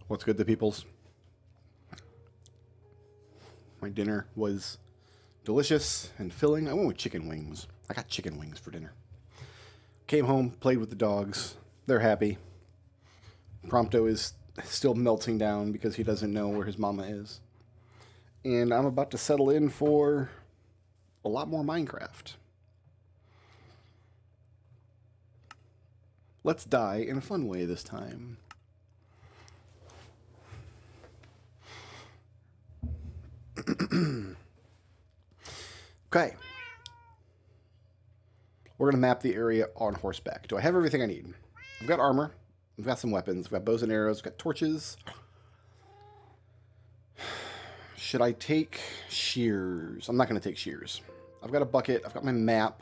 What's good, the peoples? My dinner was delicious and filling. I went with chicken wings. I got chicken wings for dinner. Came home, played with the dogs. They're happy. Prompto is still melting down because he doesn't know where his mama is. And I'm about to settle in for a lot more Minecraft. Let's die in a fun way this time. Okay. We're going to map the area on horseback. Do I have everything I need? I've got armor. I've got some weapons. I've got bows and arrows. I've got torches. Should I take shears? I'm not going to take shears. I've got a bucket. I've got my map.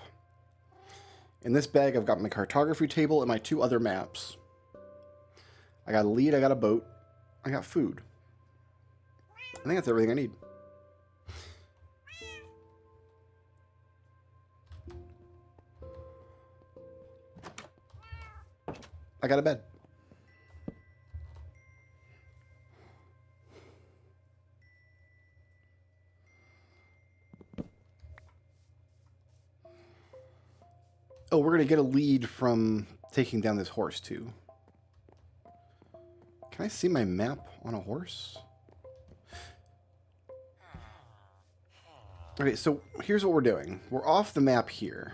In this bag, I've got my cartography table and my 2 other maps. I got a lead. I got a boat. I got food. I think that's everything I need. I got a bed. Oh, we're going to get a lead from taking down this horse, too. Can I see my map on a horse? Okay, so here's what we're doing. We're off the map here.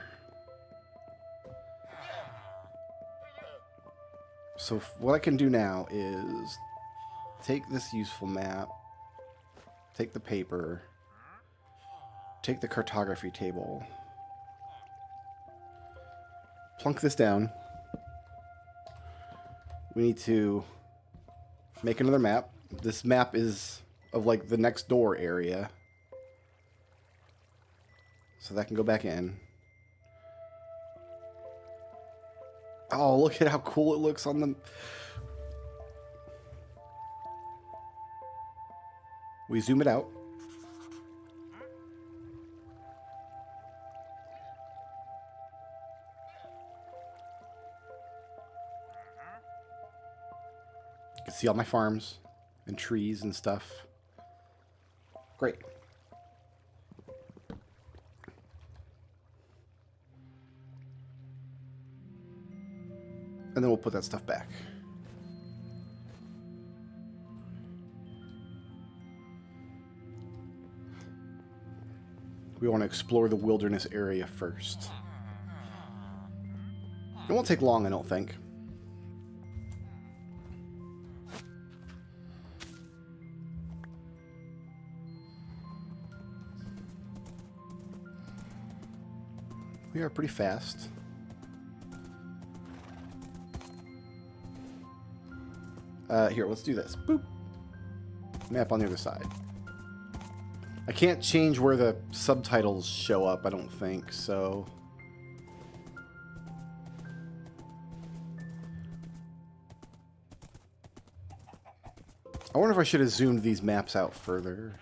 So what I can do now is take this useful map, take the paper, take the cartography table, plunk this down. We need to make another map. This map is of like the next door area. So that can go back in. Oh, look at how cool it looks on the... We zoom it out. You can see all my farms and trees and stuff. Great. And then we'll put that stuff back. We want to explore the wilderness area first. It won't take long, I don't think. We are pretty fast. Here, let's do this. Boop. Map on the other side. I can't change where the subtitles show up, I don't think, so... I wonder if I should have zoomed these maps out further.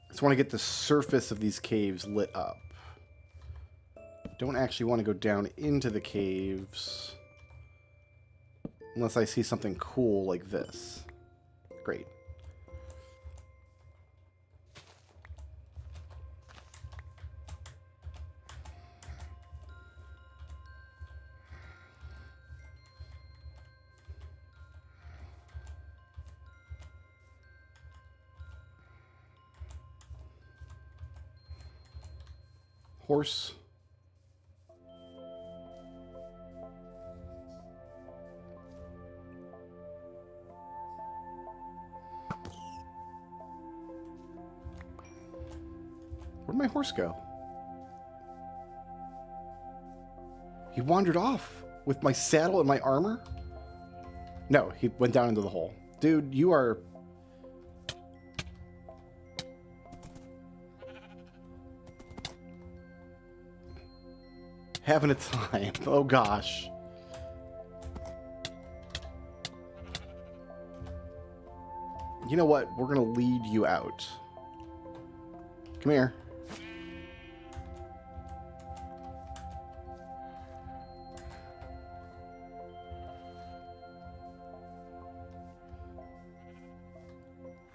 I just want to get the surface of these caves lit up. Don't actually want to go down into the caves unless I see something cool like this. Great. Horse. Where'd my horse go? He wandered off with my saddle and my armor? No, he went down into the hole. Dude, you are... Having a time. Oh gosh. You know what? We're gonna lead you out. Come here.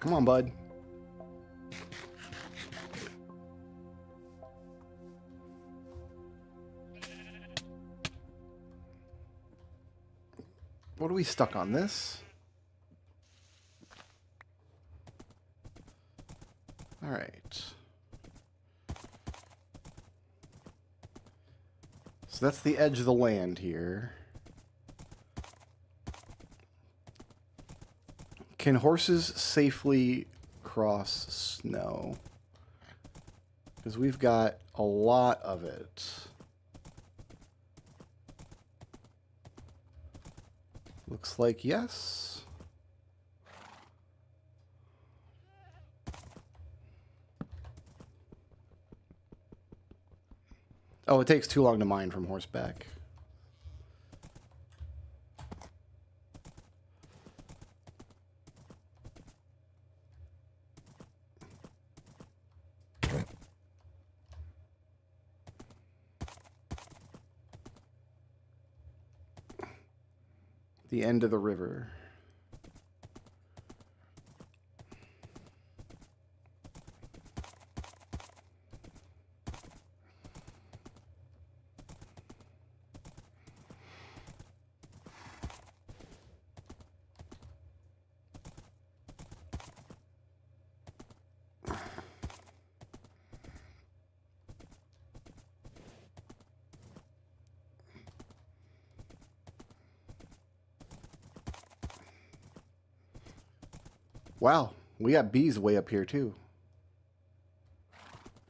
Come on, bud. What are we stuck on this? All right. So that's the edge of the land here. Can horses safely cross snow? Because we've got a lot of it. Looks like yes. Oh, it takes too long to mine from horseback. The end of the river. Wow, we got bees way up here too.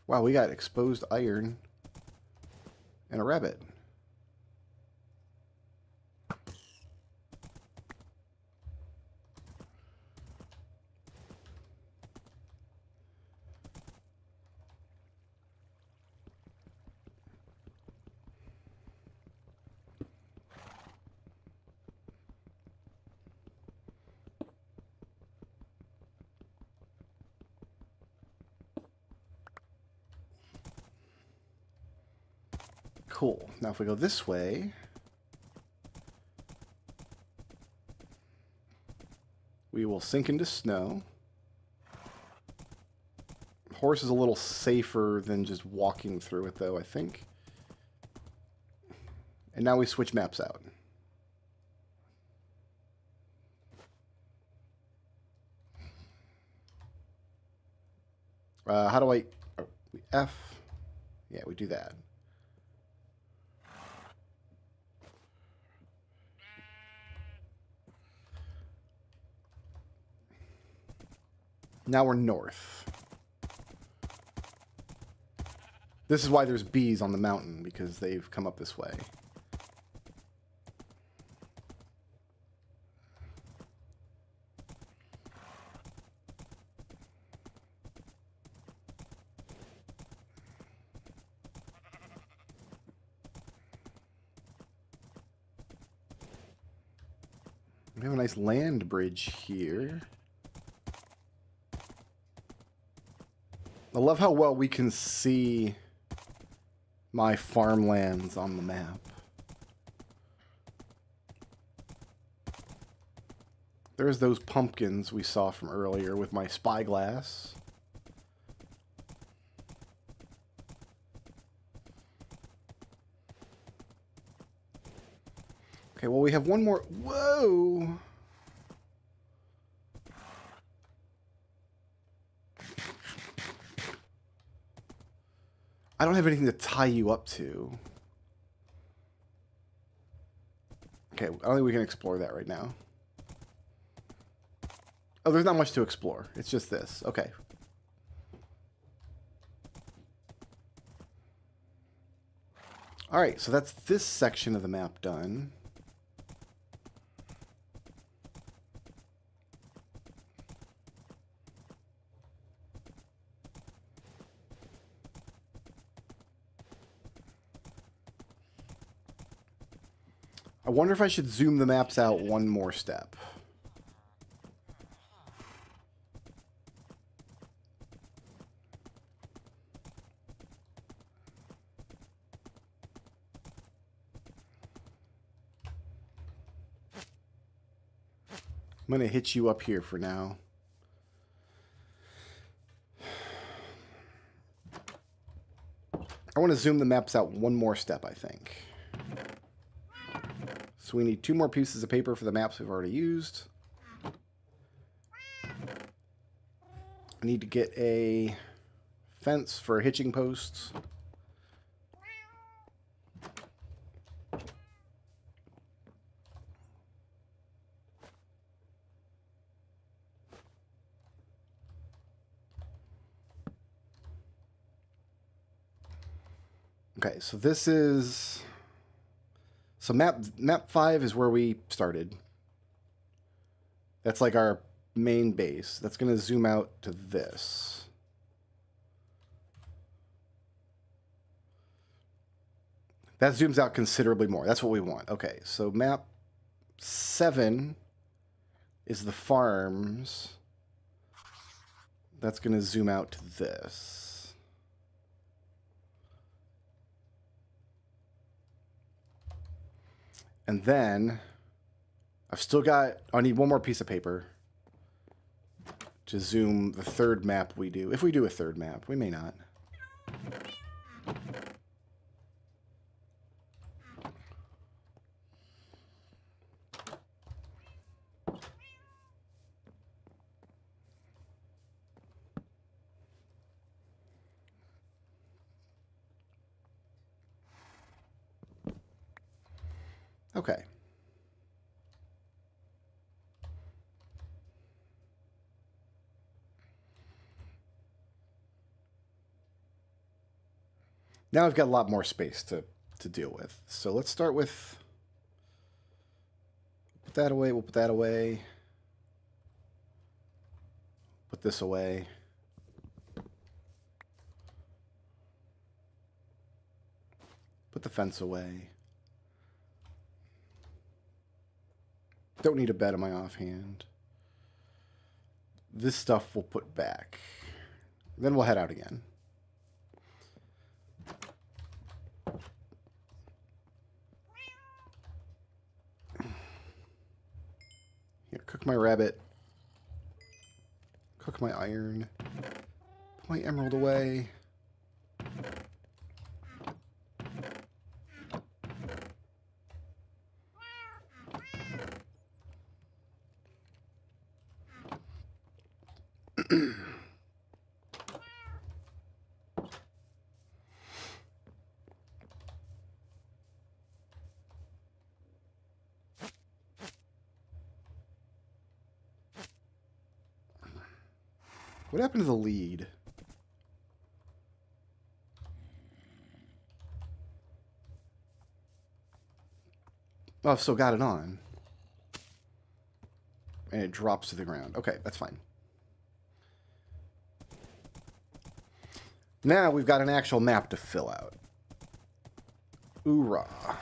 Wow, we got exposed iron and a rabbit. Cool. Now if we go this way, we will sink into snow. Horse is a little safer than just walking through it, though, I think. And now we switch maps out. How do I... Oh, F? Yeah, we do that. Now we're north. This is why there's bees on the mountain, because they've come up this way. We have a nice land bridge here. I love how well we can see my farmlands on the map. There's those pumpkins we saw from earlier with my spyglass. Okay, well, we have one more. Whoa! I don't have anything to tie you up to. Okay, I don't think we can explore that right now. Oh, there's not much to explore. It's just this. Okay. All right, so that's this section of the map done. I wonder if I should zoom the maps out one more step. I'm going to hit you up here for now. I want to zoom the maps out one more step, I think. So we need 2 more pieces of paper for the maps we've already used. I need to get a fence for hitching posts. Okay, so this is... So map 5 is where we started. That's like our main base. That's going to zoom out to this. That zooms out considerably more. That's what we want. Okay, so map 7 is the farms. That's going to zoom out to this. And then I've still got, I need one more piece of paper to zoom the 3rd map we do. If we do a 3rd map, we may not. Okay. Now I've got a lot more space to deal with. So let's start with, put that away, we'll put that away. Put this away. Put the fence away. Don't need a bed in my offhand. This stuff we'll put back. Then we'll head out again. Here, cook my rabbit. Cook my iron. Put my emerald away. What happened to the lead? Oh, I've still got it on. And it drops to the ground. Okay, that's fine. Now we've got an actual map to fill out. Oorah.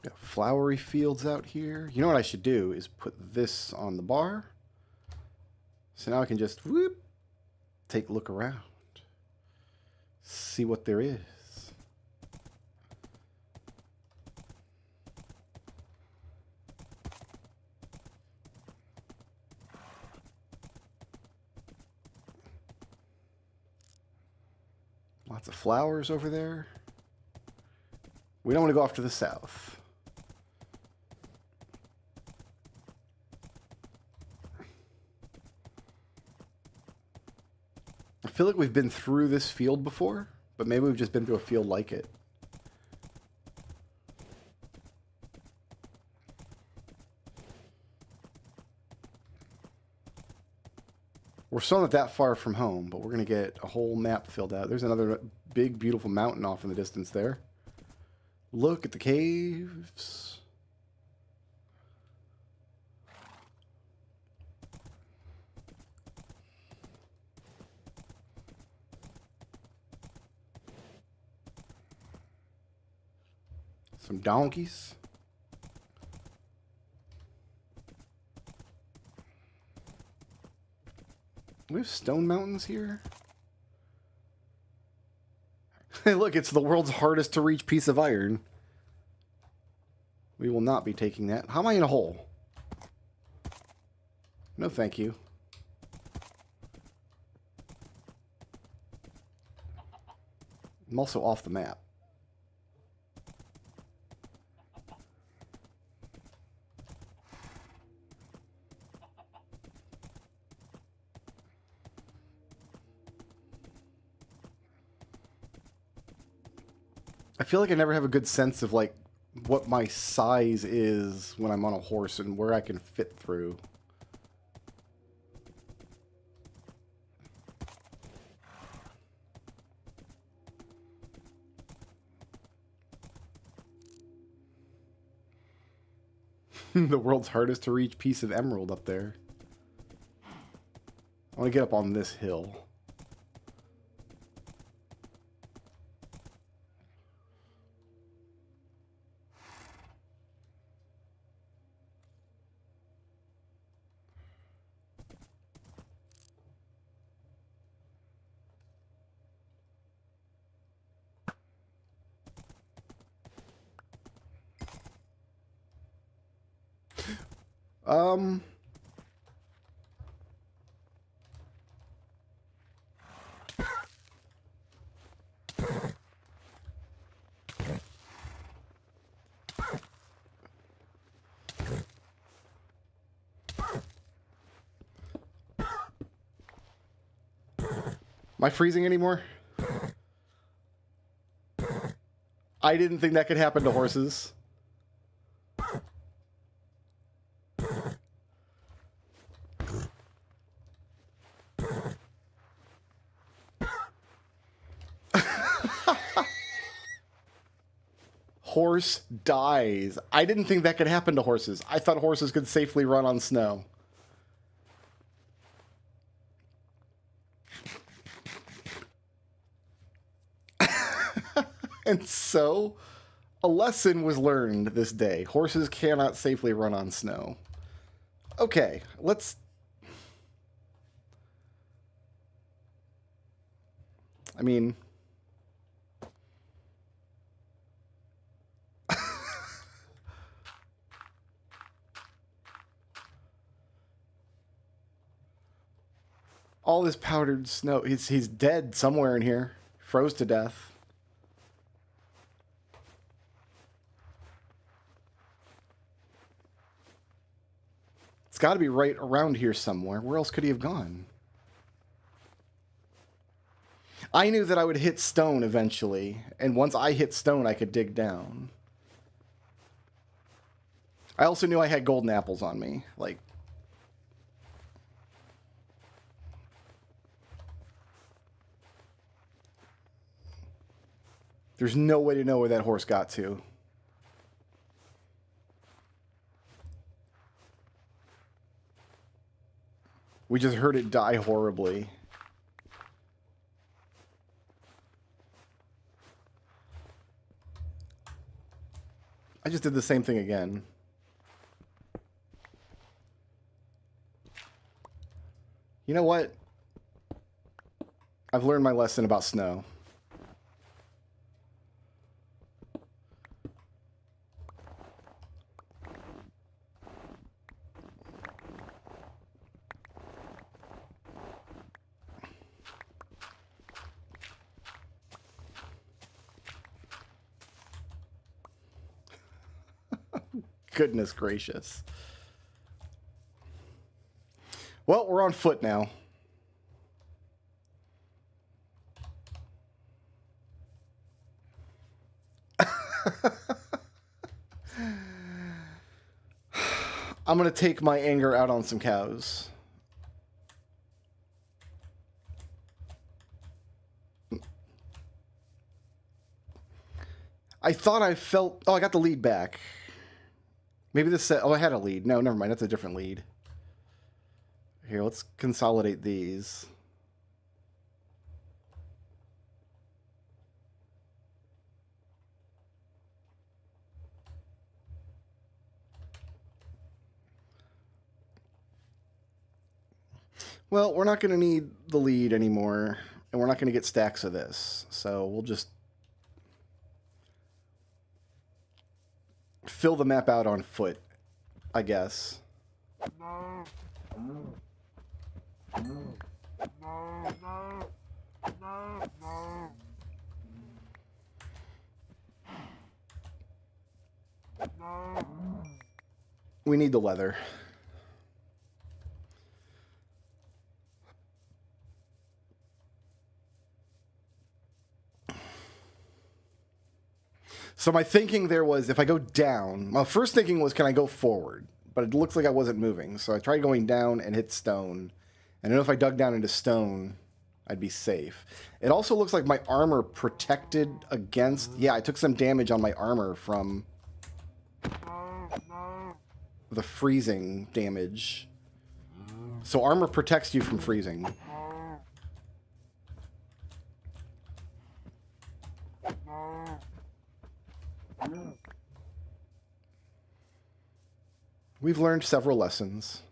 Got flowery fields out here. You know what I should do is put this on the bar. So now I can just whoop, take a look around. See what there is. Lots of flowers over there. We don't want to go off to the south. I feel like we've been through this field before, but maybe we've just been through a field like it. We're still not that far from home, but we're going to get a whole map filled out. There's another big, beautiful mountain off in the distance there. Look at the caves. Some donkeys. We have stone mountains here. Hey, look, it's the world's hardest to reach piece of iron. We will not be taking that. How am I in a hole? No, thank you. I'm also off the map. I feel like I never have a good sense of, like, what my size is when I'm on a horse and where I can fit through. The world's hardest to reach piece of emerald up there. I want to get up on this hill. Am I freezing anymore? I didn't think that could happen to horses. Horse dies. I didn't think that could happen to horses. I thought horses could safely run on snow. And so, a lesson was learned this day. Horses cannot safely run on snow. Okay, let's... I mean... all this powdered snow. He's dead somewhere in here. Froze to death. It's got to be right around here somewhere. Where else could he have gone? I knew that I would hit stone eventually, and once I hit stone, I could dig down. I also knew I had golden apples on me. Like, there's no way to know where that horse got to. We just heard it die horribly. I just did the same thing again. You know what? I've learned my lesson about snow. Goodness gracious. Well, we're on foot now. I'm going to take my anger out on some cows. I thought I felt... Oh, I got the lead back. Maybe this said... Oh, I had a lead. No, never mind. That's a different lead. Here, let's consolidate these. Well, we're not going to need the lead anymore, and we're not going to get stacks of this. So we'll just fill the map out on foot, I guess. We need the leather. So my thinking there was, if I go down, my first thinking was, can I go forward? But it looks like I wasn't moving. So I tried going down and hit stone. And I know if I dug down into stone, I'd be safe. It also looks like my armor protected against... Yeah, I took some damage on my armor from the freezing damage. So armor protects you from freezing. We've learned several lessons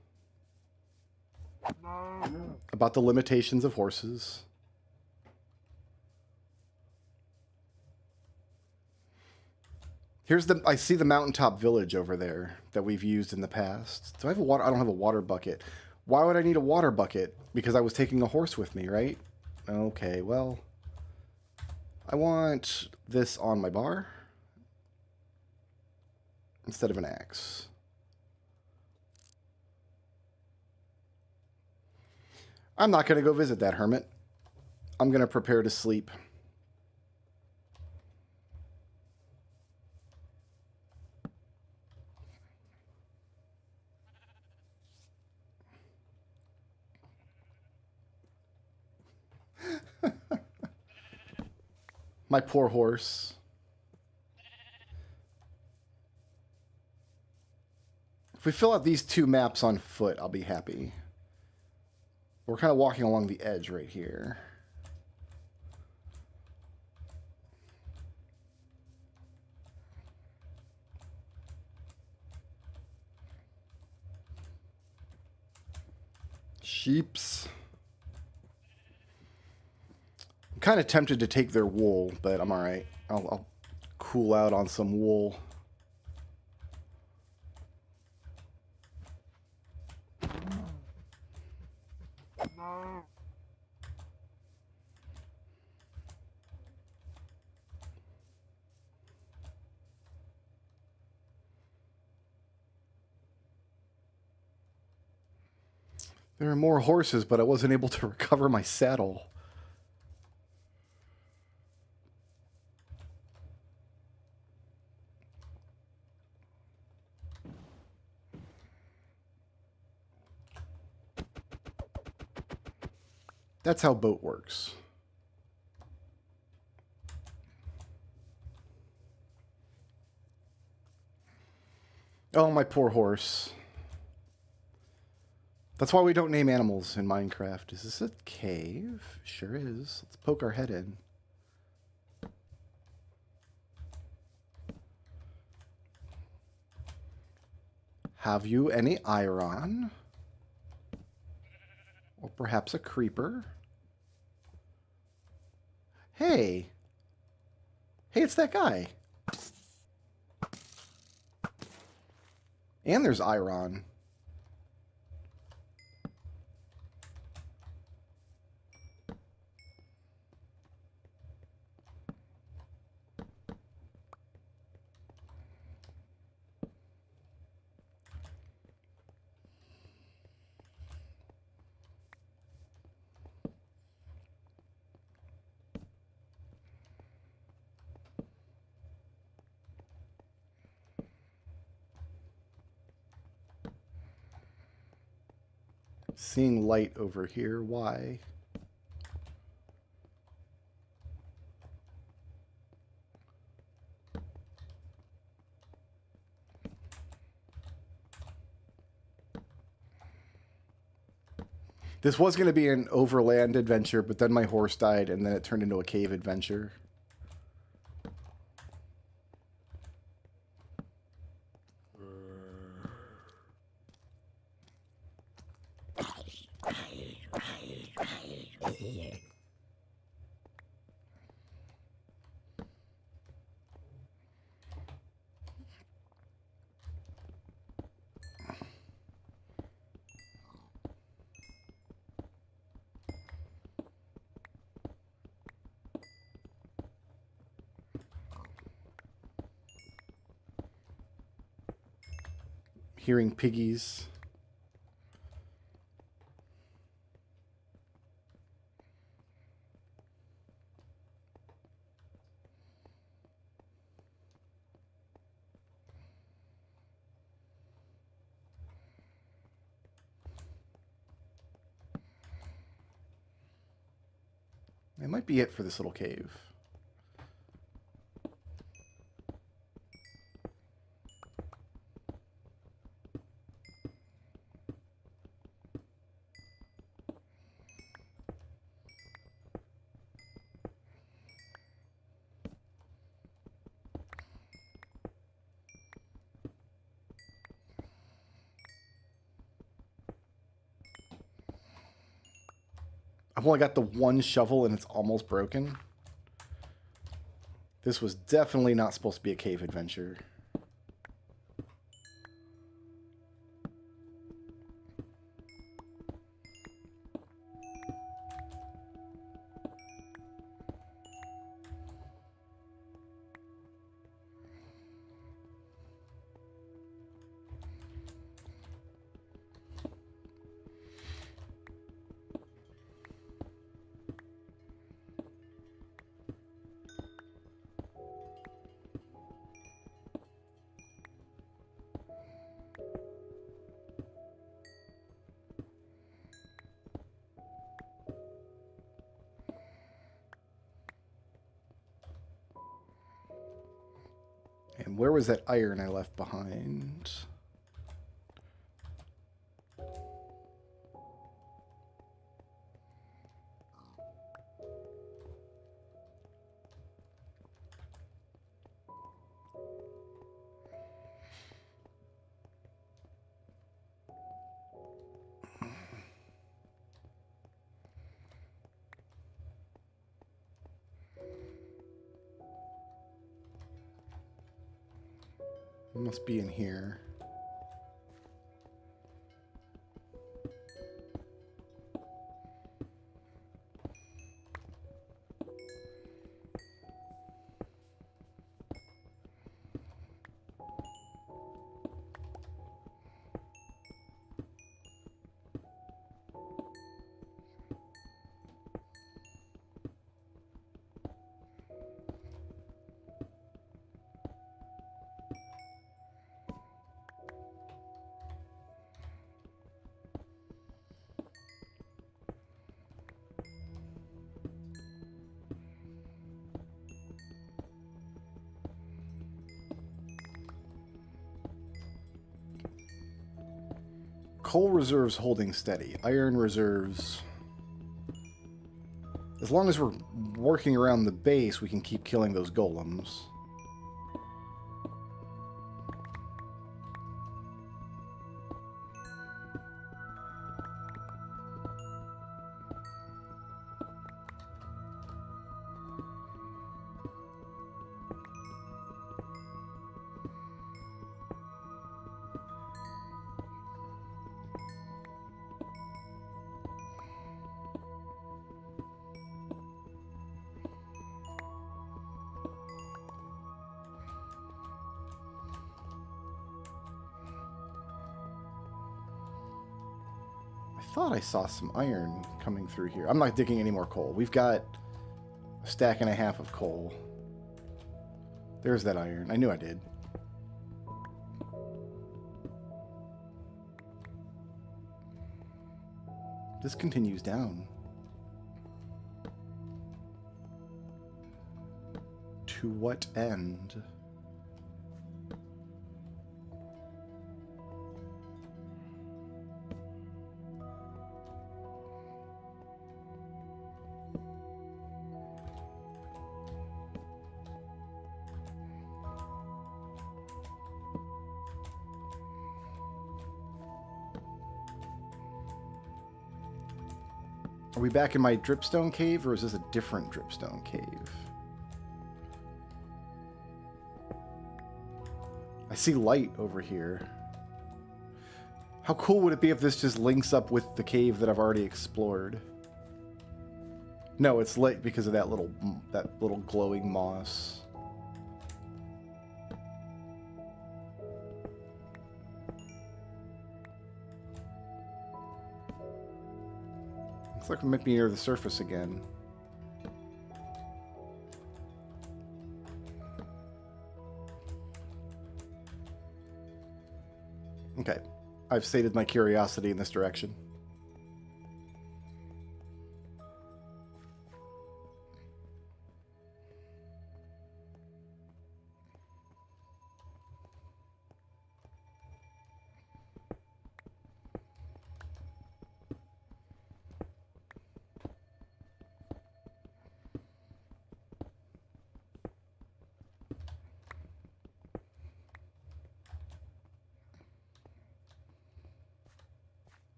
about the limitations of horses. Here's the... I see the mountaintop village over there that we've used in the past. Do I have a water... I don't have a water bucket. Why would I need a water bucket? Because I was taking a horse with me, right? Okay, well... I want this on my bar instead of an axe. I'm not going to go visit that hermit. I'm going to prepare to sleep. My poor horse. If we fill out these two maps on foot, I'll be happy. We're kind of walking along the edge right here. Sheeps. I'm kind of tempted to take their wool, but I'm alright. I'll cool out on some wool. There are more horses, but I wasn't able to recover my saddle. That's how boat works. Oh, my poor horse. That's why we don't name animals in Minecraft. Is this a cave? Sure is. Let's poke our head in. Have you any iron? Or perhaps a creeper? Hey! Hey, it's that guy! And there's iron. Seeing light over here. Why? This was going to be an overland adventure, but then my horse died, and then it turned into a cave adventure. Hearing piggies. It might be it for this little cave. I've only got the one shovel and it's almost broken. This was definitely not supposed to be a cave adventure. And where was that iron I left behind? It must be in here. Coal reserves holding steady. Iron reserves... As long as we're working around the base, we can keep killing those golems. I thought I saw some iron coming through here. I'm not digging any more coal. We've got a stack and a half of coal. There's that iron. I knew I did. This continues down. To what end? Are we back in my dripstone cave, or is this a different dripstone cave? I see light over here. How cool would it be if this just links up with the cave that I've already explored? No, it's lit because of that little glowing moss. Looks like we might be near the surface again. Okay, I've sated my curiosity in this direction.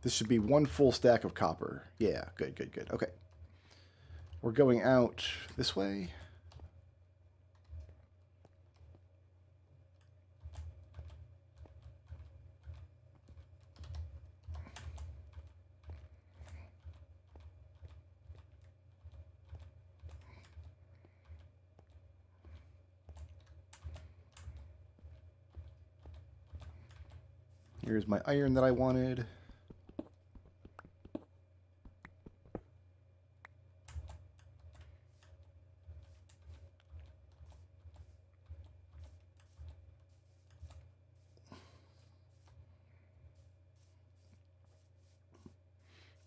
This should be one full stack of copper. Yeah, good, good, good. Okay. We're going out this way. Here's my iron that I wanted.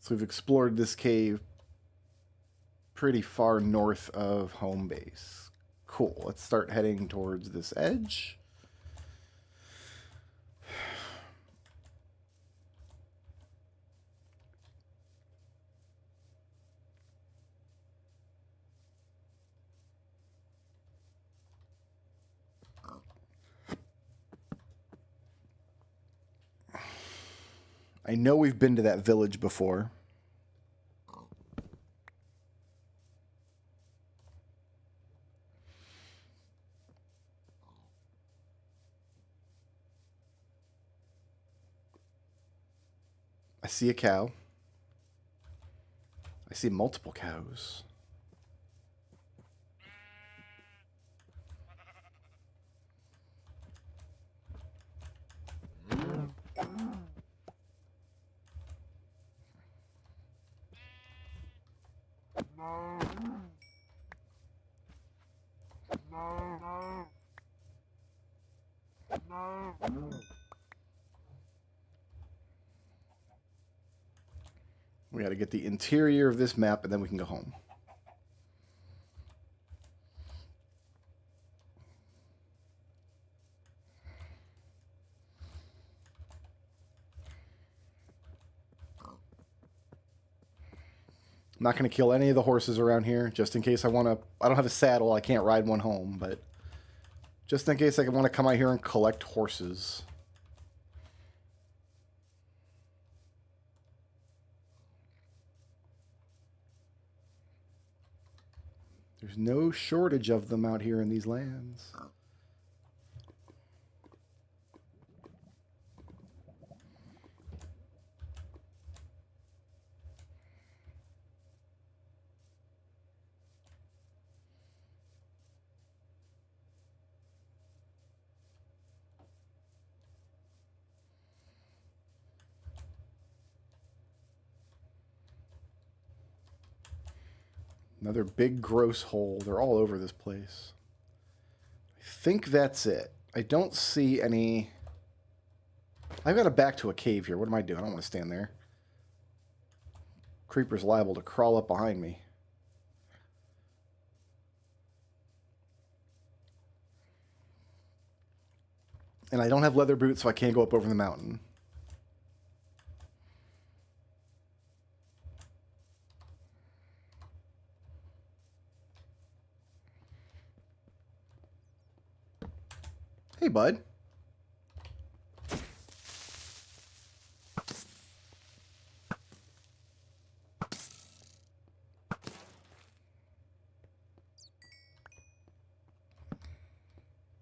So we've explored this cave pretty far north of home base. Cool. Let's start heading towards this edge. I know we've been to that village before. I see a cow. I see multiple cows. We got to get the interior of this map, and then we can go home. I'm not going to kill any of the horses around here, just in case I want to... I don't have a saddle, I can't ride one home, but... just in case I want to come out here and collect horses. There's no shortage of them out here in these lands. Another big gross hole. They're all over this place. I think that's it. I don't see any... I've got to back to a cave here. What am I doing? I don't want to stand there. Creeper's liable to crawl up behind me. And I don't have leather boots, so I can't go up over the mountain. Hey, bud.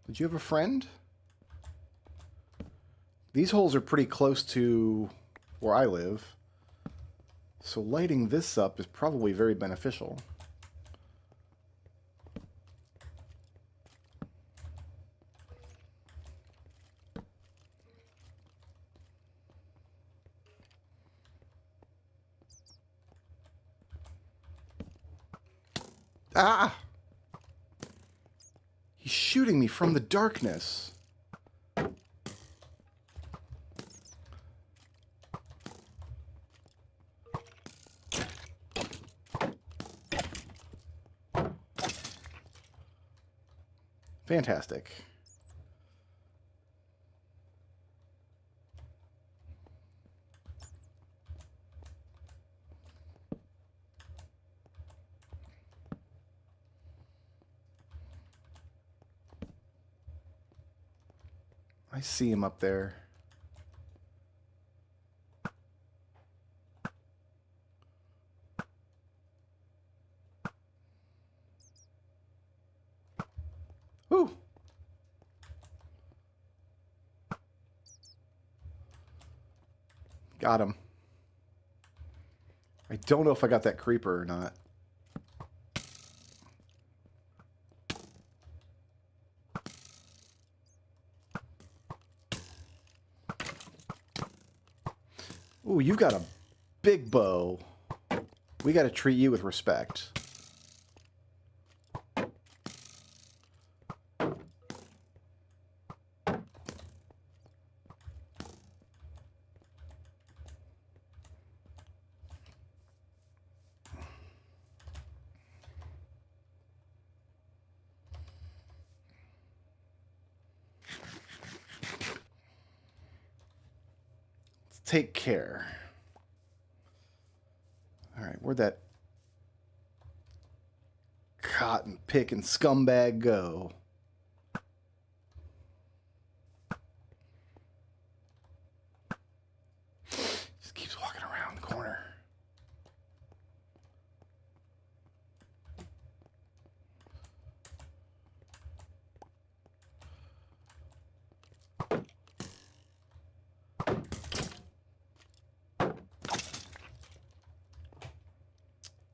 Did you have a friend? These holes are pretty close to where I live, so lighting this up is probably very beneficial. Ah! He's shooting me from the darkness. Fantastic. I see him up there. Ooh. Got him. I don't know if I got that creeper or not. Ooh, you've got a big bow. We got to treat you with respect. Take care. All right, where'd that cotton picking scumbag go? Just keeps walking around the corner.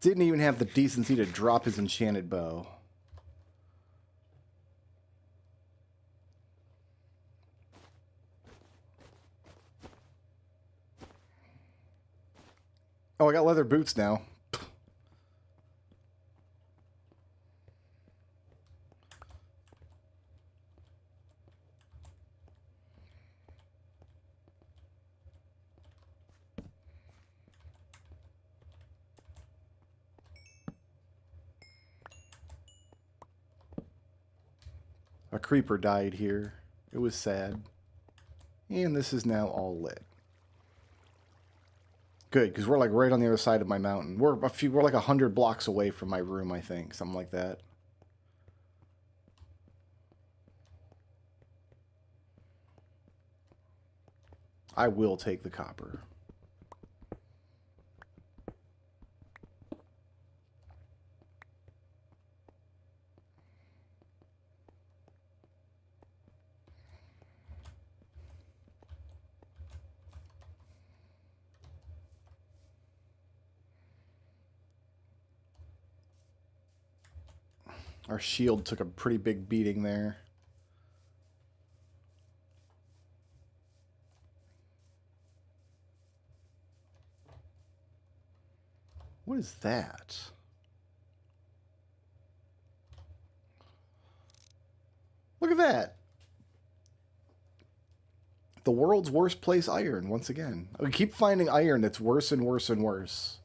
Didn't even have the decency to drop his enchanted bow. Oh, I got leather boots now. A creeper died here. It was sad. And this is now all lit. Good, because we're like right on the other side of my mountain. We're like 100 blocks away from my room, I think. Something like that. I will take the copper. Our shield took a pretty big beating there. What is that? Look at that. The world's worst place iron, once again. We keep finding iron that's worse and worse and worse.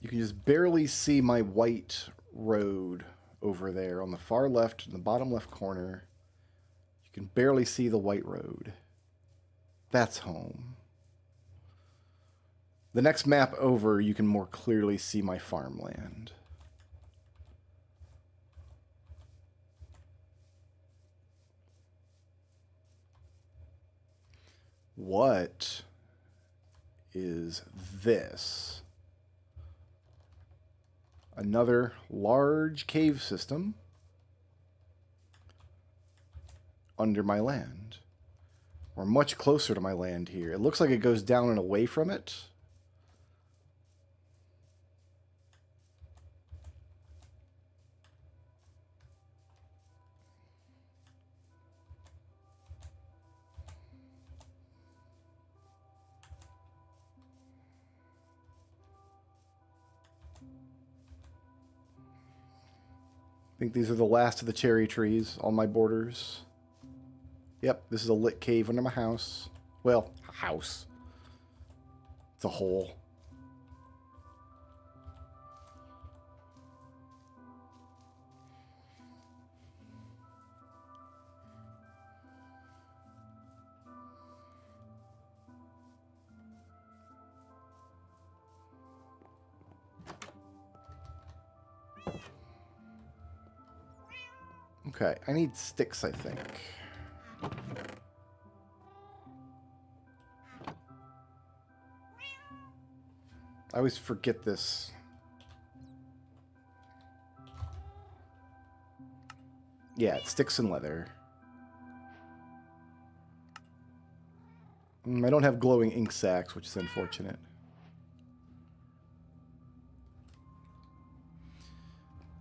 You can just barely see my white road over there on the far left, in the bottom left corner. You can barely see the white road. That's home. The next map over, you can more clearly see my farmland. What is this? Another large cave system under my land. We're much closer to my land here. It looks like it goes down and away from it. I think these are the last of the cherry trees on my borders. Yep, this is a lit cave under my house. Well, a house. It's a hole. Okay, I need sticks, I think. I always forget this. Yeah, it's sticks and leather. I don't have glowing ink sacks, which is unfortunate.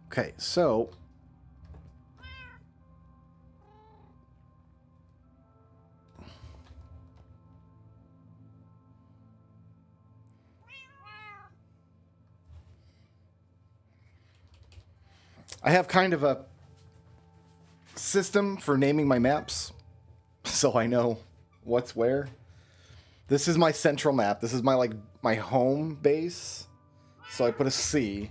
Okay, so I have kind of a system for naming my maps, so I know what's where. This is my central map. This is my my home base. So I put a C.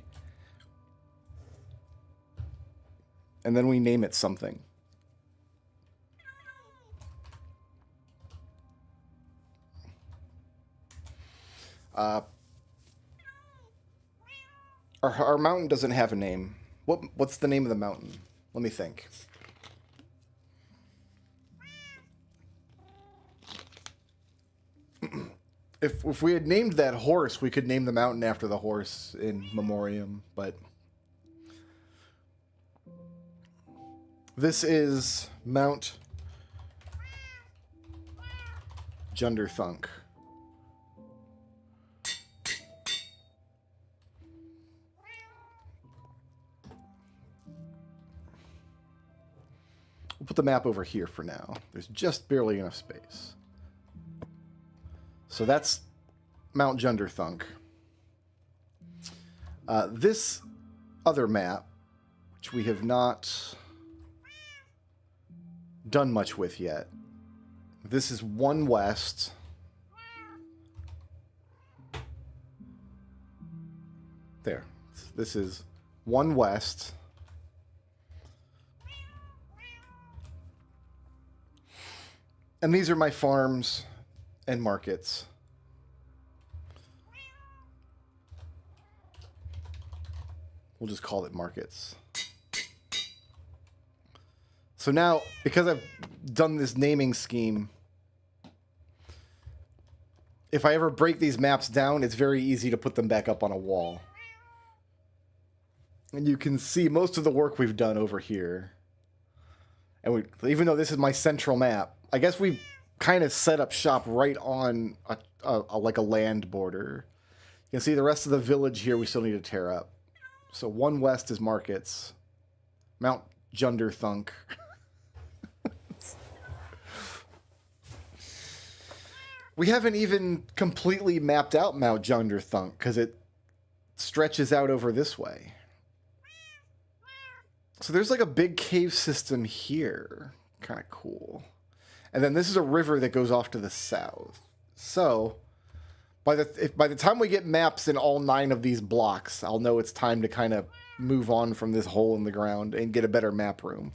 And then we name it something. Our mountain doesn't have a name. What's the name of the mountain? Let me think. If we had named that horse, we could name the mountain after the horse in memoriam, but this is Mount Junderthunk. We'll put the map over here for now. There's just barely enough space. So that's Mount Junderthunk. This other map, which we have not done much with yet. This is 1 west. There. This is 1 west. And these are my farms and markets. We'll just call it markets. So now, because I've done this naming scheme, if I ever break these maps down, it's very easy to put them back up on a wall. And you can see most of the work we've done over here. And even though this is my central map, I guess we've kind of set up shop right on like a land border. You can see the rest of the village here we still need to tear up. So 1 west is markets. Mount Junderthunk. We haven't even completely mapped out Mount Junderthunk because it stretches out over this way. So there's like a big cave system here. Kind of cool. And then this is a river that goes off to the south. So By the time we get maps in all 9 of these blocks, I'll know it's time to kind of move on from this hole in the ground and get a better map room.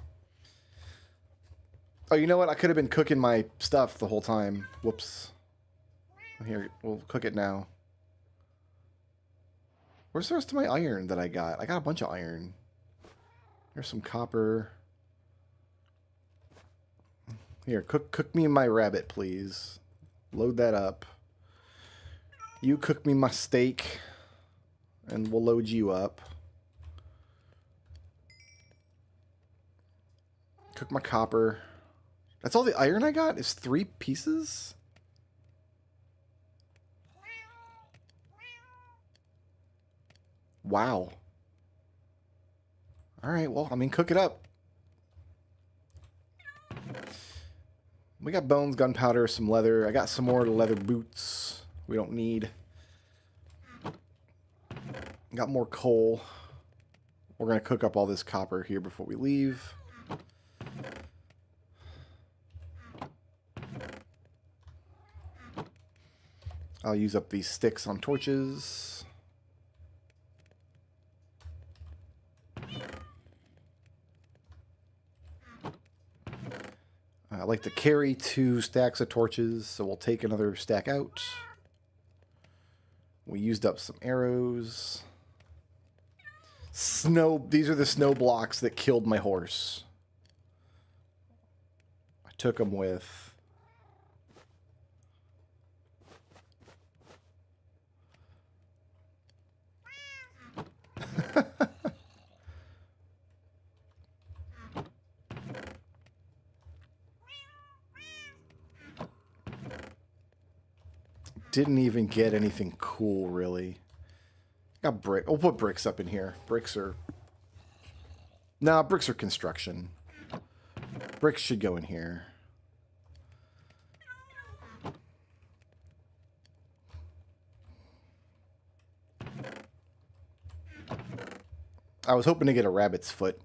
Oh, you know what? I could have been cooking my stuff the whole time. Whoops. Here, we'll cook it now. Where's the rest of my iron that I got? I got a bunch of iron. There's some copper. Here, cook me my rabbit, please. Load that up. You cook me my steak, and we'll load you up. Cook my copper. That's all the iron I got? Is 3 pieces? Wow. Alright, well, I mean, cook it up. We got bones, gunpowder, some leather. I got some more leather boots we don't need. Got more coal. We're going to cook up all this copper here before we leave. I'll use up these sticks on torches. I like to carry 2 stacks of torches, so we'll take another stack out. We used up some arrows. Snow. These are the snow blocks that killed my horse. I took them with. Didn't even get anything cool, really. Got brick. We'll put bricks up in here. Bricks are... Nah, bricks are construction. Bricks should go in here. I was hoping to get a rabbit's foot.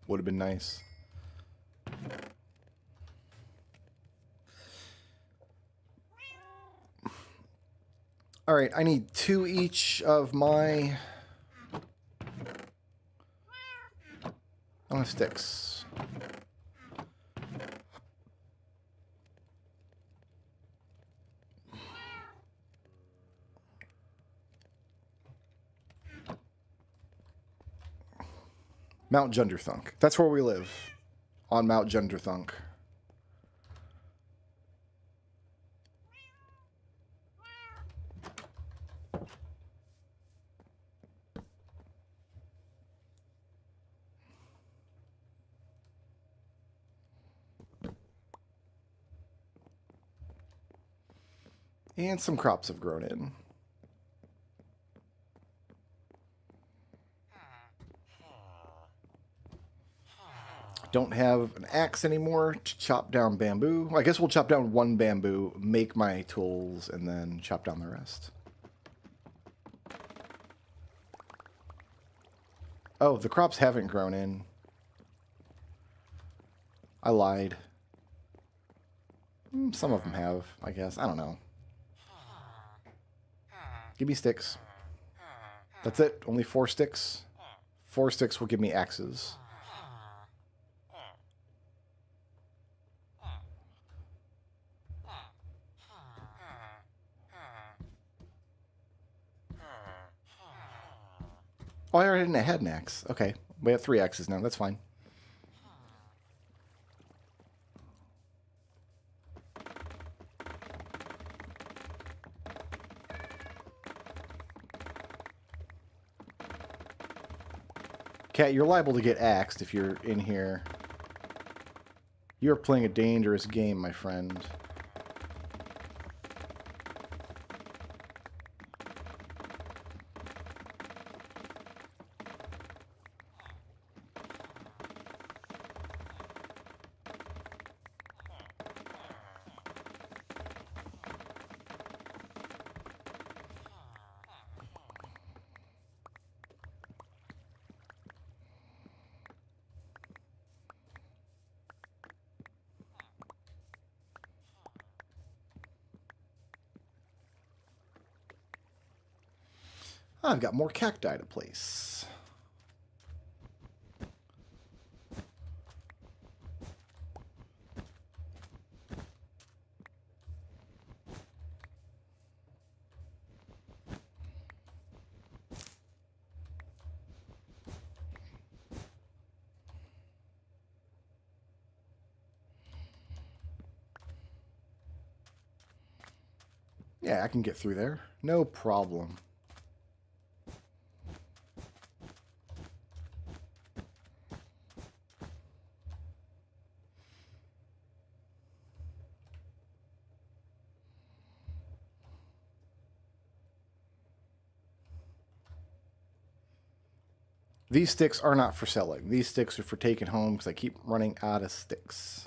Would have been nice. Alright, I need 2 each of my... I don't have sticks. Mount Junderthunk. That's where we live. On Mount Junderthunk. And some crops have grown in. Don't have an axe anymore to chop down bamboo. I guess we'll chop down 1 bamboo, make my tools, and then chop down the rest. Oh, the crops haven't grown in. I lied. Some of them have, I guess. I don't know. Give me sticks. That's it. Only 4 sticks. 4 sticks will give me axes. Oh, I already had an axe. Okay. We have 3 axes now. That's fine. Cat, you're liable to get axed if you're in here. You're playing a dangerous game, my friend. I've got more cacti to place. Yeah, I can get through there. No problem. These sticks are not for selling. These sticks are for taking home because I keep running out of sticks.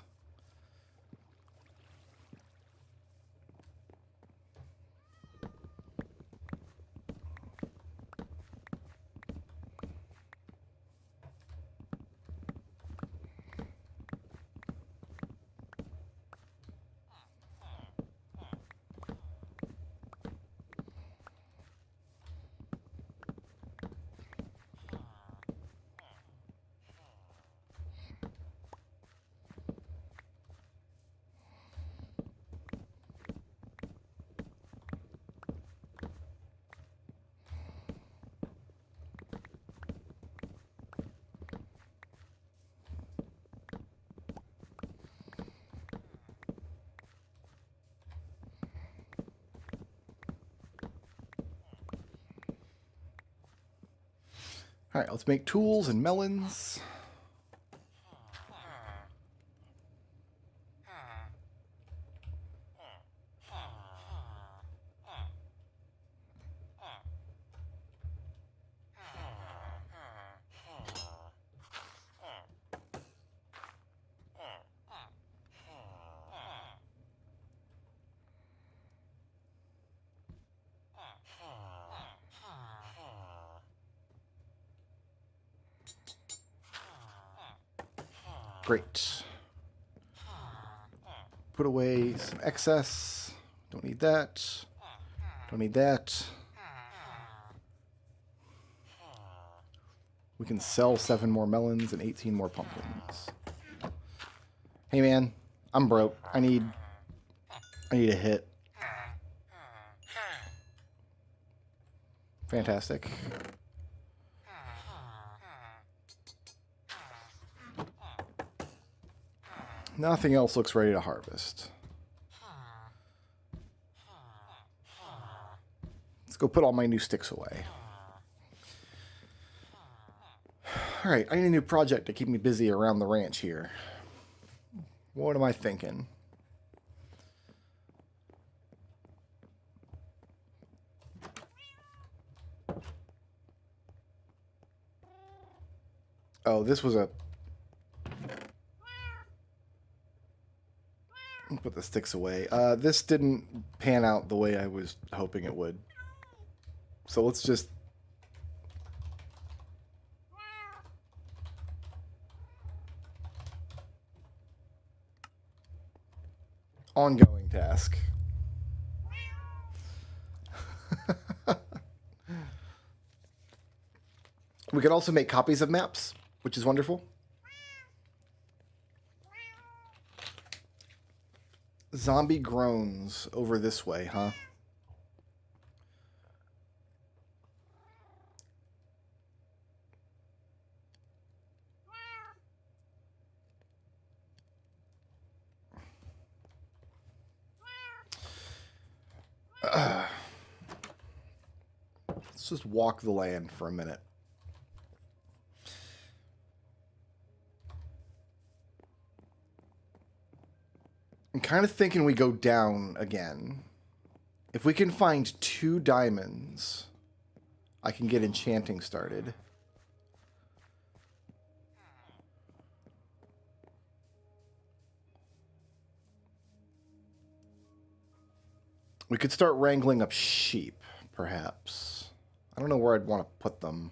All right, let's make tools and melons. Great. Put away some excess. Don't need that. Don't need that. We can sell 7 more melons and 18 more pumpkins. Hey man, I'm broke. I need a hit. Fantastic. Nothing else looks ready to harvest. Let's go put all my new sticks away. Alright, I need a new project to keep me busy around the ranch here. What am I thinking? Oh, this was a... Put the sticks away. This didn't pan out the way I was hoping it would. So let's just... Ongoing task. We could also make copies of maps, which is wonderful. Zombie groans over this way, huh? Let's just walk the land for a minute. I'm kind of thinking we go down again. If we can find 2 diamonds, I can get enchanting started. We could start wrangling up sheep, perhaps. I don't know where I'd want to put them.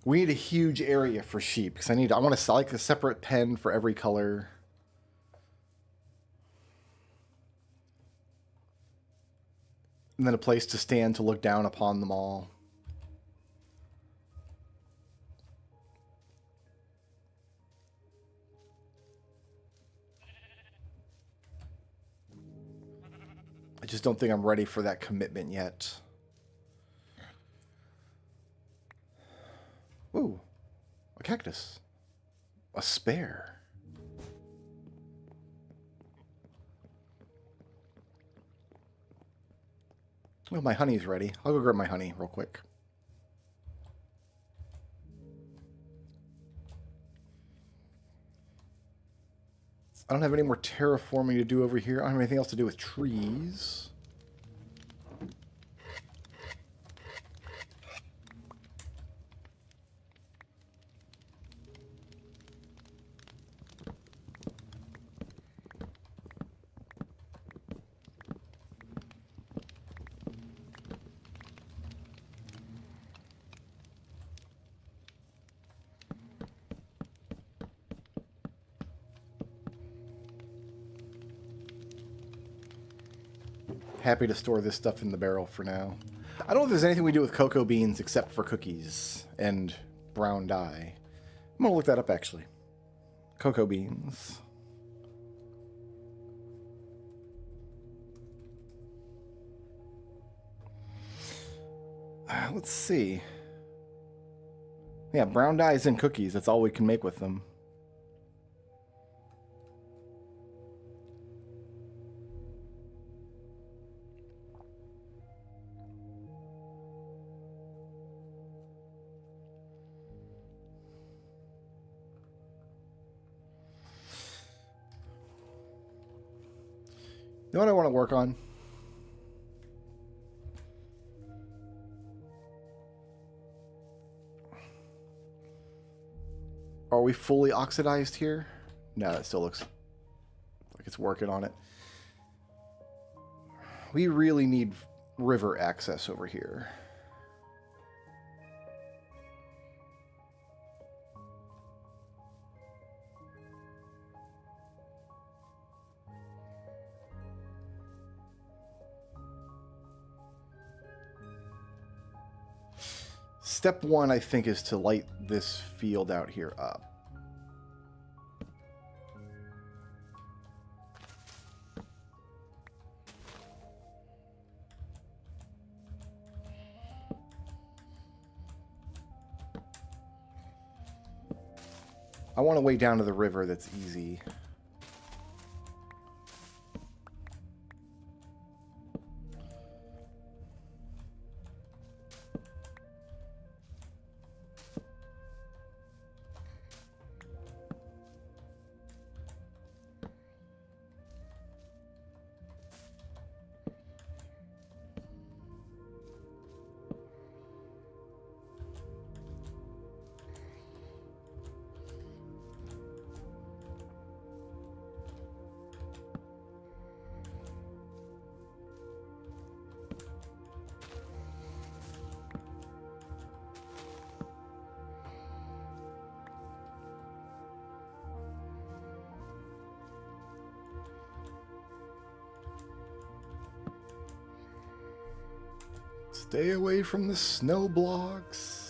We need a huge area for sheep because I want to sell like a separate pen for every color. And then a place to stand to look down upon them all. I just don't think I'm ready for that commitment yet. Ooh, a cactus. A spare. Well, my honey's ready. I'll go grab my honey real quick. I don't have any more terraforming to do over here. I don't have anything else to do with trees. Happy to store this stuff in the barrel for now. I don't know if there's anything we do with cocoa beans except for cookies and brown dye. I'm going to look that up, actually. Cocoa beans. Let's see. Yeah, brown dyes and cookies. That's all we can make with them. You know what I want to work on? Are we fully oxidized here? No, it still looks like it's working on it. We really need river access over here. Step one, I think, is to light this field out here up. I want a way down to the river that's easy. Stay away from the snow blocks.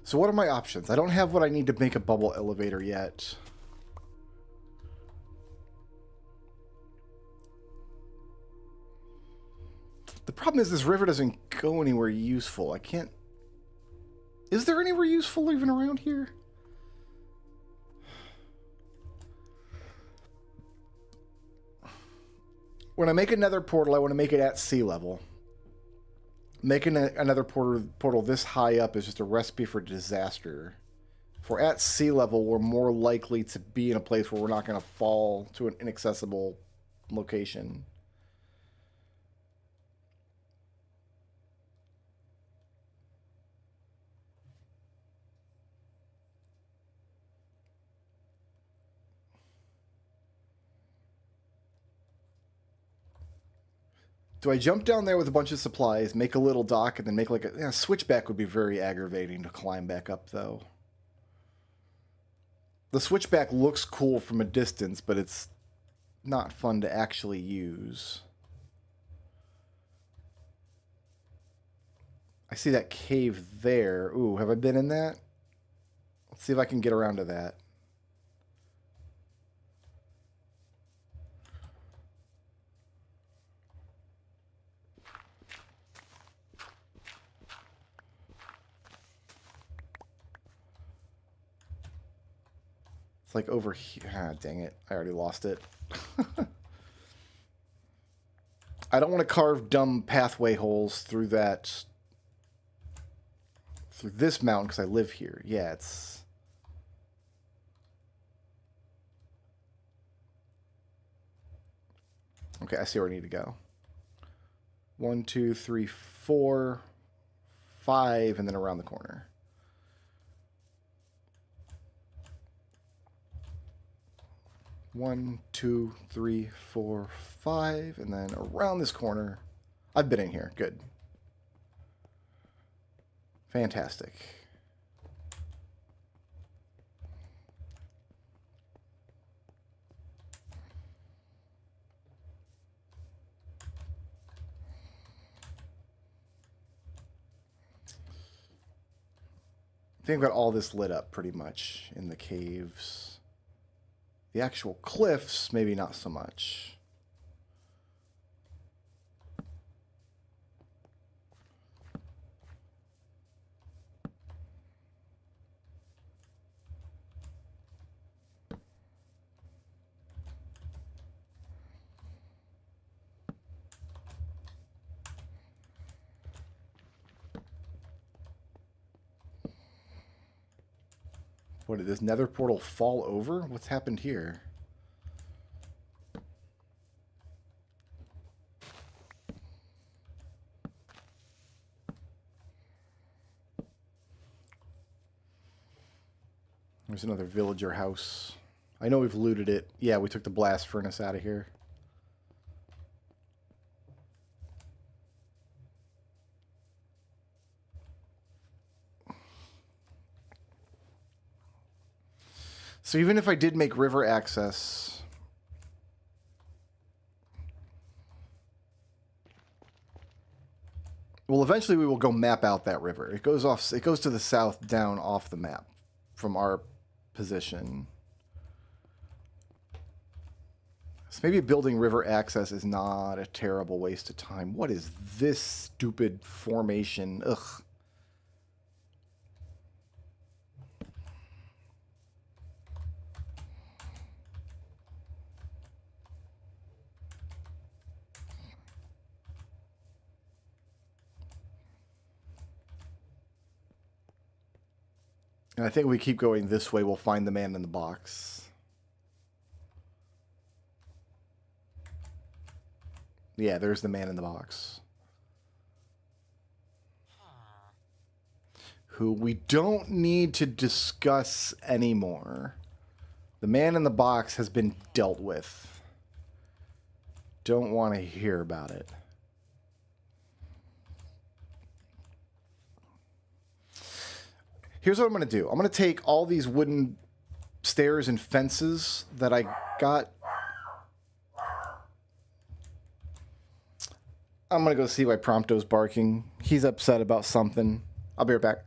So what are my options? I don't have what I need to make a bubble elevator yet. The problem is this river doesn't go anywhere useful. I can't... Is there anywhere useful even around here? When I make another portal, I want to make it at sea level. Making another portal this high up is just a recipe for disaster. If we're at sea level, we're more likely to be in a place where we're not going to fall to an inaccessible location. Do I jump down there with a bunch of supplies, make a little dock, and then make like a switchback would be very aggravating to climb back up, though. The switchback looks cool from a distance, but it's not fun to actually use. I see that cave there. Ooh, have I been in that? Let's see if I can get around to that. It's like over here. Ah, dang it. I already lost it. I don't want to carve dumb pathway holes through that... through this mountain because I live here. Yeah, it's... Okay, I see where I need to go. 1, 2, 3, 4, 5, and then around the corner. One, 2, 3, 4, 5, and then around this corner. I've been in here. Good. Fantastic. I think I've got all this lit up pretty much in the caves. The actual cliffs, maybe not so much. What, did this nether portal fall over? What's happened here? There's another villager house. I know we've looted it. Yeah, we took the blast furnace out of here. So even if I did make river access... well, eventually we will go map out that river. It goes off. It goes to the south down off the map from our position. So maybe building river access is not a terrible waste of time. What is this stupid formation? Ugh. And I think if we keep going this way, we'll find the man in the box. Yeah, there's the man in the box. Who we don't need to discuss anymore. The man in the box has been dealt with. Don't want to hear about it. Here's what I'm going to do. I'm going to take all these wooden stairs and fences that I got. I'm going to go see why Prompto's barking. He's upset about something. I'll be right back.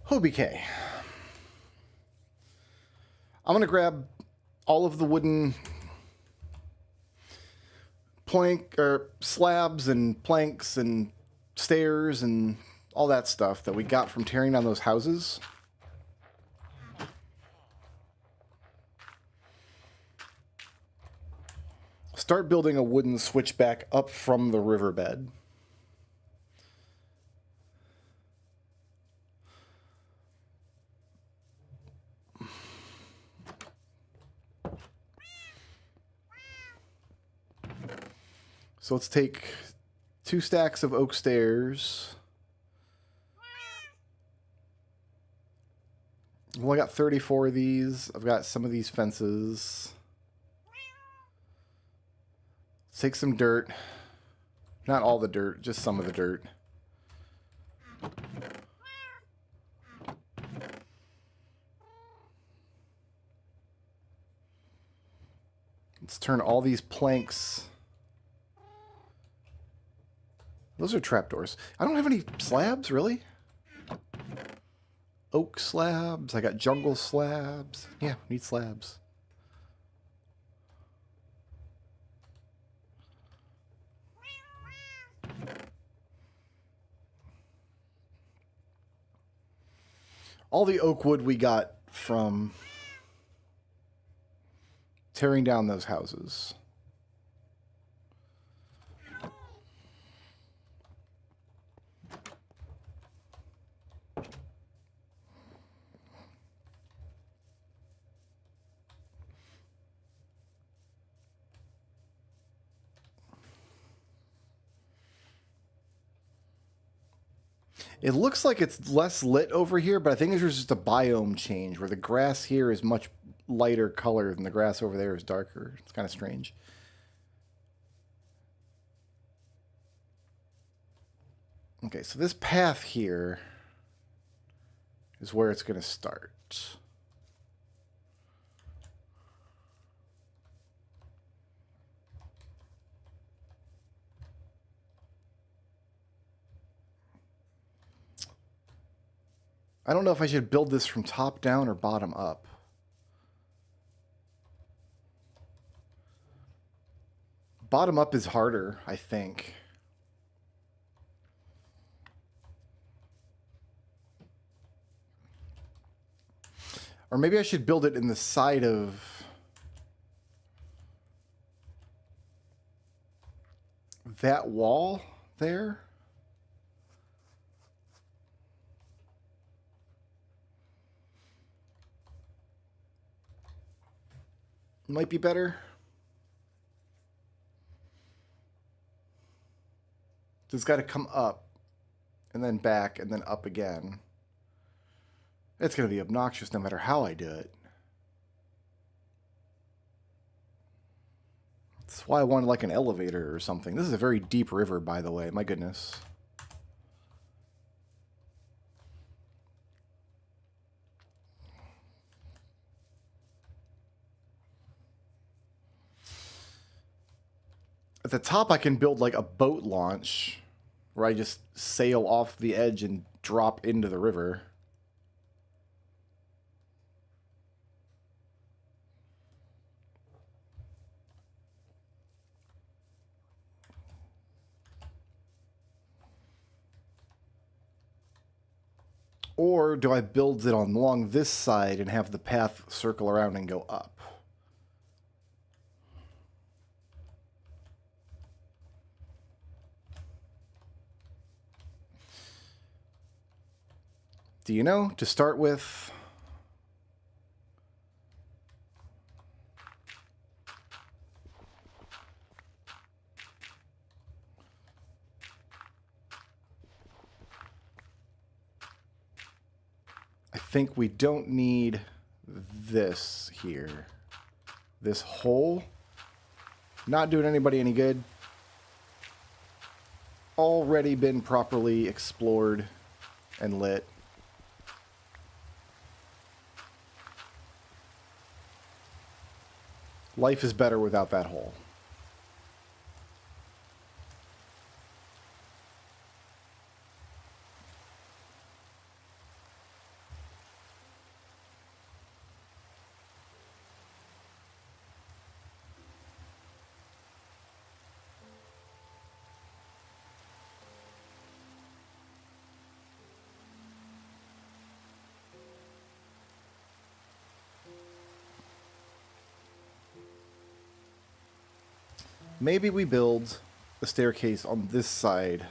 Hobie. I'm going to grab all of the wooden plank or slabs and planks and stairs and all that stuff that we got from tearing down those houses. Start building a wooden switchback up from the riverbed. So let's take 2 stacks of oak stairs. Well, I got 34 of these. I've got some of these fences. Let's take some dirt. Not all the dirt, just some of the dirt. Let's turn all these planks. Those are trapdoors. I don't have any slabs, really. Oak slabs. I got jungle slabs. Yeah, need slabs. All the oak wood we got from tearing down those houses. It looks like it's less lit over here, but I think there's just a biome change where the grass here is much lighter color than the grass over there is darker. It's kind of strange. Okay, so this path here is where it's going to start. I don't know if I should build this from top down or bottom up. Bottom up is harder, I think. Or maybe I should build it in the side of that wall there. Might be better. It's got to come up and then back and then up again. It's going to be obnoxious no matter how I do it. That's why I wanted like an elevator or something. This is a very deep river, by the way. My goodness. At the top, I can build like a boat launch where I just sail off the edge and drop into the river. Or do I build it on along this side and have the path circle around and go up? Do you know? To start with, I think we don't need this here. This hole, not doing anybody any good. Already been properly explored and lit. Life is better without that hole. Maybe we build a staircase on this side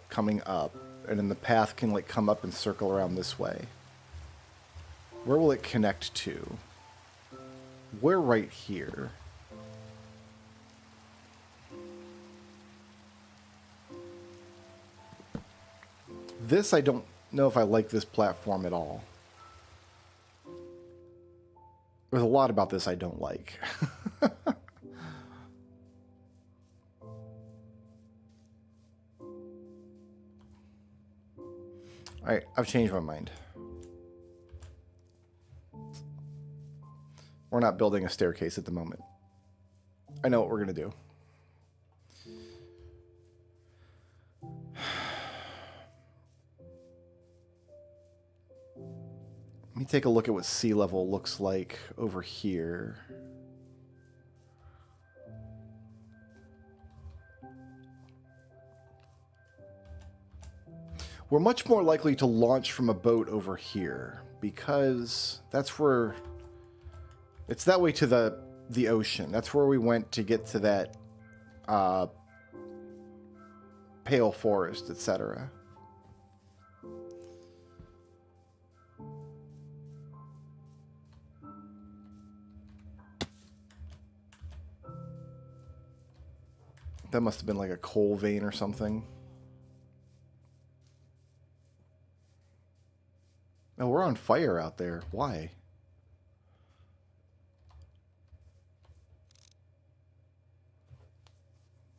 coming up, and then the path can like come up and circle around this way. Where will it connect to? We're right here. This, I don't know if I like this platform at all. There's a lot about this I don't like. Alright, I've changed my mind. We're not building a staircase at the moment. I know what we're going to do. Let me take a look at what sea level looks like over here. We're much more likely to launch from a boat over here because that's where it's that way to the ocean. That's where we went to get to that pale forest, etc. That must have been like a coal vein or something. Oh, we're on fire out there. Why?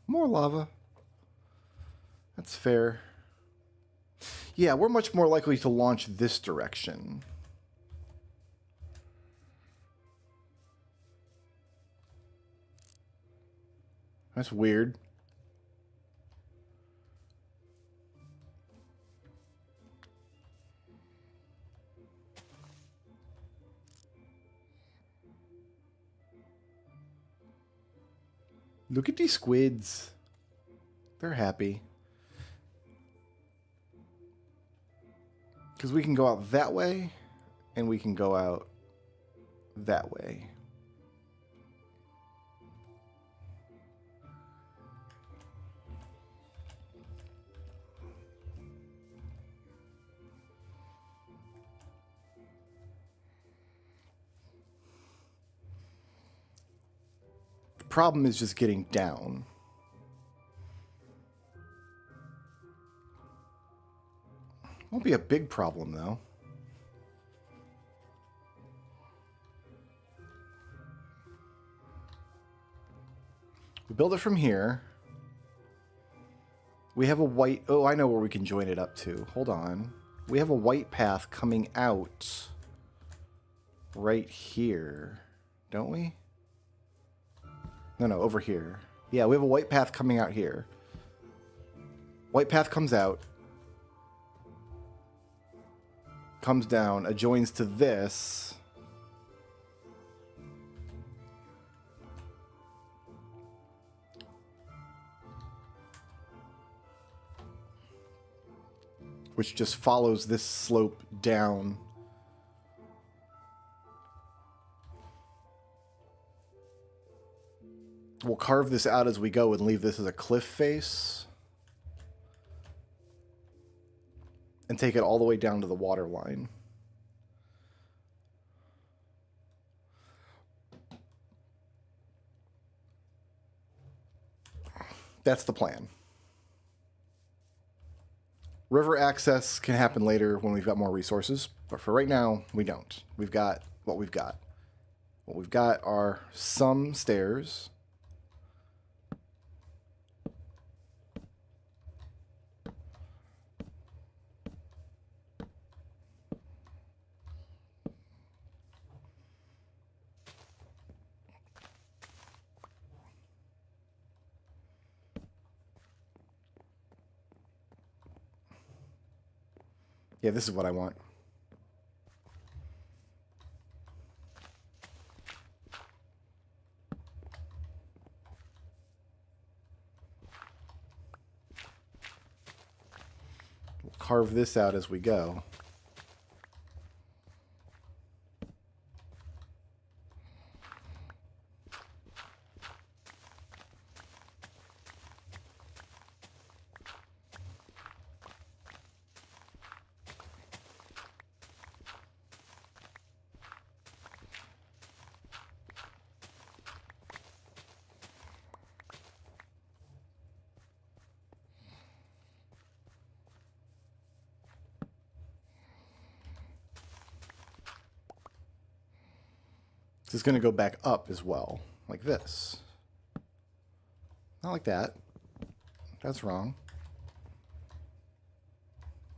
More lava. That's fair. Yeah, we're much more likely to launch this direction. That's weird. Look at these squids. They're happy. Because we can go out that way, and we can go out that way. The problem is just getting down. Won't be a big problem, though. We build it from here. We have a white... Oh, I know where we can join it up to. Hold on. We have a white path coming out right here. Don't we? No, over here. Yeah, we have a white path coming out here. White path comes out. Comes down, adjoins to this. Which just follows this slope down. We'll carve this out as we go and leave this as a cliff face. And take it all the way down to the water line. That's the plan. River access can happen later when we've got more resources, but for right now, we don't. We've got what we've got. What we've got are some stairs. Yeah, this is what I want. We'll carve this out as we go. It's going to go back up as well, like this. Not like that. That's wrong.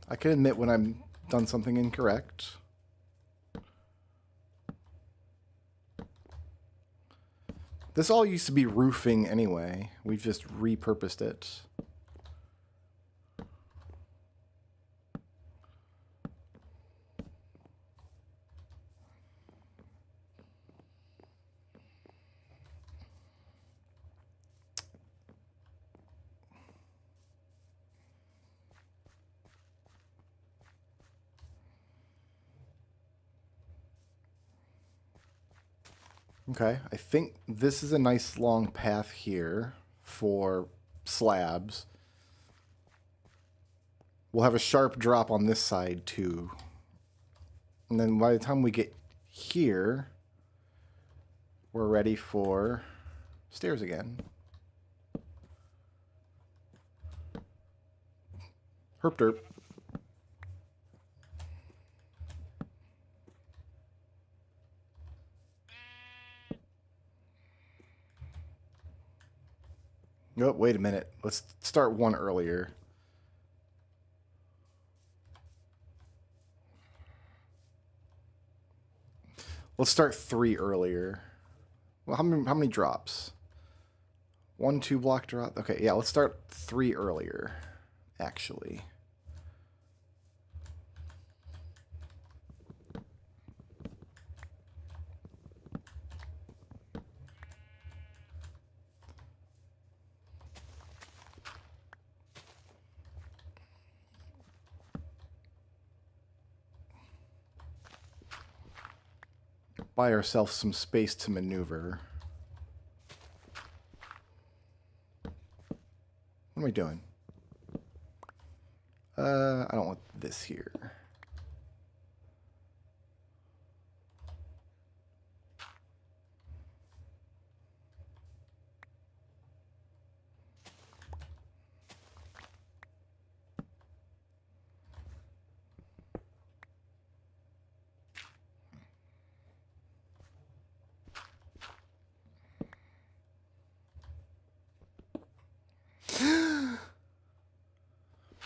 I can admit when I've done something incorrect. This all used to be roofing anyway. We've just repurposed it. Okay, I think this is a nice long path here for slabs. We'll have a sharp drop on this side too. And then by the time we get here, we're ready for stairs again. Herp derp. Oh, wait a minute. Let's start one earlier. Let's start 3 earlier. Well, how many drops? 1, 2 block drop. Okay, yeah, let's start 3 earlier, actually. Buy ourselves some space to maneuver. What am I doing? I don't want this here.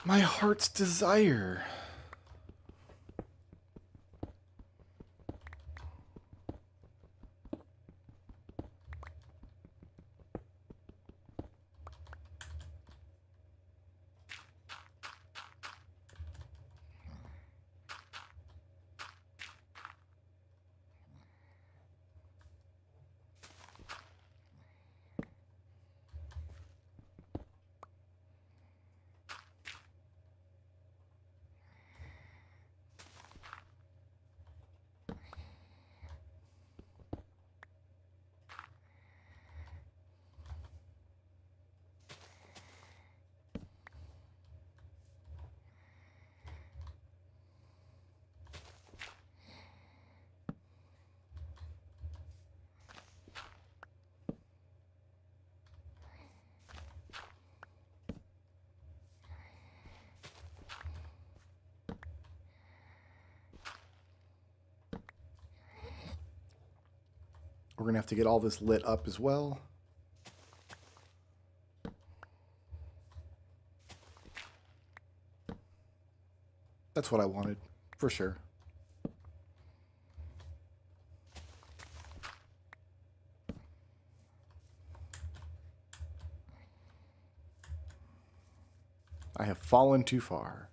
My heart's desire. We're going to have to get all this lit up as well. That's what I wanted, for sure. I have fallen too far.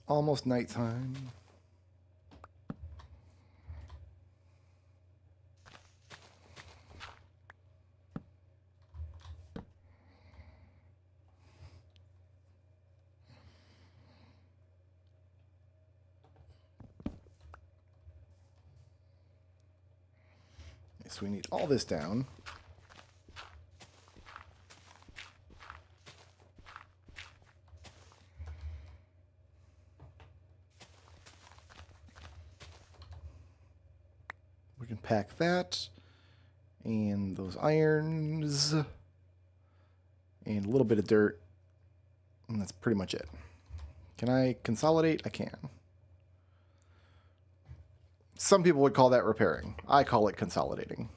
almost nighttime. So we need all this down. We can pack that and those irons and a little bit of dirt, and that's pretty much it. Can I consolidate? I can. Some people would call that repairing. I call it consolidating.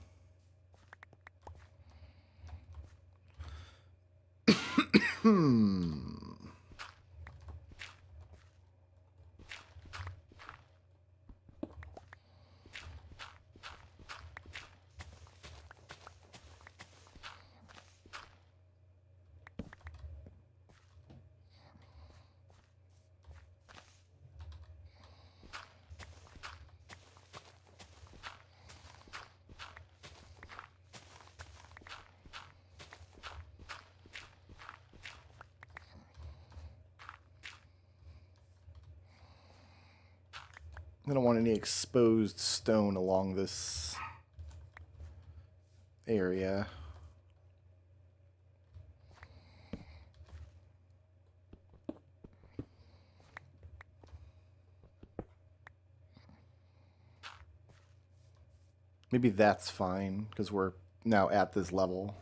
I don't want any exposed stone along this area. Maybe that's fine, because we're now at this level.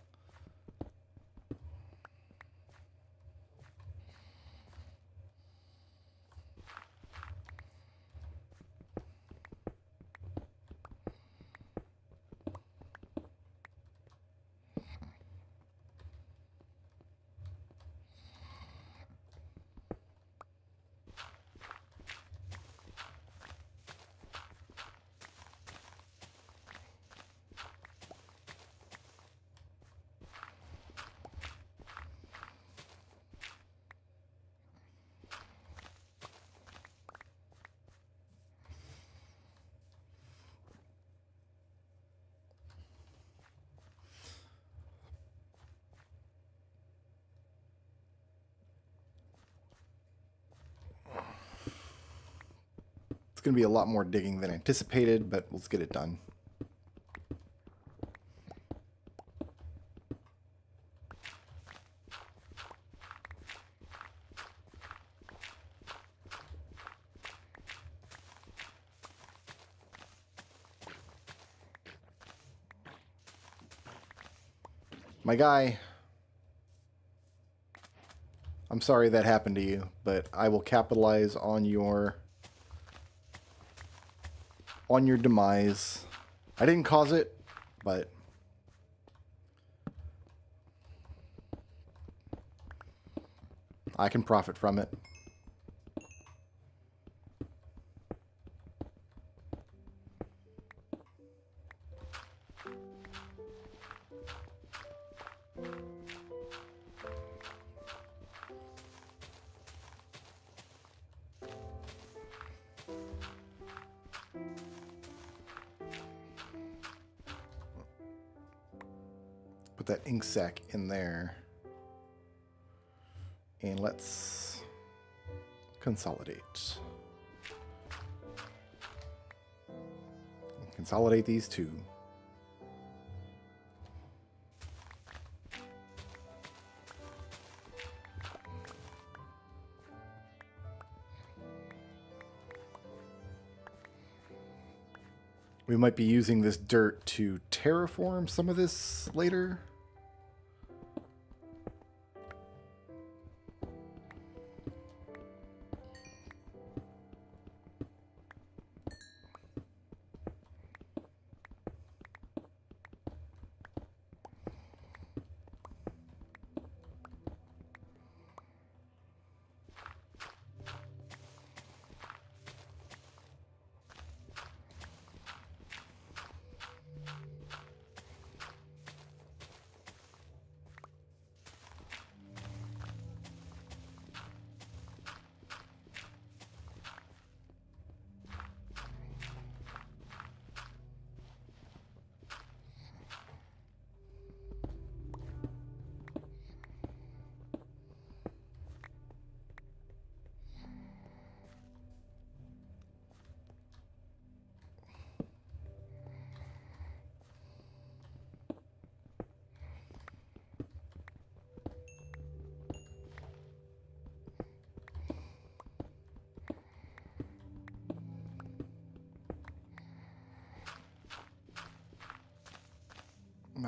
It's going to be a lot more digging than anticipated, but let's get it done. My guy, I'm sorry that happened to you, but I will capitalize on your demise. I didn't cause it, but I can profit from it. Put that ink sac in there. And let's consolidate. Consolidate these two. We might be using this dirt to terraform some of this later.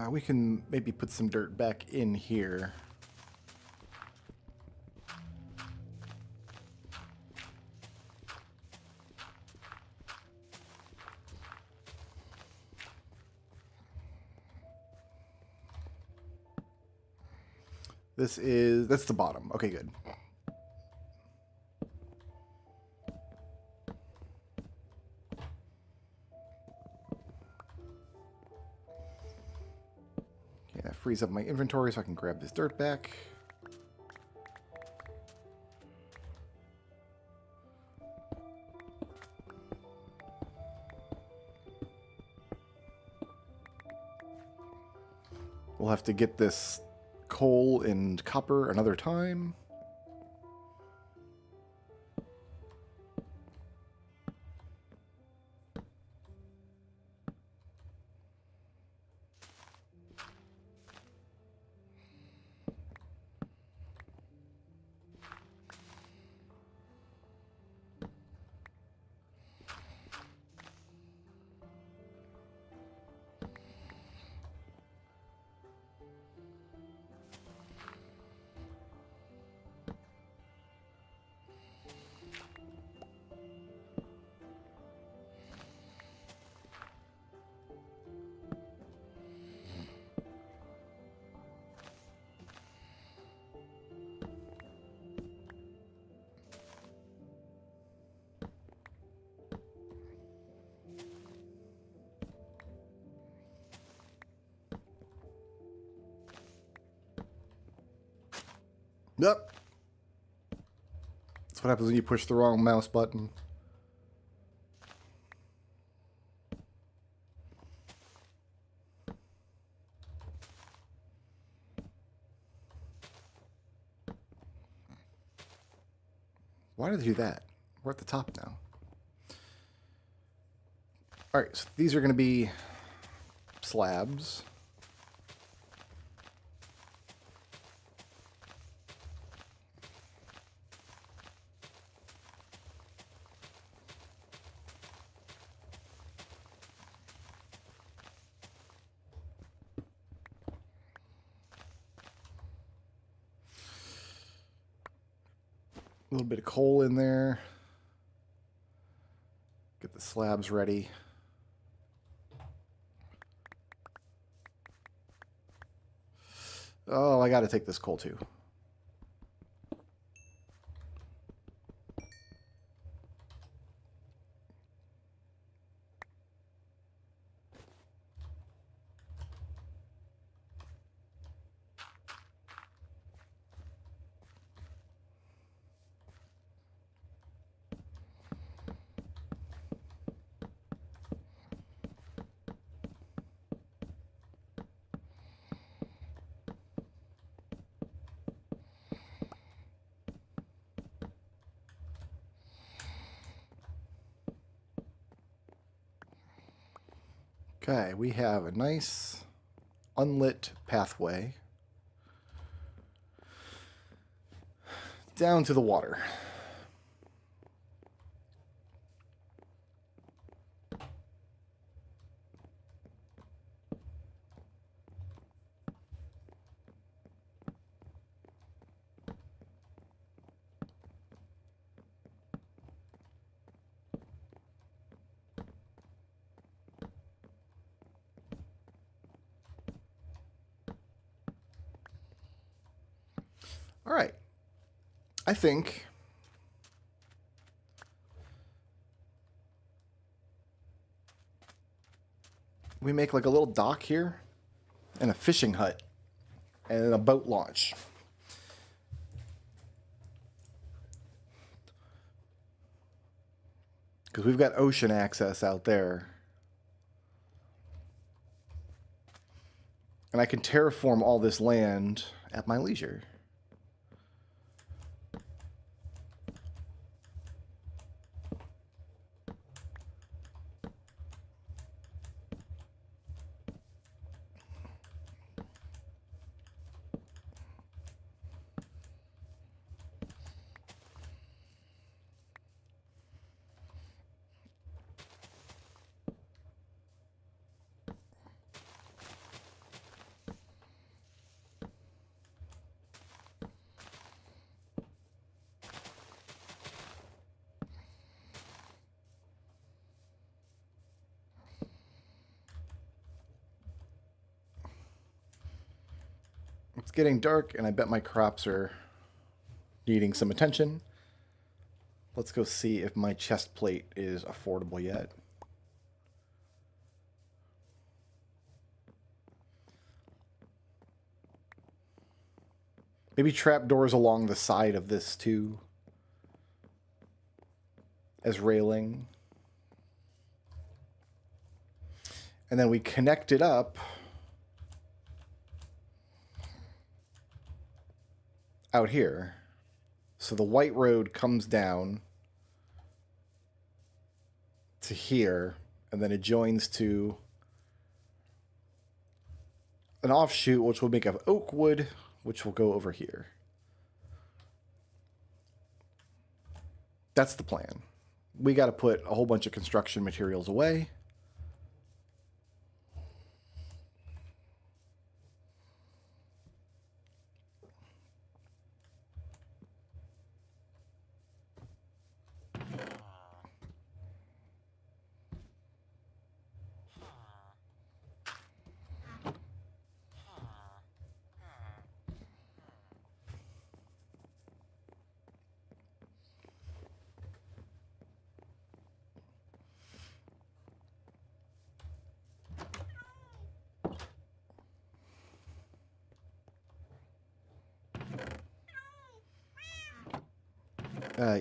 We can maybe put some dirt back in here. That's the bottom. Okay, good. Okay, that frees up my inventory so I can grab this dirt back. We'll have to get this coal and copper another time. Yep. That's what happens when you push the wrong mouse button. Why did they do that? We're at the top now. All right, so these are going to be slabs. A little bit of coal in there. Get the slabs ready. Oh, I got to take this coal too. Okay, we have a nice unlit pathway down to the water. All right. I think we make like a little dock here and a fishing hut and a boat launch. Because we've got ocean access out there. And I can terraform all this land at my leisure. It's getting dark, and I bet my crops are needing some attention. Let's go see if my chest plate is affordable yet. Maybe trapdoors along the side of this too, as railing. And then we connect it up out here. So the white road comes down to here, and then it joins to an offshoot, which will make of oak wood, which will go over here. That's the plan. We got to put a whole bunch of construction materials away.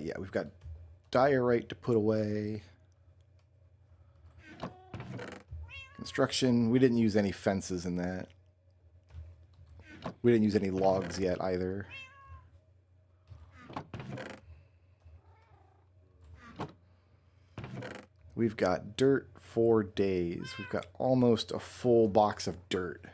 Yeah, we've got diorite to put away. Construction, we didn't use any fences in that. We didn't use any logs yet either. We've got dirt for days. We've got almost a full box of dirt.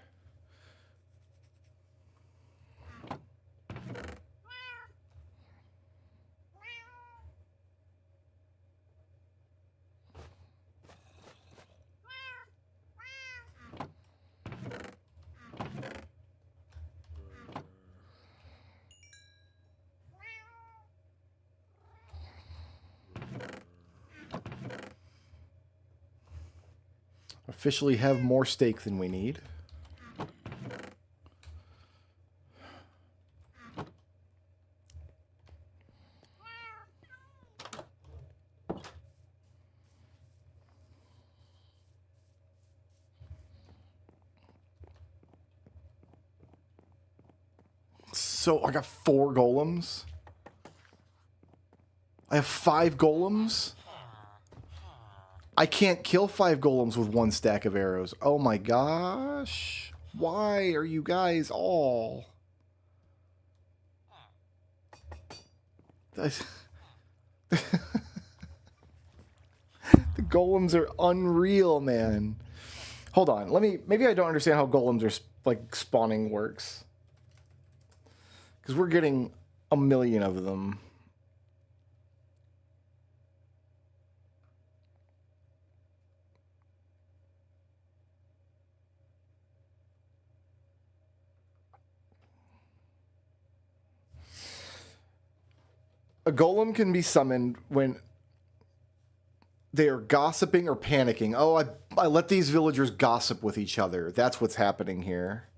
Officially have more steak than we need. So I got 4 golems. I have 5 golems. I can't kill 5 golems with 1 stack of arrows. Oh my gosh. Why are you guys all... The golems are unreal, man. Hold on. Maybe I don't understand how golems are like spawning works. Because we're getting a million of them. A golem can be summoned when they are gossiping or panicking. Oh, I let these villagers gossip with each other. That's what's happening here.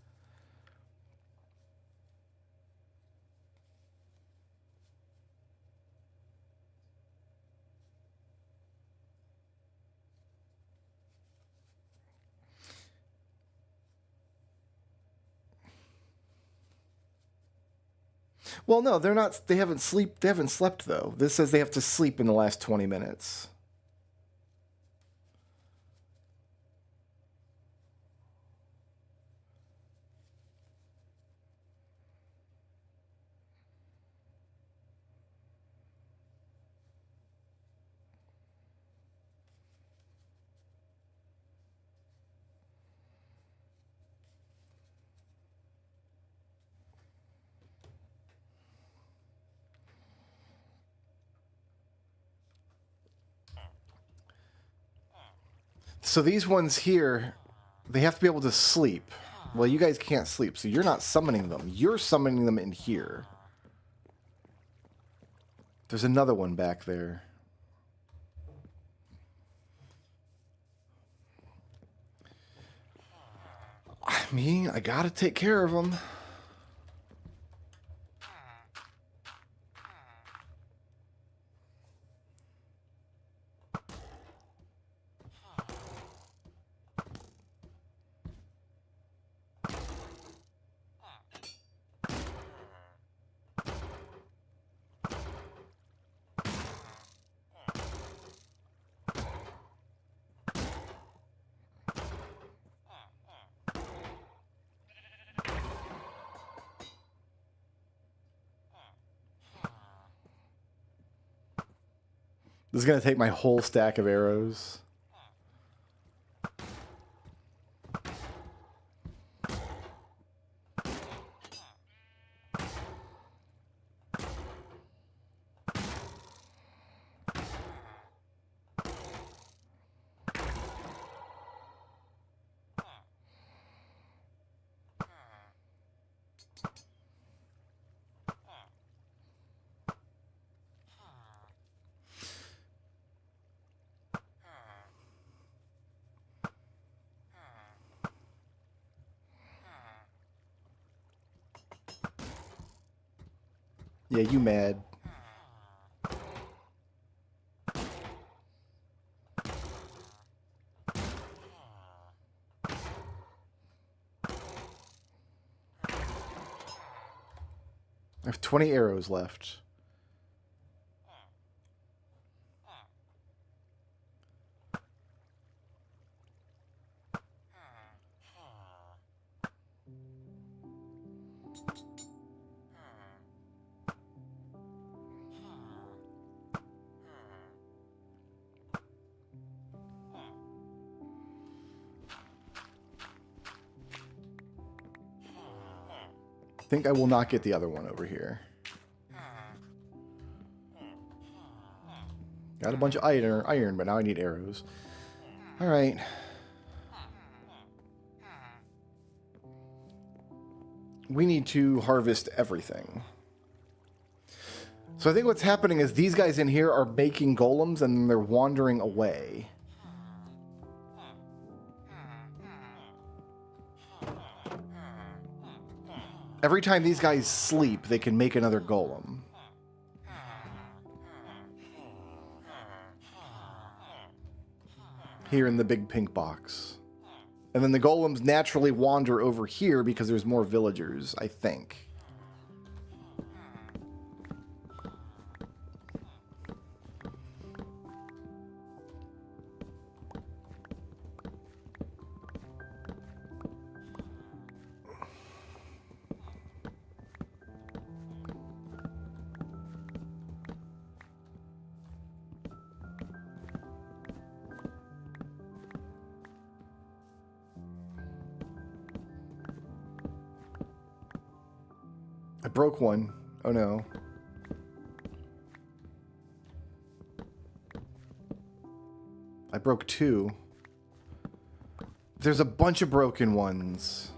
Well, no, they're not. They haven't slept though. This says they have to sleep in the last 20 minutes. So these ones here, they have to be able to sleep. Well, you guys can't sleep, so you're not summoning them. You're summoning them in here. There's another one back there. I mean, I gotta take care of them. This is going to take my whole stack of arrows. Yeah, you mad. I have 20 arrows left. I think I will not get the other one over here. Got a bunch of iron, but now I need arrows. All right. We need to harvest everything. So I think what's happening is these guys in here are making golems and they're wandering away. Every time these guys sleep, they can make another golem. Here in the big pink box. And then the golems naturally wander over here because there's more villagers, I think. I broke one. Oh no. I broke two. There's a bunch of broken ones.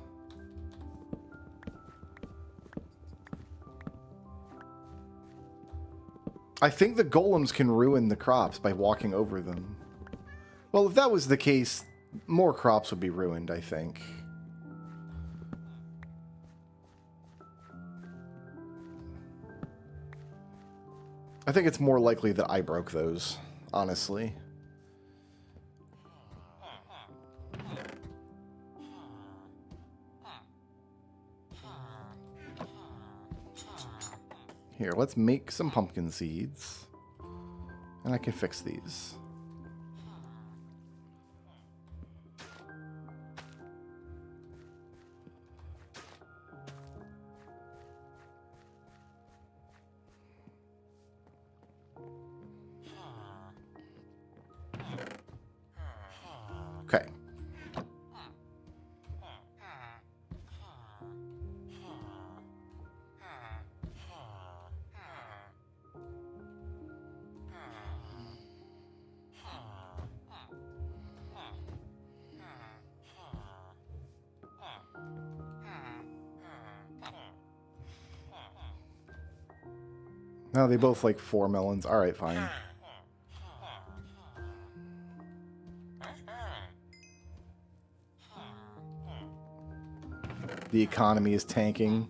I think the golems can ruin the crops by walking over them. Well, if that was the case, more crops would be ruined, I think. I think it's more likely that I broke those, honestly. Here, let's make some pumpkin seeds. And I can fix these. Okay. No, they both like 4 melons. All right, fine. The economy is tanking.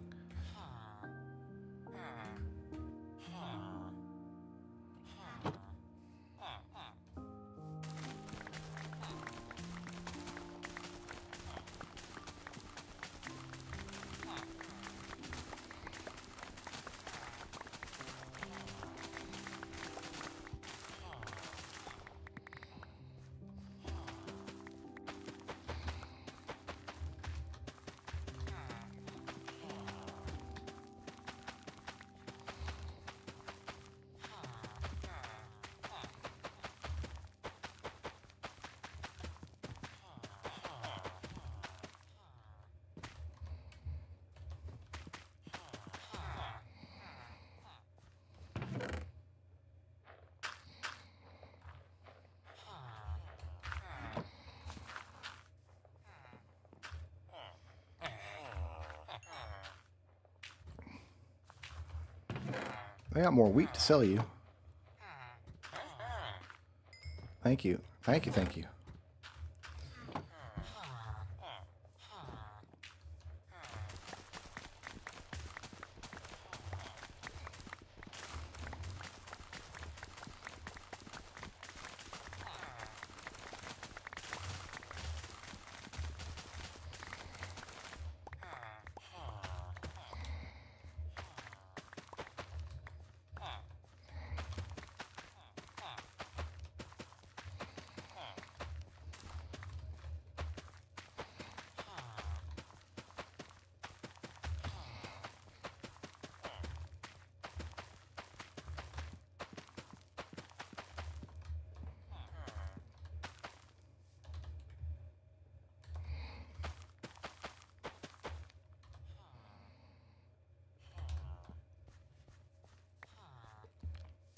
I got more wheat to sell you. Thank you. Thank you, thank you.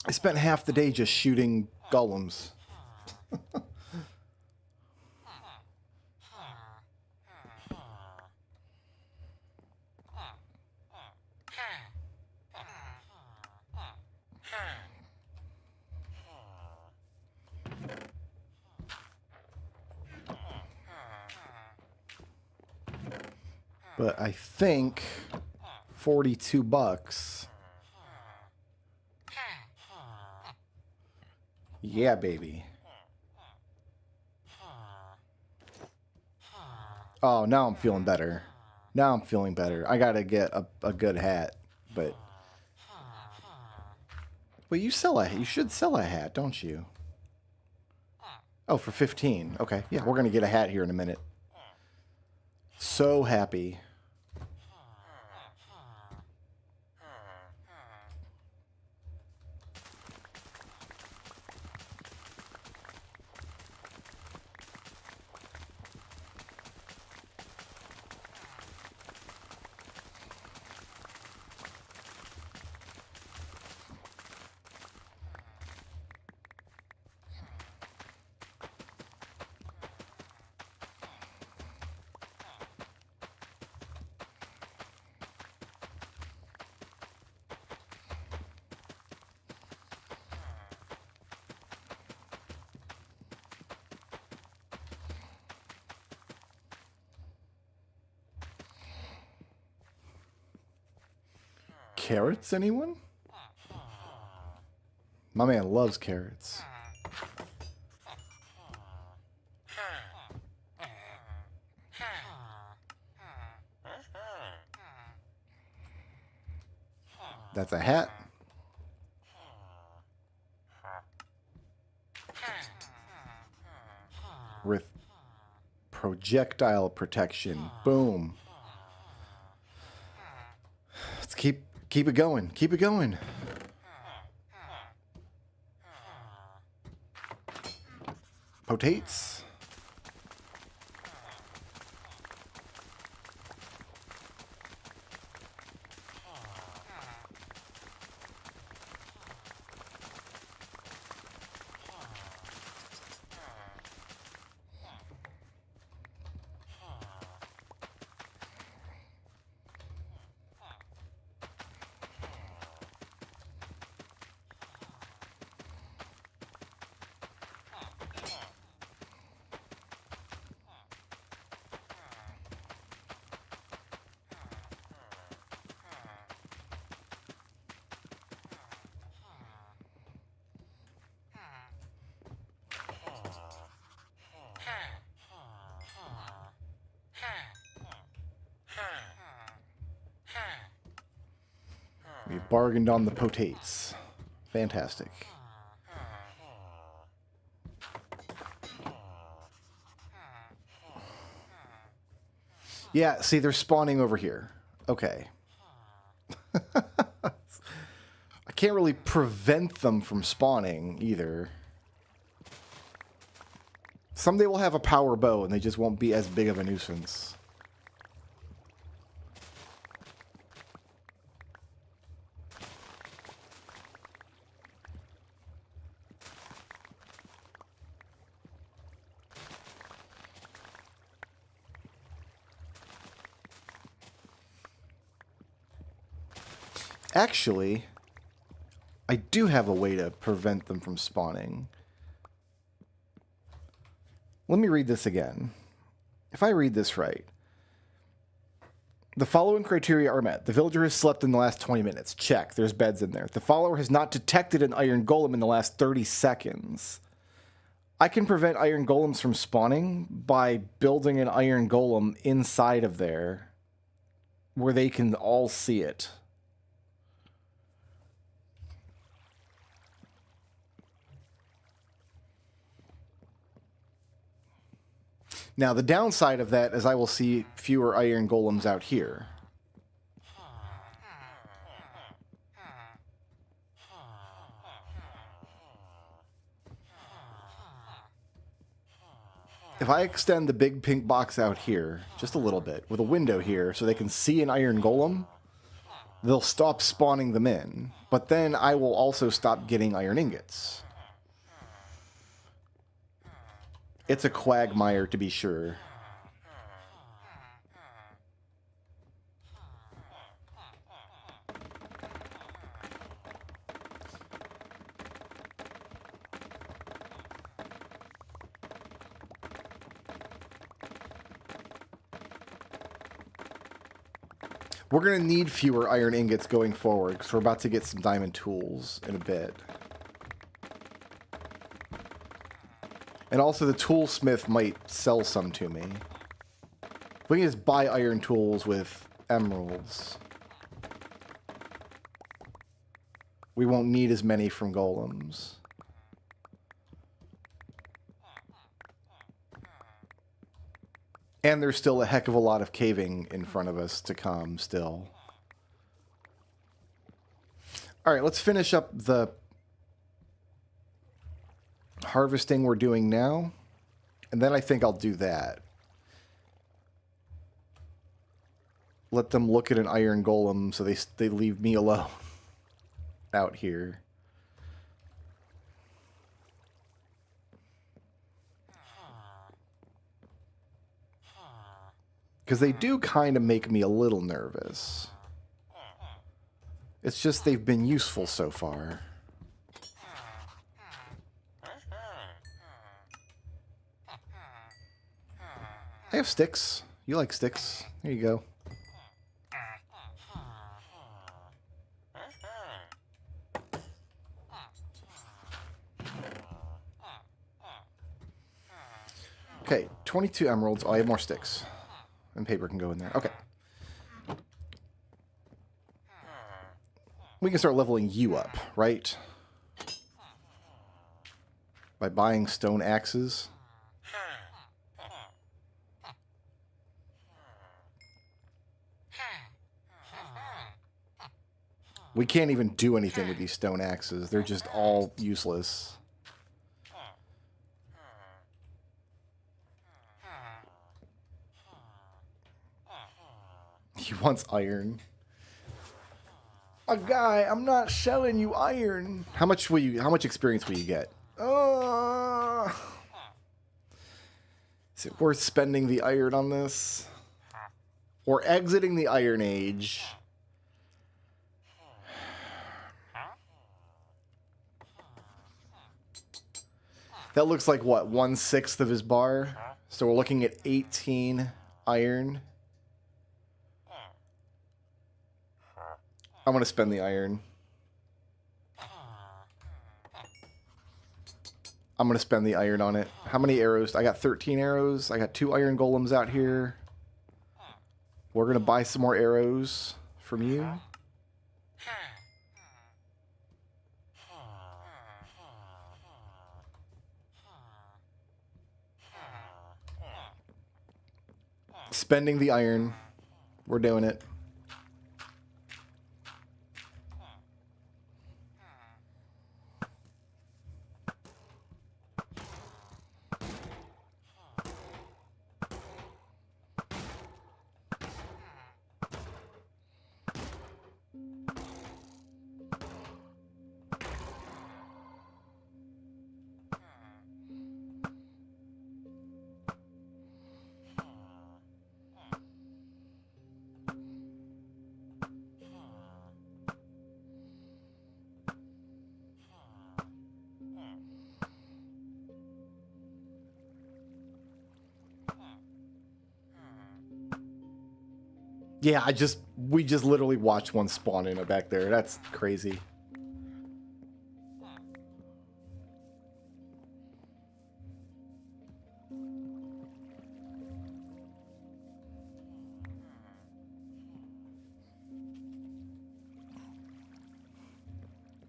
I spent half the day just shooting golems. But I think 42 bucks. Yeah, baby. Oh, now I'm feeling better. Now I'm feeling better. I gotta get a good hat, but... Well, you should sell a hat, don't you? Oh, for 15. Okay, yeah, we're gonna get a hat here in a minute. So happy. Carrots, anyone? My man loves carrots. That's a hat. With projectile protection. Boom. Let's keep it going. Keep it going. Potates. We bargained on the potates. Fantastic. Yeah, see, they're spawning over here. Okay. I can't really prevent them from spawning either. Someday we'll have a power bow and they just won't be as big of a nuisance. Actually, I do have a way to prevent them from spawning. Let me read this again. If I read this right. The following criteria are met. The villager has slept in the last 20 minutes. Check. There's beds in there. The follower has not detected an iron golem in the last 30 seconds. I can prevent iron golems from spawning by building an iron golem inside of there where they can all see it. Now, the downside of that is I will see fewer iron golems out here. If I extend the big pink box out here, just a little bit, with a window here, so they can see an iron golem, they'll stop spawning them in. But then I will also stop getting iron ingots. It's a quagmire, to be sure. We're going to need fewer iron ingots going forward, because we're about to get some diamond tools in a bit. And also the toolsmith might sell some to me. If we can just buy iron tools with emeralds, we won't need as many from golems. And there's still a heck of a lot of caving in front of us to come still. Alright, let's finish up the harvesting we're doing now. And then I think I'll do that. Let them look at an iron golem so they leave me alone out here. Because they do kind of make me a little nervous. It's just they've been useful so far. I have sticks. You like sticks. There you go. Okay, 22 emeralds. Oh, I have more sticks. And paper can go in there. Okay. We can start leveling you up, right? By buying stone axes. We can't even do anything with these stone axes. They're just all useless. He wants iron. A guy, I'm not selling you iron. How much experience will you get? Is it worth spending the iron on this? Or exiting the Iron Age? That looks like what, 1/6 of his bar? So we're looking at 18 iron. I'm going to spend the iron. I'm going to spend the iron on it. How many arrows? I got 13 arrows. I got 2 iron golems out here. We're going to buy some more arrows from you. Spending the iron. We're doing it. Yeah, we just literally watched one spawn in back there. That's crazy.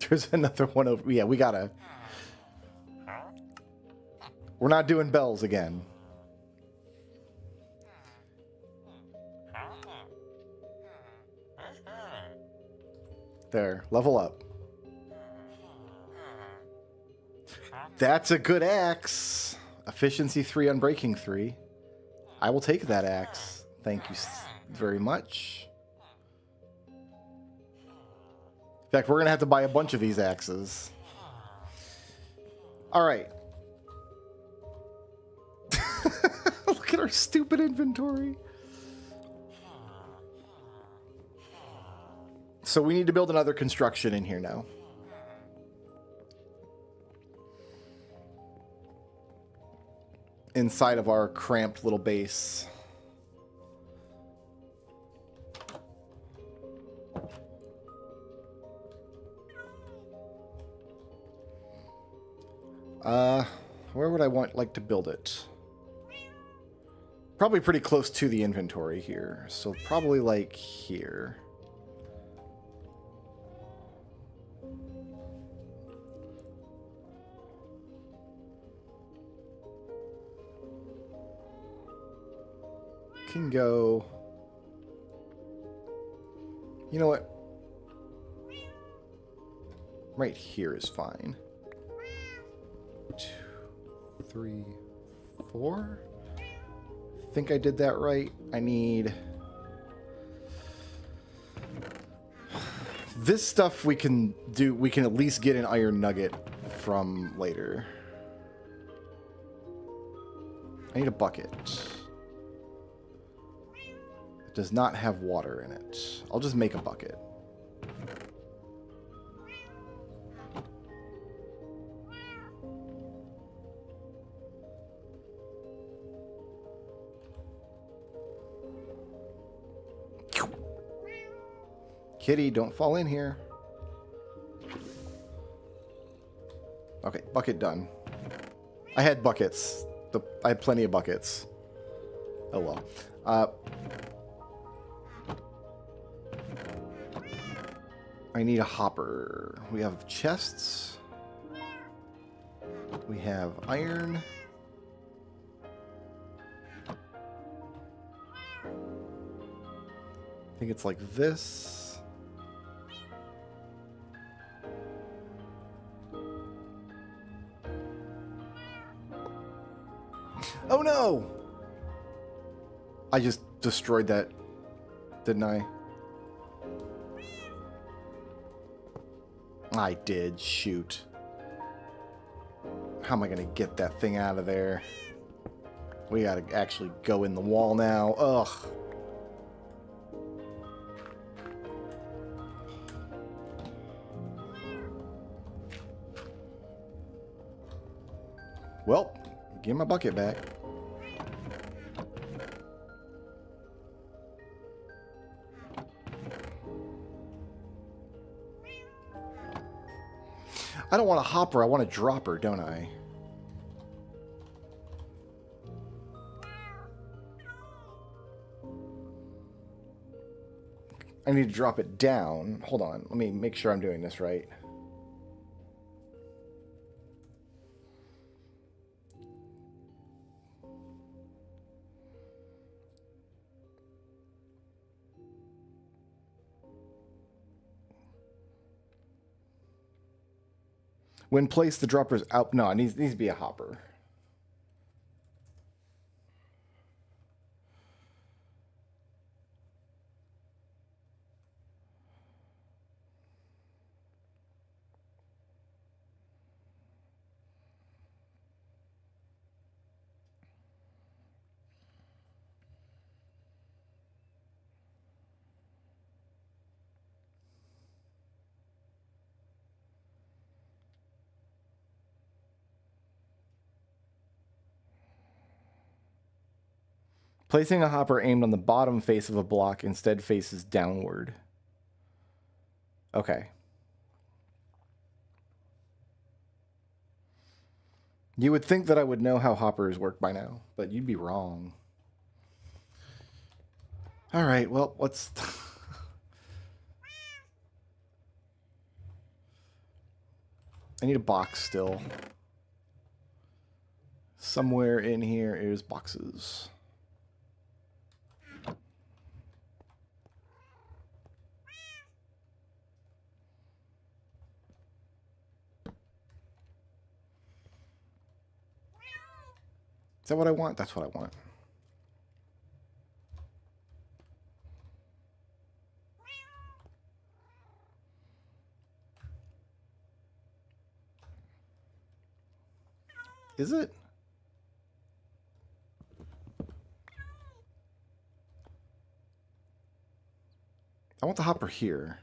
There's another one over. Yeah, we gotta. We're not doing bells again. There, level up. That's a good axe. Efficiency 3, unbreaking 3. I will take that axe. Thank you very much. In fact, we're going to have to buy a bunch of these axes. All right. Look at our stupid inventory. So we need to build another construction in here now. Inside of our cramped little base. Where would I like to build it? Probably pretty close to the inventory here. So probably like here. Can go. You know what? Right here is fine. 2, 3, 4. Think I did that right. I need this stuff. We can do. We can at least get an iron nugget from later. I need a bucket. It does not have water in it. I'll just make a bucket. Kitty, don't fall in here. Okay, bucket done. I had buckets. I had plenty of buckets. Oh well. I need a hopper. We have chests. We have iron. I think it's like this. Oh no! I just destroyed that, didn't I? I did, shoot. How am I gonna get that thing out of there? We gotta actually go in the wall now. Ugh. Well, give my bucket back. I don't want a hopper, I want a dropper, don't I? I need to drop it down. Hold on, let me make sure I'm doing this right. When placed, the dropper's out. No, it needs to be a hopper. Placing a hopper aimed on the bottom face of a block instead faces downward. Okay. You would think that I would know how hoppers work by now, but you'd be wrong. All right, well, let's... I need a box still. Somewhere in here is boxes. Is that what I want? That's what I want. Is it? I want the hopper here.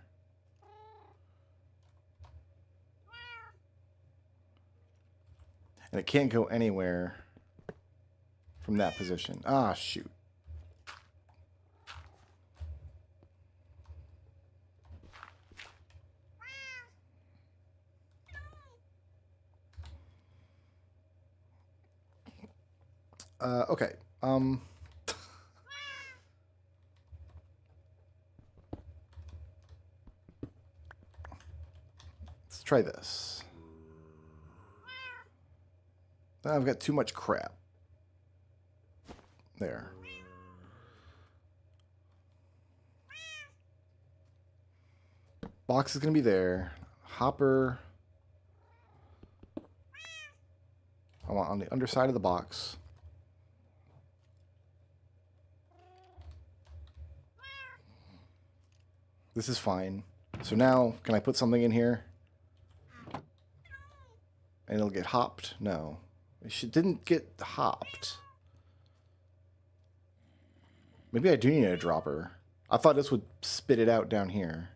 And it can't go anywhere from that position. Ah, shoot. Okay. Let's try this. I've got too much crap. There. Box is going to be there. Hopper. I want on the underside of the box. This is fine. So now, can I put something in here? And it'll get hopped? No. It didn't get hopped. Maybe I do need a dropper. I thought this would spit it out down here.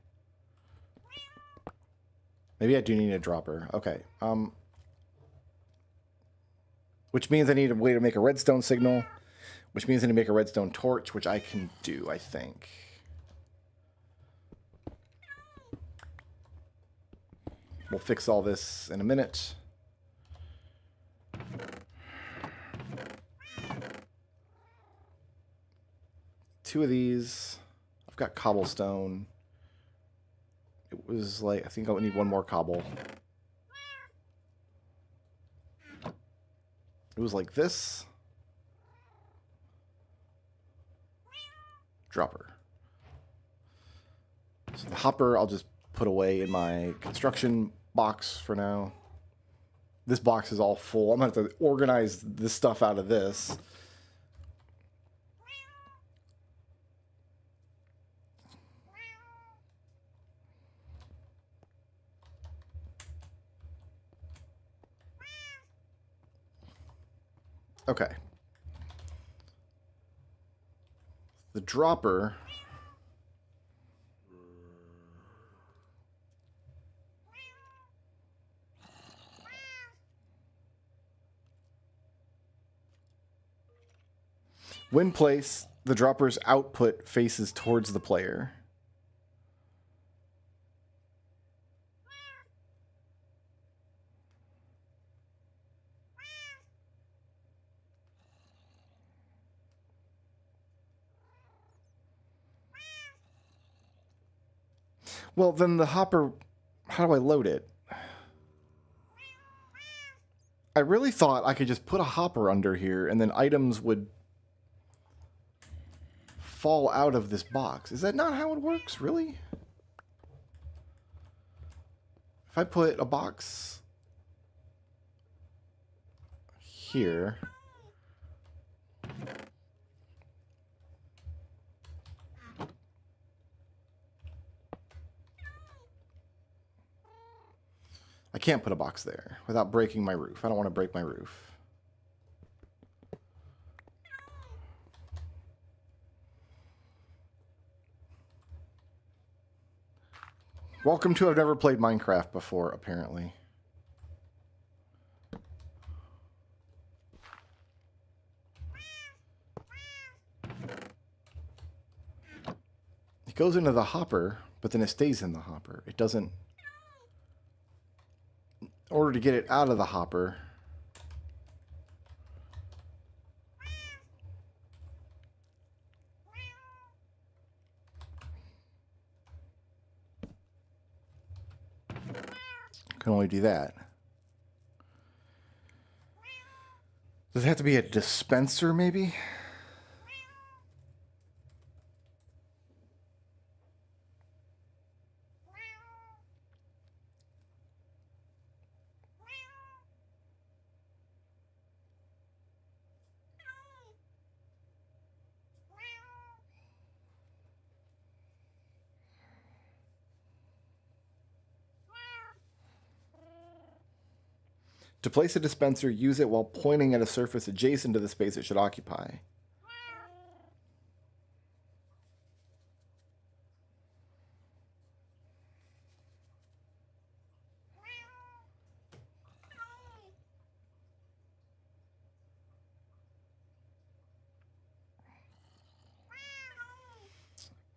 Maybe I do need a dropper. Okay. Which means I need a way to make a redstone signal. Which means I need to make a redstone torch, which I can do, I think. We'll fix all this in a minute. Two of these. I've got cobblestone. It was like, I think I would need one more cobble. It was like this. Dropper. So the hopper I'll just put away in my construction box for now. This box is all full. I'm going to have to organize this stuff out of this. Okay. The dropper. When placed, the dropper's output faces towards the player. Well, then the hopper, how do I load it? I really thought I could just put a hopper under here and then items would fall out of this box. Is that not how it works, really? If I put a box here... I can't put a box there without breaking my roof. I don't want to break my roof. Welcome to I've never played Minecraft before, apparently. It goes into the hopper, but then it stays in the hopper. It doesn't... In order to get it out of the hopper... Can only do that. Does it have to be a dispenser, maybe? To place a dispenser, use it while pointing at a surface adjacent to the space it should occupy.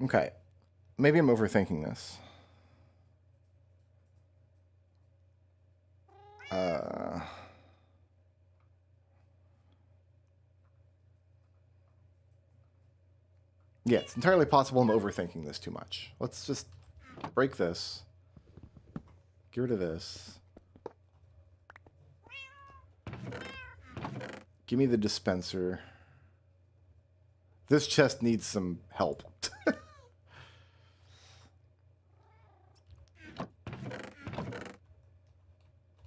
Okay. Maybe I'm overthinking this. Yeah, it's entirely possible I'm overthinking this too much. Let's just break this. Get rid of this. Give me the dispenser. This chest needs some help.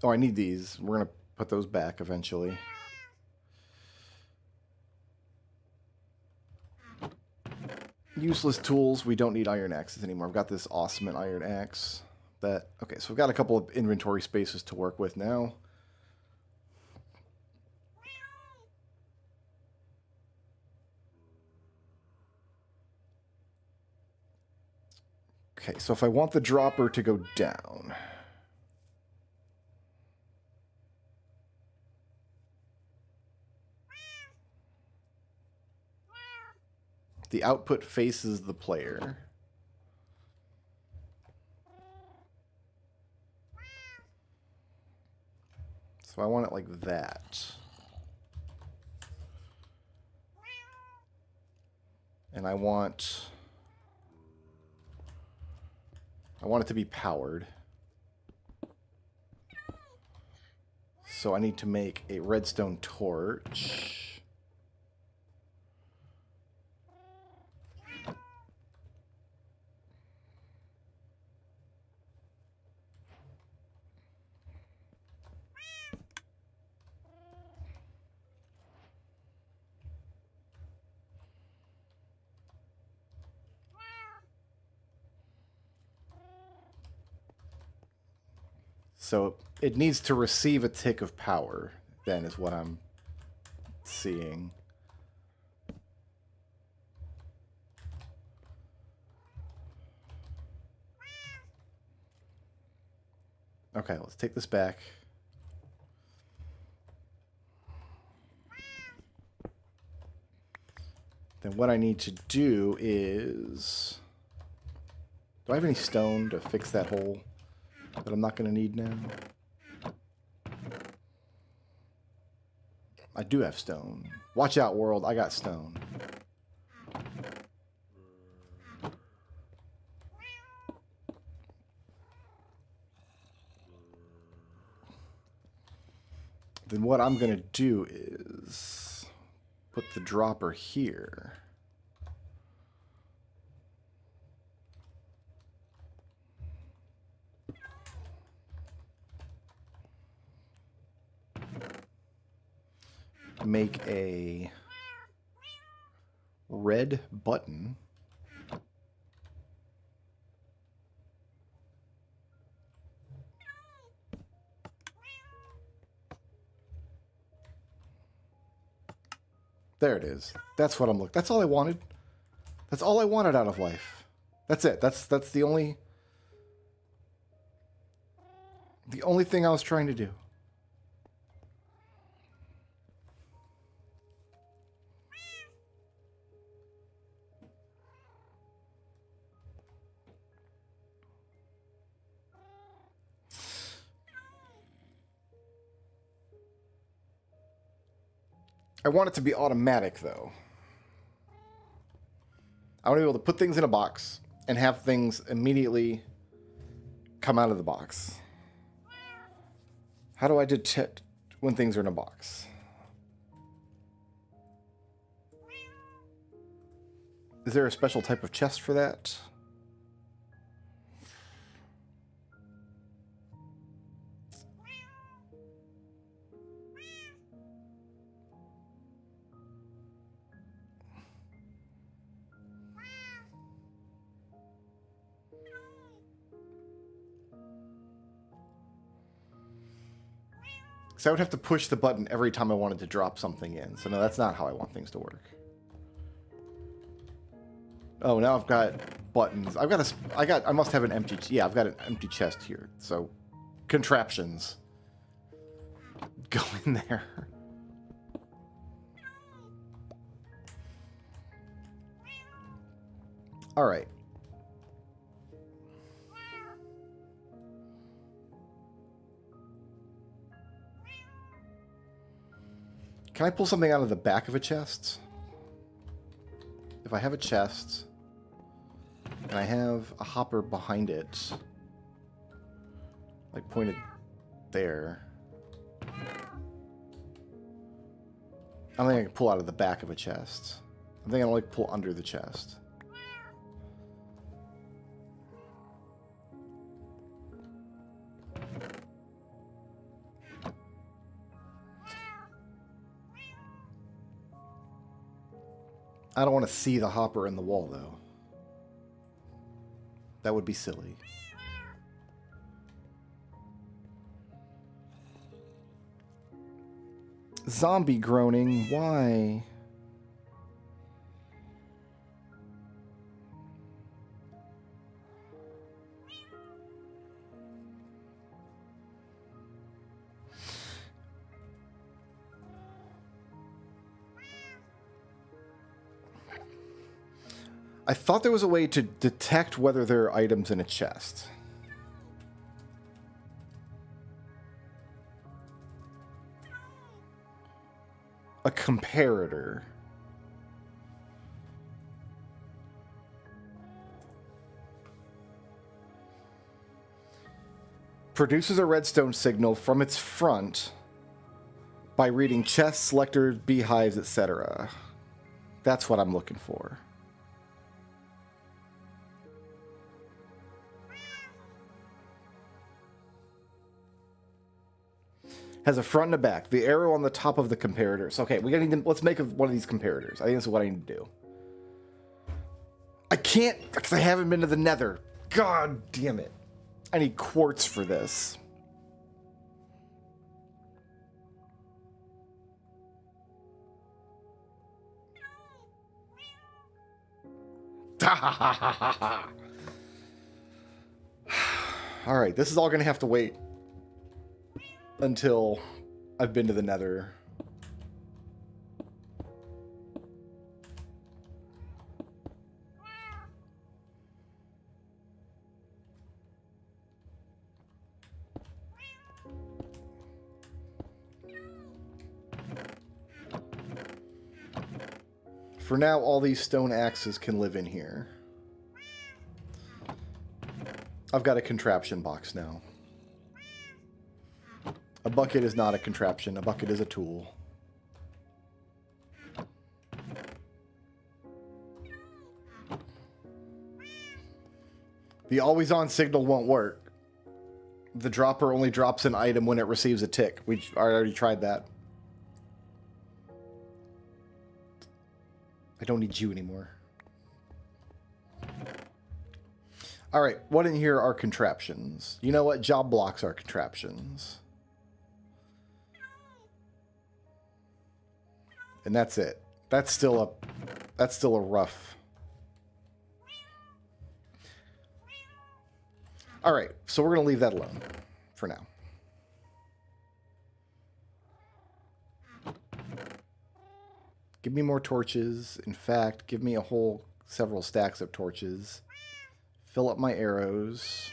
Oh, I need these. We're going to put those back eventually. Useless tools. We don't need iron axes anymore. I've got this awesome iron axe. Okay, so we've got a couple of inventory spaces to work with now. Okay, so if I want the dropper to go down... The output faces the player. So I want it like that. And I want it to be powered. So I need to make a redstone torch. So it needs to receive a tick of power, then, is what I'm seeing. Okay, let's take this back. Then what I need to do is... Do I have any stone to fix that hole that I'm not going to need now? I do have stone. Watch out, world. I got stone. Then what I'm going to do is put the dropper here. Make a red button. There it is. That's what I'm looking. That's all I wanted. That's all I wanted out of life. That's it. That's the only thing I was trying to do. I want it to be automatic, though. I want to be able to put things in a box and have things immediately come out of the box. How do I detect when things are in a box? Is there a special type of chest for that? So I would have to push the button every time I wanted to drop something in. So no, that's not how I want things to work. Oh, now I've got buttons. I must have an empty, yeah, I've got an empty chest here. So contraptions go in there. All right. Can I pull something out of the back of a chest? If I have a chest and I have a hopper behind it, like pointed there, I don't think I can pull out of the back of a chest. I think I can only pull under the chest. I don't want to see the hopper in the wall, though. That would be silly. Zombie groaning, why? I thought there was a way to detect whether there are items in a chest. A comparator. Produces a redstone signal from its front by reading chests, selectors, beehives, etc. That's what I'm looking for. Has a front and a back. The arrow on the top of the comparators. Okay, let's make one of these comparators. I think that's what I need to do. I can't, because I haven't been to the Nether. God damn it. I need quartz for this. All right, this is all going to have to wait until I've been to the Nether. For now, all these stone axes can live in here. I've got a contraption box now. A bucket is not a contraption. A bucket is a tool. The always-on signal won't work. The dropper only drops an item when it receives a tick. I already tried that. I don't need you anymore. All right, what in here are contraptions? You know what? Job blocks are contraptions. And that's it. That's still a rough. All right, so we're going to leave that alone for now. Give me more torches. In fact, give me several stacks of torches. Fill up my arrows.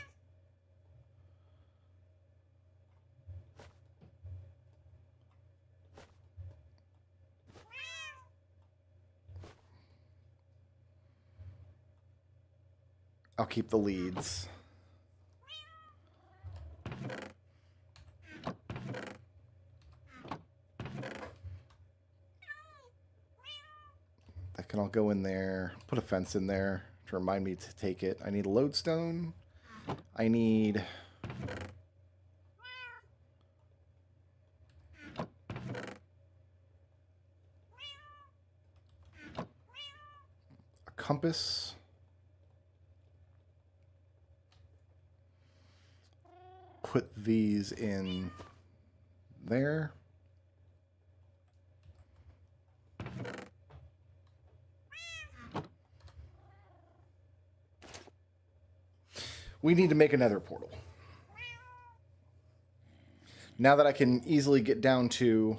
I'll keep the leads. That can all go in there. Put a fence in there to remind me to take it. I need a lodestone. I need... a compass. Put these in there. We need to make another portal. Now that I can easily get down to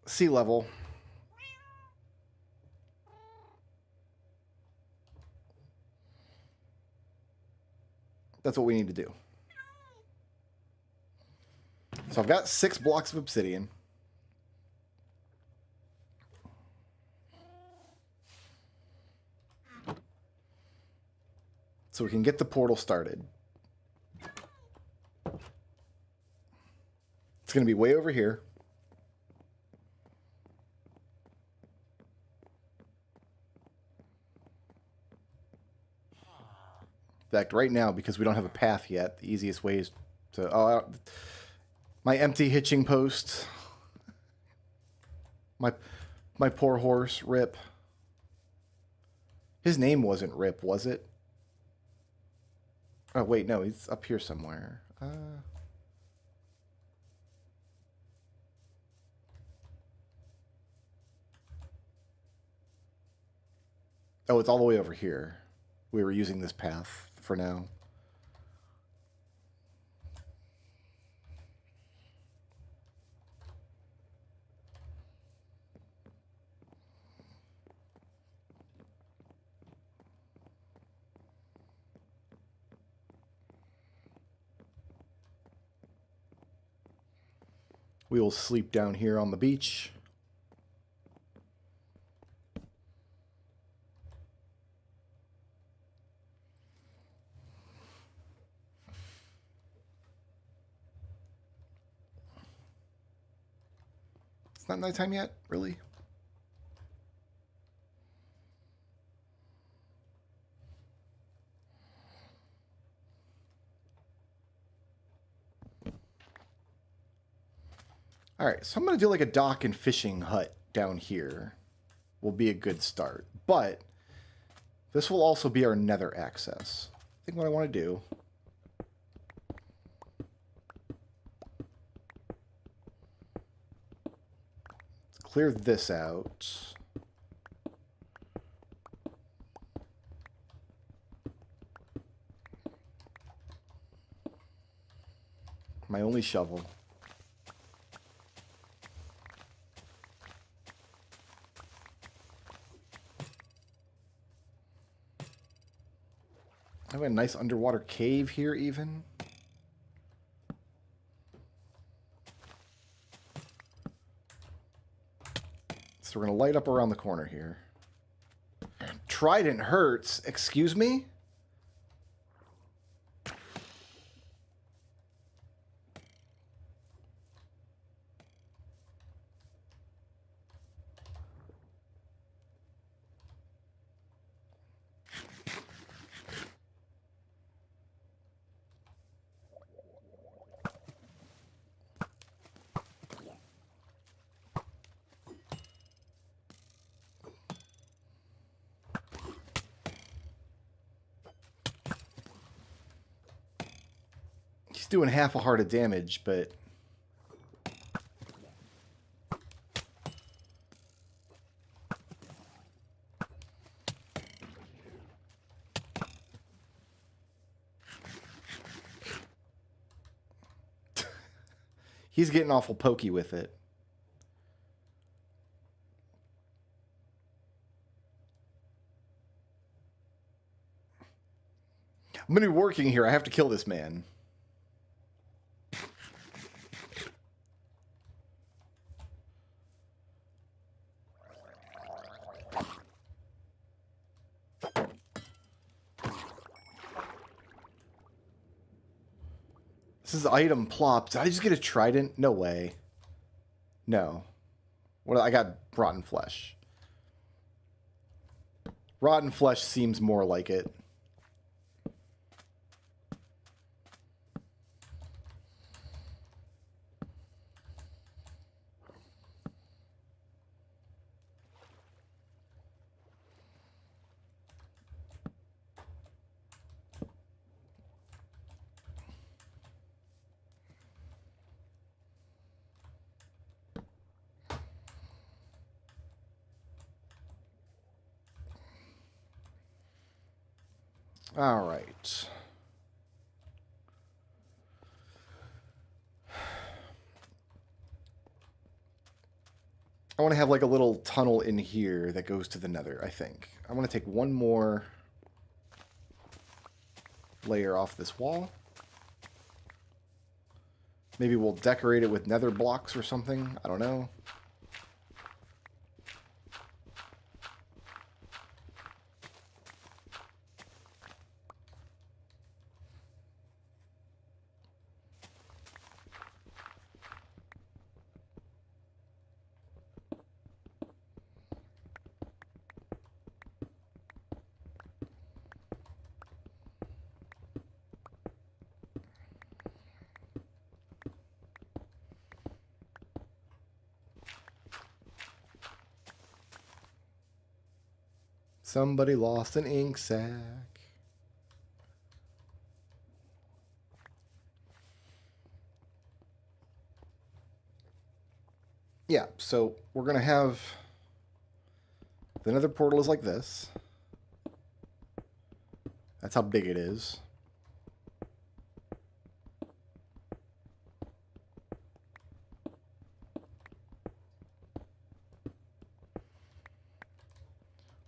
sea level, that's what we need to do. So I've got 6 blocks of obsidian. So we can get the portal started. It's going to be way over here. In fact, right now, because we don't have a path yet, the easiest way is to... Oh, my empty hitching post. My poor horse, Rip. His name wasn't Rip, was it? Oh, wait, no, he's up here somewhere. Oh, it's all the way over here. We were using this path for now. We will sleep down here on the beach. It's not nighttime yet, really? All right, so I'm going to do like a dock and fishing hut down here. Will be a good start. But this will also be our nether access. I think what I want to do... let's clear this out. My only shovel. I have a nice underwater cave here, even. So we're going to light up around the corner here. Trident hurts. Excuse me? He's doing half a heart of damage, but... he's getting awful pokey with it. I'm going to be working here. I have to kill this man. This is item plop. Did I just get a trident? No way. No. What? I got rotten flesh. Rotten flesh seems more like it. All right. I want to have like a little tunnel in here that goes to the nether, I think. I want to take one more layer off this wall. Maybe we'll decorate it with nether blocks or something. I don't know. Somebody lost an ink sac. Yeah, so we're going to have the nether portal is like this. That's how big it is.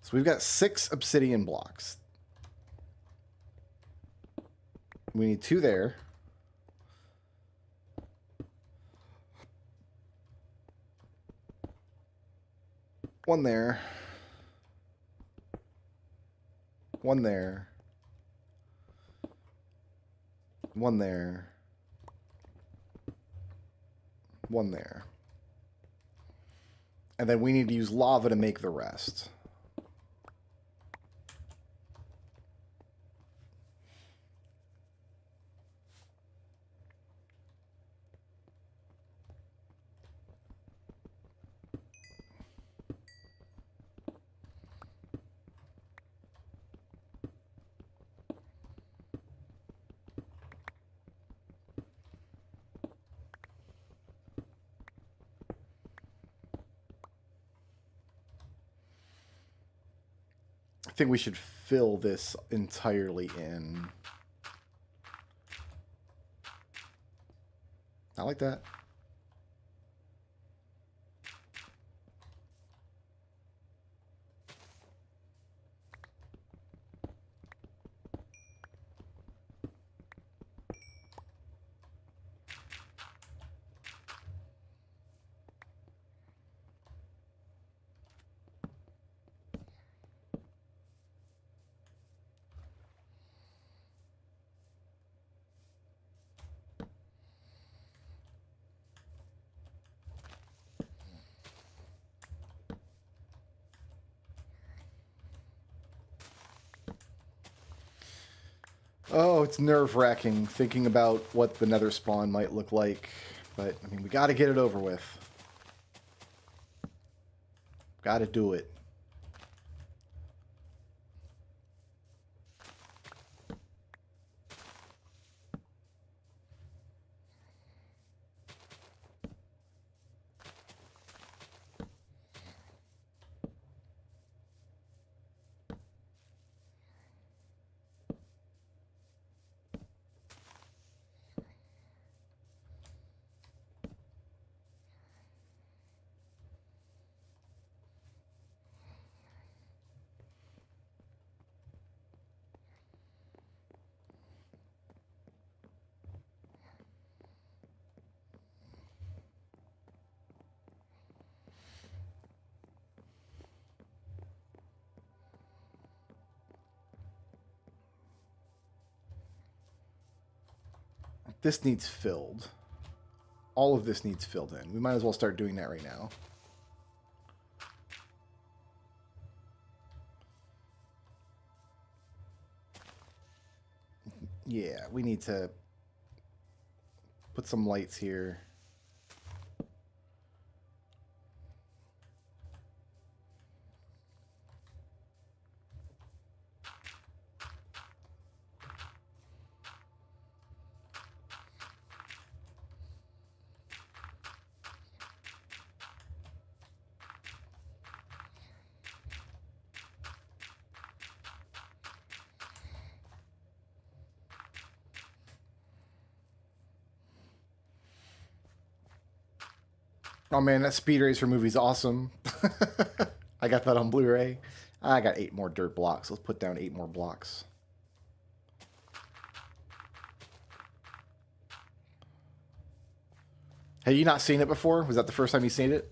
So we've got 6 obsidian blocks. We need 2 there. One there. One there. One there. One there. And then we need to use lava to make the rest. I think we should fill this entirely in. Not like that. Oh, it's nerve-wracking thinking about what the nether spawn might look like. But, I mean, we got to get it over with. Got to do it. This needs filled. All of this needs filled in. We might as well start doing that right now. Yeah, we need to put some lights here. Oh man, that Speed Racer movie's awesome. I got that on Blu-ray. I got 8 more dirt blocks. Let's put down 8 more blocks. Have you not seen it before? Was that the first time you seen it?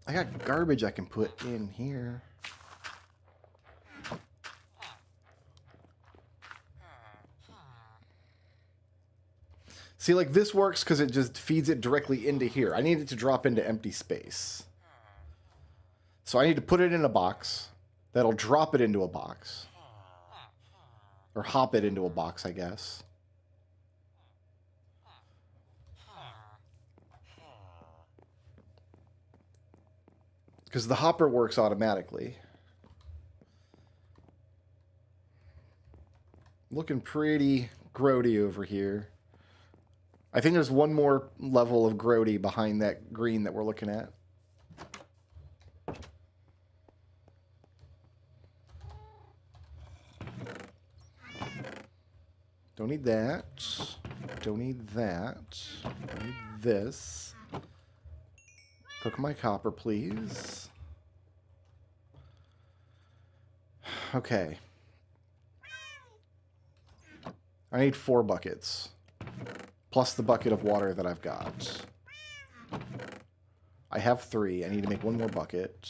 I got garbage I can put in here. See, like this works because it just feeds it directly into here. I need it to drop into empty space. So I need to put it in a box. That'll drop it into a box. Or hop it into a box, I guess. Because the hopper works automatically. Looking pretty grody over here. I think there's one more level of grody behind that green that we're looking at. Don't need that. Don't need that. Don't need this. Cook my copper, please. Okay. I need 4 buckets. Plus the bucket of water that I've got. I have 3. I need to make 1 more bucket.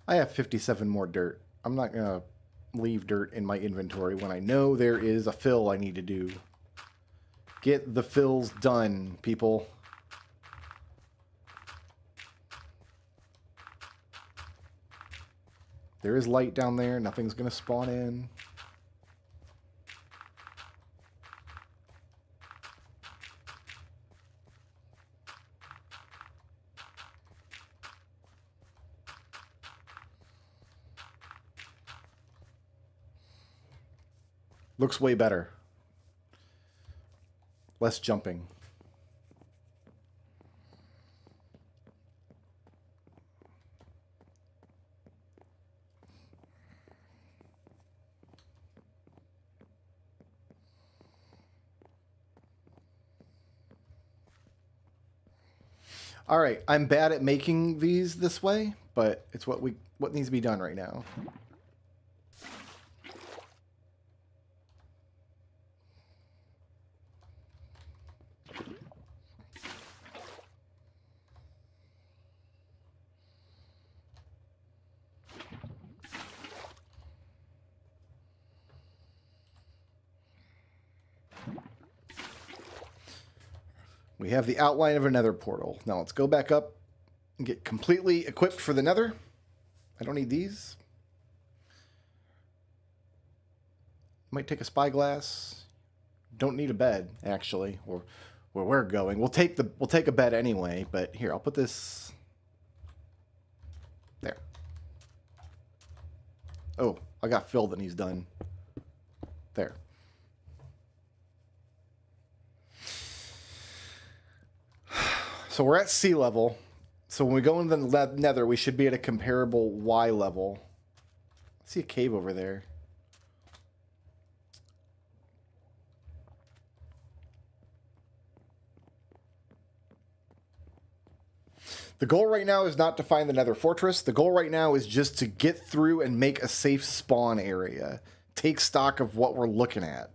I have 57 more dirt. I'm not going to leave dirt in my inventory when I know there is a fill I need to do. Get the fills done, people. There is light down there. Nothing's going to spawn in. Looks way better. Less jumping. All right, I'm bad at making these this way, but it's what needs to be done right now. We have the outline of a nether portal. Now let's go back up and get completely equipped for the nether. I don't need these. Might take a spyglass. Don't need a bed, actually, or where we're going. We'll take a bed anyway, but here, I'll put this there. Oh, I got Phil that he's done. There. So we're at sea level. So when we go into the nether, we should be at a comparable Y level. I see a cave over there. The goal right now is not to find the nether fortress. The goal right now is just to get through and make a safe spawn area. Take stock of what we're looking at.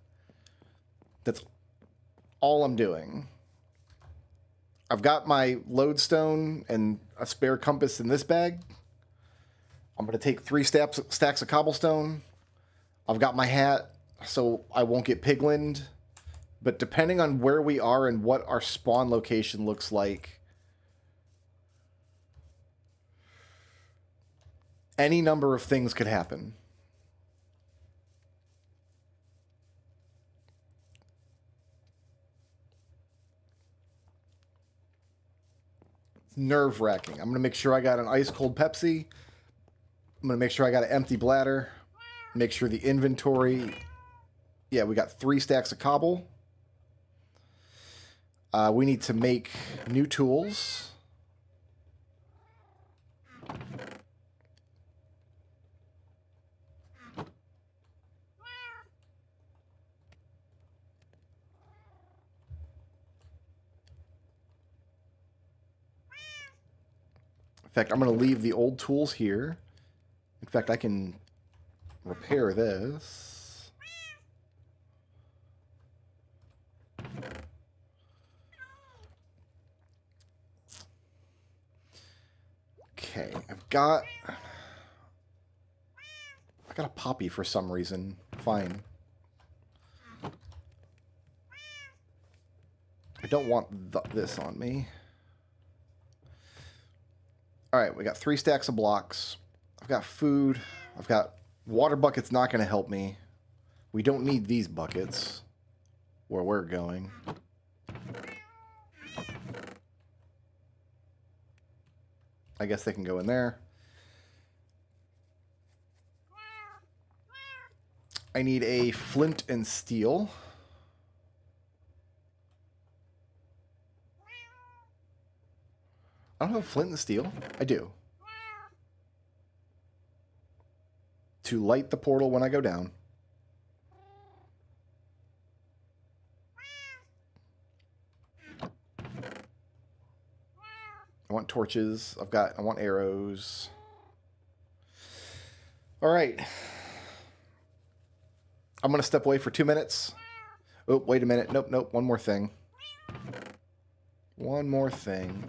That's all I'm doing. I've got my lodestone and a spare compass in this bag. I'm going to take 3 stacks of cobblestone. I've got my hat so I won't get piglined. But depending on where we are and what our spawn location looks like, any number of things could happen. Nerve-wracking. I'm going to make sure I got an ice-cold Pepsi. I'm going to make sure I got an empty bladder. Make sure the inventory... Yeah, we got 3 stacks of cobble. We need to make new tools. In fact, I'm going to leave the old tools here. In fact, I can repair this. Okay, I got a poppy for some reason. Fine. I don't want this on me. Alright, we got 3 stacks of blocks. I've got food. I've got water buckets not going to help me. We don't need these buckets where we're going. I guess they can go in there. I need a flint and steel. I don't have flint and steel. I do. To light the portal when I go down. I want torches. I want arrows. All right. I'm going to step away for 2 minutes. Oh, wait a minute. Nope, nope. One more thing. One more thing.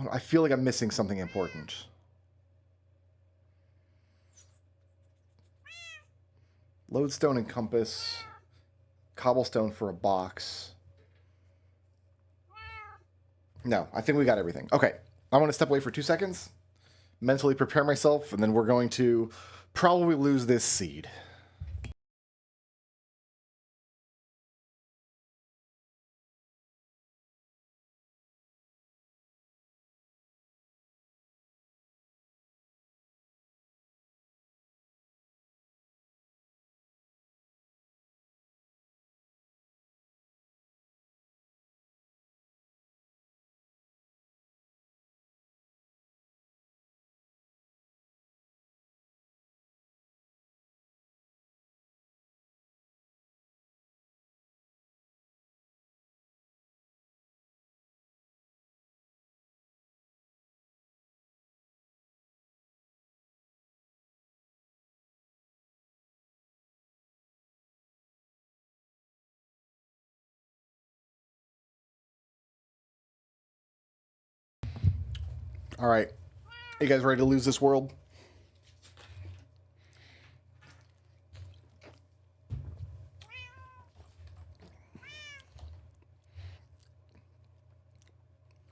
I feel like I'm missing something important. Lodestone and compass. Cobblestone for a box. No, I think we got everything. Okay, I'm going to step away for 2 seconds. Mentally prepare myself, and then we're going to probably lose this seed. All right. You guys ready to lose this world?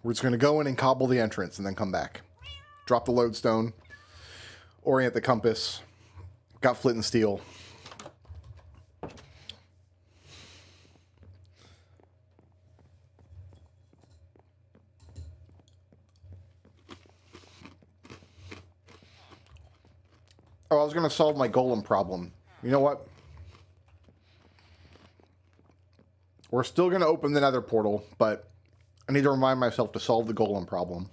We're just going to go in and cobble the entrance and then come back. Drop the lodestone. Orient the compass. Got flint and steel. Oh, I was going to solve my golem problem. You know what? We're still going to open the nether portal, but I need to remind myself to solve the golem problem.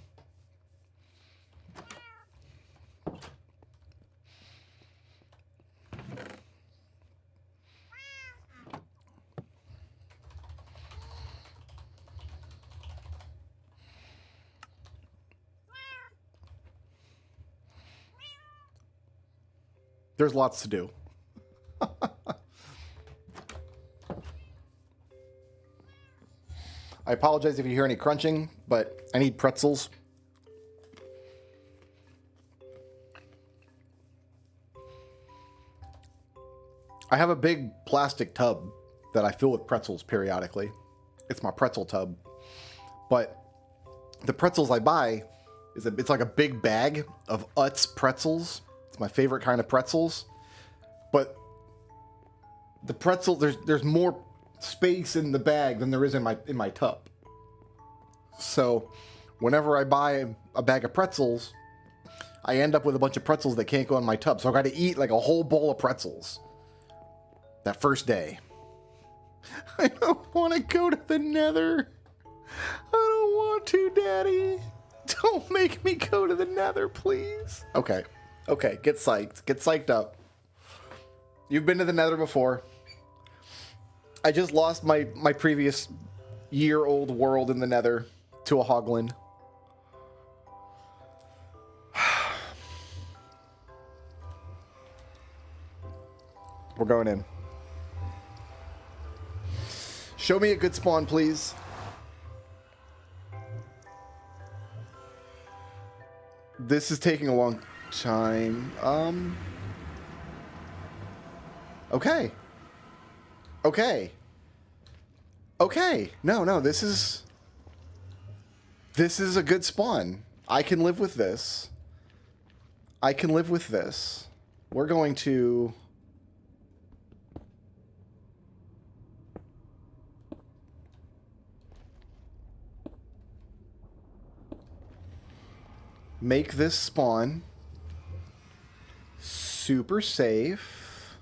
There's lots to do. I apologize if you hear any crunching, but I need pretzels. I have a big plastic tub that I fill with pretzels periodically. It's my pretzel tub. But the pretzels I buy, it's like a big bag of Utz pretzels. It's my favorite kind of pretzels. But the pretzel, there's more space in the bag than there is in my tub. So whenever I buy a bag of pretzels, I end up with a bunch of pretzels that can't go in my tub. So I got to eat like a whole bowl of pretzels that first day. I don't want to go to the nether. I don't want to, Daddy. Don't make me go to the nether, please. Okay. Okay, get psyched. Get psyched up. You've been to the nether before. I just lost my previous year-old world in the nether to a hoglin. We're going in. Show me a good spawn, please. This is taking a long time. Okay. Okay. Okay. No, this is a good spawn. I can live with this. I can live with this. We're going to... make this spawn super safe.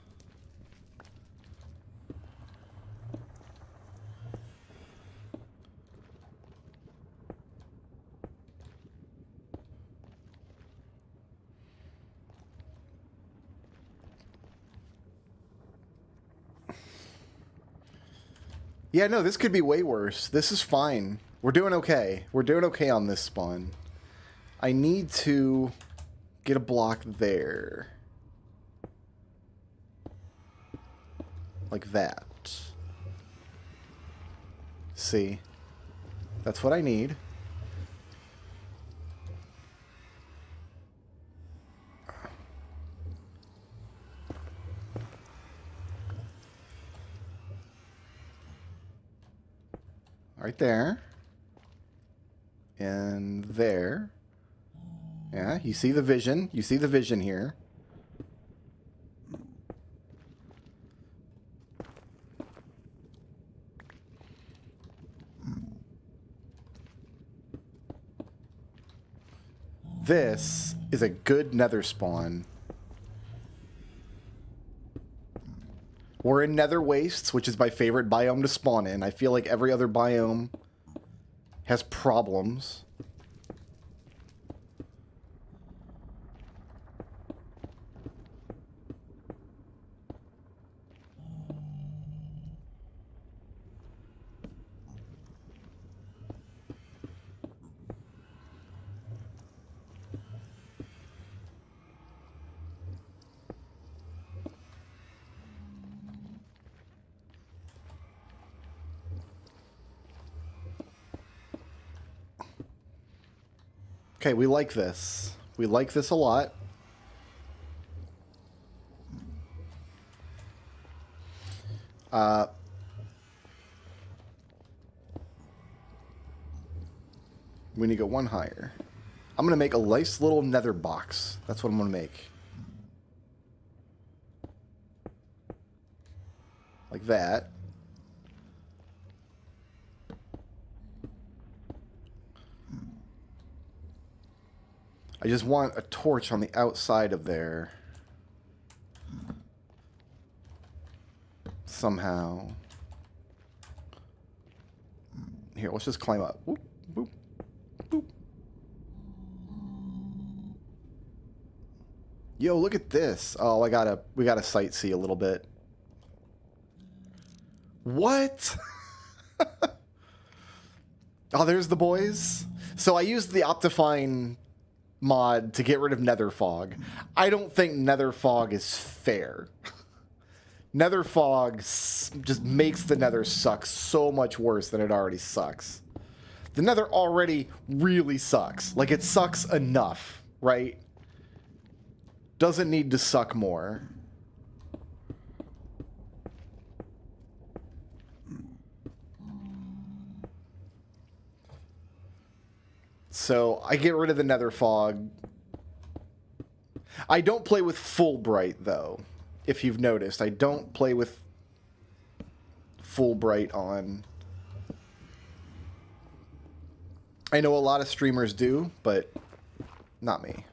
Yeah, no, this could be way worse. This is fine. We're doing okay. We're doing okay on this spawn. I need to get a block there. Like that. See? That's what I need. Right there. And there. Yeah, you see the vision. You see the vision here. This is a good nether spawn. We're in nether wastes, which is my favorite biome to spawn in. I feel like every other biome has problems. Okay, we like this. We like this a lot. We need to go one higher. I'm going to make a nice little nether box. That's what I'm going to make. Like that. I just want a torch on the outside of there. Somehow. Here, let's just climb up. Whoop, whoop, whoop. Yo, look at this. Oh, we gotta sightsee a little bit. What? Oh, there's the boys. So I used the Optifine mod to get rid of nether fog. I don't think nether fog is fair. Nether fog just makes the nether suck so much worse than it already sucks. The nether already really sucks. Like, it sucks enough, right? Doesn't need to suck more. So I get rid of the nether fog. I don't play with full bright, though. If you've noticed, I don't play with full bright on. I know a lot of streamers do, but not me.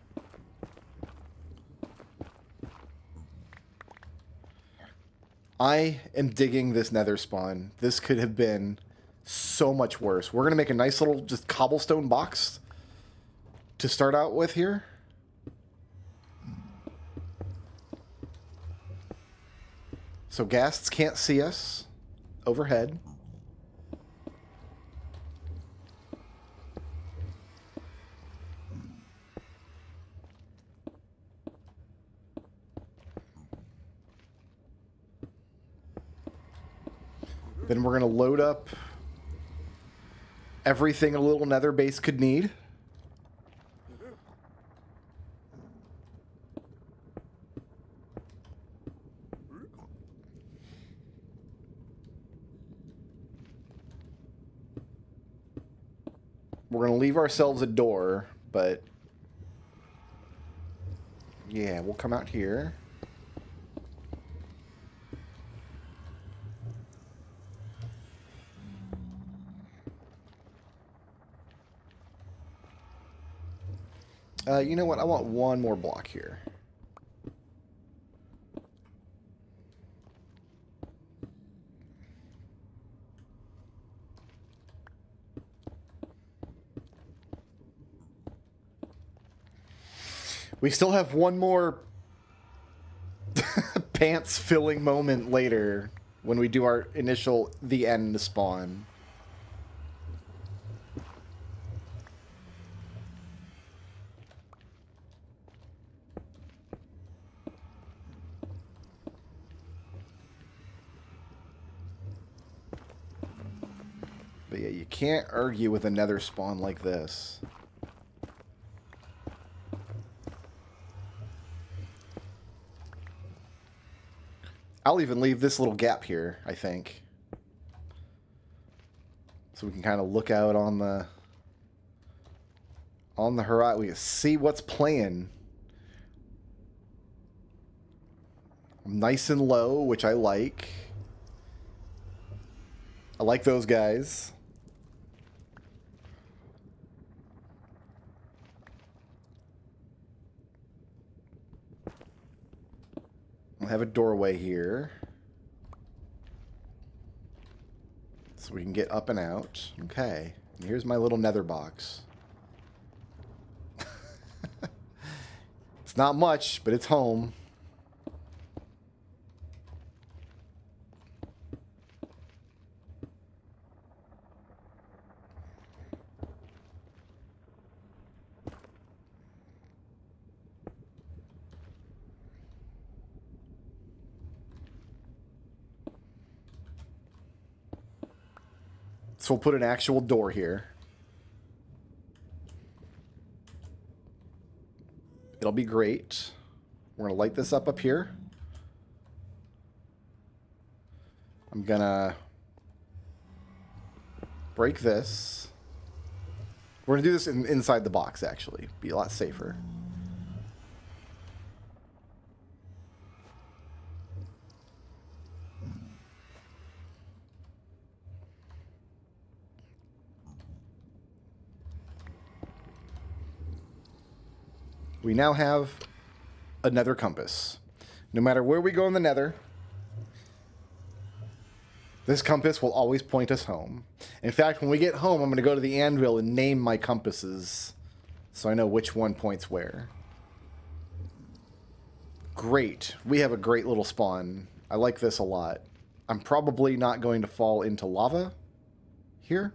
I am digging this nether spawn. This could have been so much worse. We're going to make a nice little just cobblestone box to start out with here. So ghasts can't see us overhead. Then we're going to load up everything a little nether base could need. We're going to leave ourselves a door, but yeah, we'll come out here. You know what? I want one more block here. We still have one more pants filling moment later when we do our initial the end spawn. But yeah, you can't argue with a nether spawn like this. I'll even leave this little gap here, I think. So we can kind of look out on the horizon. We can see what's playing. Nice and low, which I like. I like those guys. We'll have a doorway here. So we can get up and out. Okay. And here's my little nether box. It's not much, but it's home. So we'll put an actual door here. It'll be great. We're going to light this up here. I'm going to break this. We're going to do this inside the box, actually. Be a lot safer. We now have a nether compass. No matter where we go in the nether, this compass will always point us home. In fact, when we get home, I'm going to go to the anvil and name my compasses so I know which one points where. Great. We have a great little spawn. I like this a lot. I'm probably not going to fall into lava here.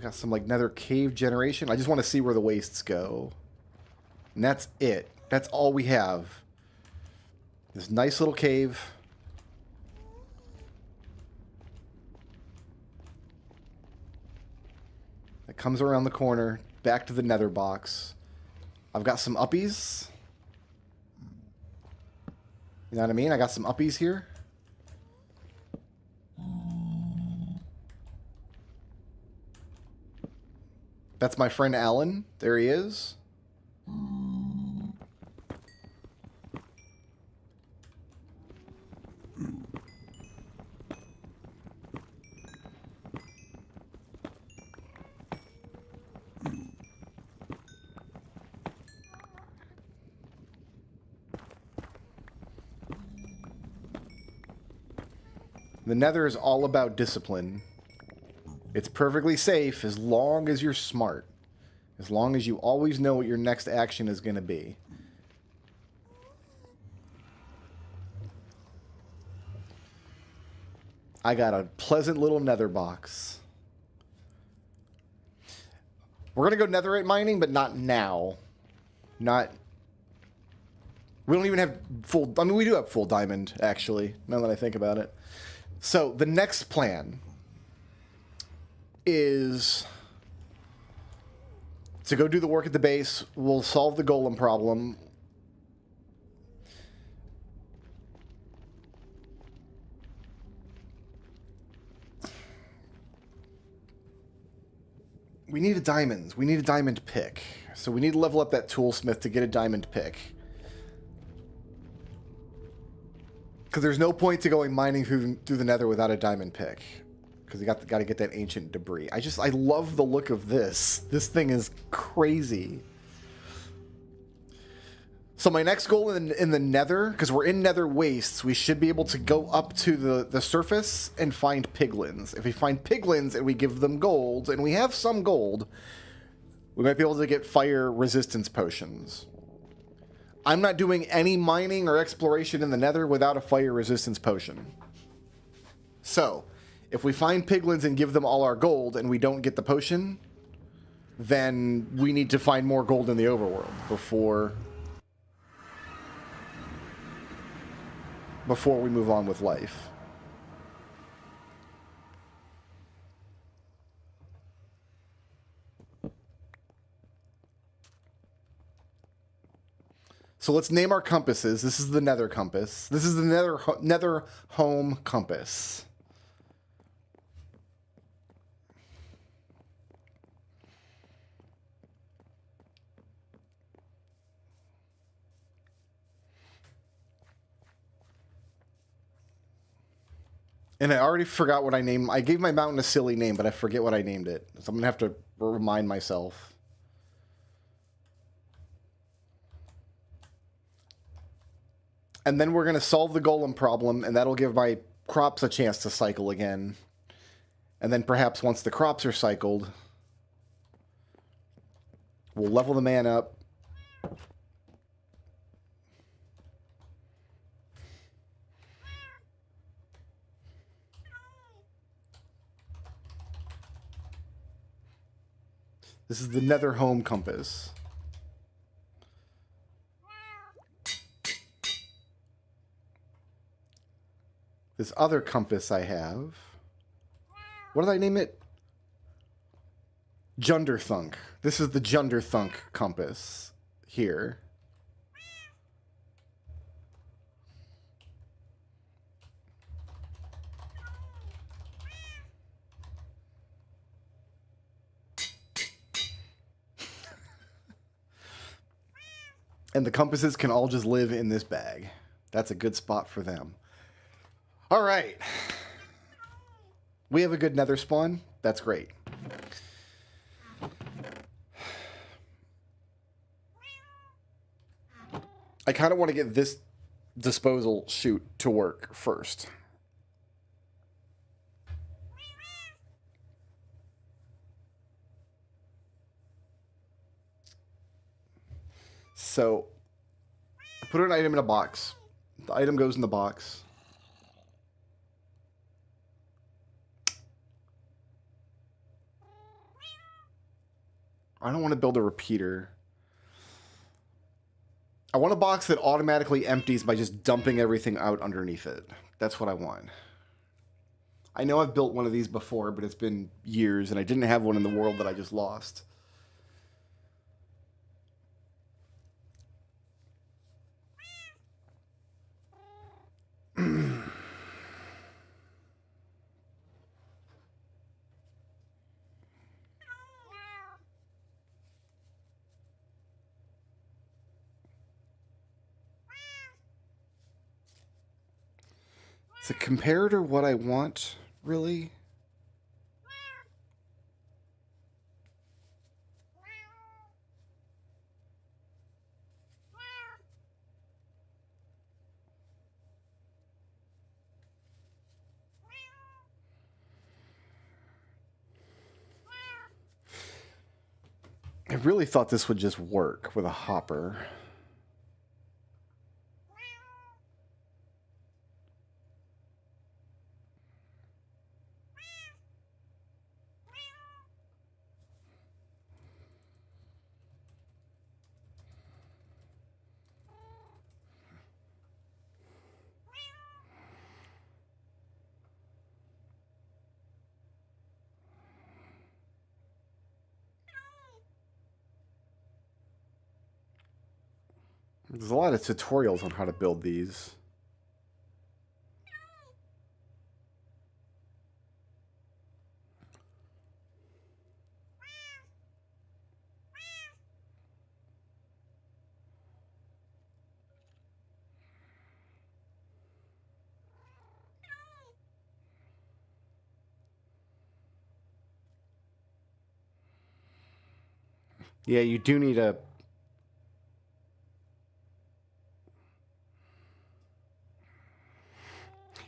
Got some like nether cave generation. I just want to see where the wastes go. And that's it. That's all we have. This nice little cave. That comes around the corner. Back to the nether box. I've got some uppies. You know what I mean? I got some uppies here. That's my friend Alan. There he is. The nether is all about discipline. It's perfectly safe as long as you're smart. As long as you always know what your next action is going to be. I got a pleasant little nether box. We're going to go netherite mining, but not now. We don't even have full... I mean, we do have full diamond, actually, now that I think about it. So, the next plan is to go do the work at the base. We'll solve the golem problem. We need a diamond. We need a diamond pick. So we need to level up that toolsmith to get a diamond pick. Because there's no point to going mining through the nether without a diamond pick. Because you got to get that ancient debris. I love the look of this. This thing is crazy. So my next goal in the nether, because we're in nether wastes, we should be able to go up to the surface and find piglins. If we find piglins and we give them gold, and we have some gold, we might be able to get fire resistance potions. I'm not doing any mining or exploration in the nether without a fire resistance potion. So, if we find piglins and give them all our gold and we don't get the potion, then we need to find more gold in the overworld before we move on with life. So let's name our compasses. This is the nether compass. This is the nether home compass. And I already forgot what I named. I gave my mountain a silly name, but I forget what I named it. So I'm going to have to remind myself. And then we're going to solve the golem problem, and that'll give my crops a chance to cycle again. And then perhaps once the crops are cycled, we'll level the man up. This is the nether home compass. This other compass I have. What did I name it? Junderthunk. This is the Junderthunk compass here. And the compasses can all just live in this bag. That's a good spot for them. All right. We have a good nether spawn. That's great. I kind of want to get this disposal chute to work first. So, I put an item in a box. The item goes in the box. I don't want to build a repeater. I want a box that automatically empties by just dumping everything out underneath it. That's what I want. I know I've built one of these before, but it's been years, and I didn't have one in the world that I just lost. Is a comparator what I want, really? I really thought this would just work with a hopper. There's a lot of tutorials on how to build these. Yeah, you do need a...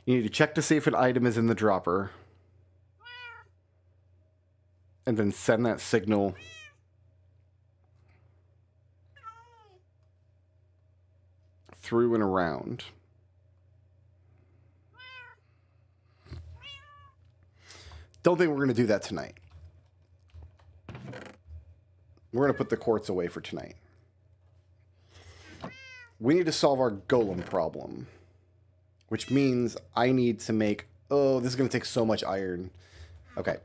You need to check to see if an item is in the dropper. And then send that signal through and around. Don't think we're going to do that tonight. We're going to put the quartz away for tonight. We need to solve our golem problem. Which means I need to make... Oh, this is going to take so much iron. Okay,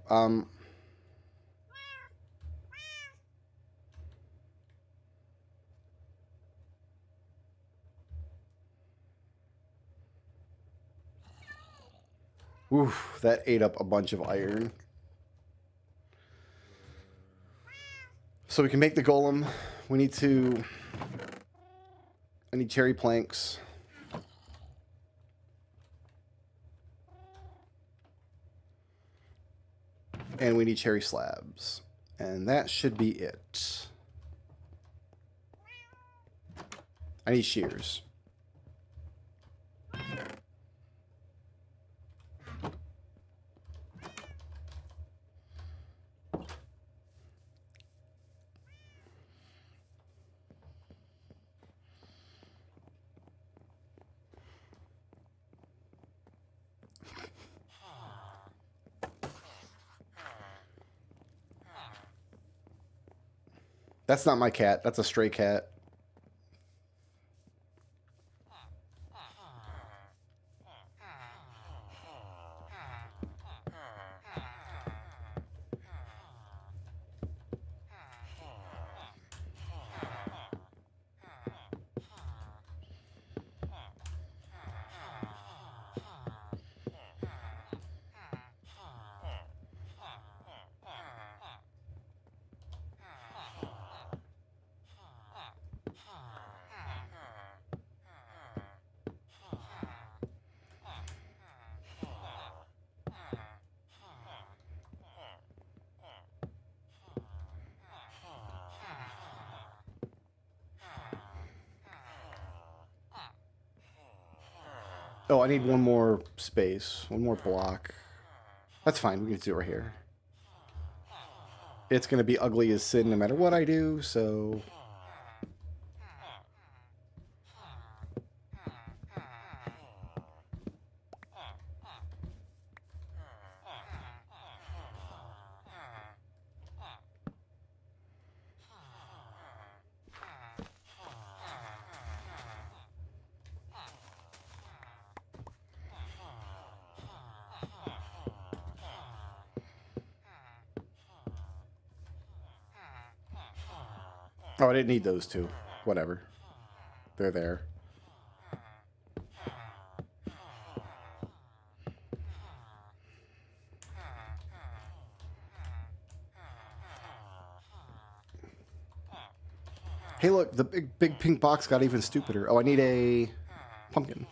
Oof, that ate up a bunch of iron. So we can make the golem. We need to... I need cherry planks. And we need cherry slabs. And that should be it. I need shears. That's not my cat. That's a stray cat. Oh, I need one more space. One more block. That's fine. We can do it right here. It's going to be ugly as sin no matter what I do, so... Oh, I didn't need those two. Whatever. They're there. Hey, look, the big pink box got even stupider. Oh, I need a pumpkin.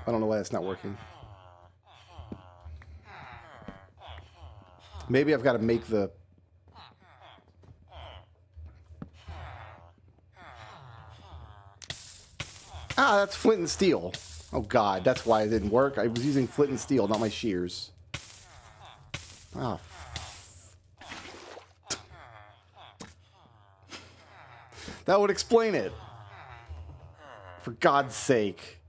I don't know why that's not working. Maybe I've got to make the... Ah, that's flint and steel. Oh, God, that's why it didn't work. I was using flint and steel, not my shears. Ah. That would explain it. For God's sake.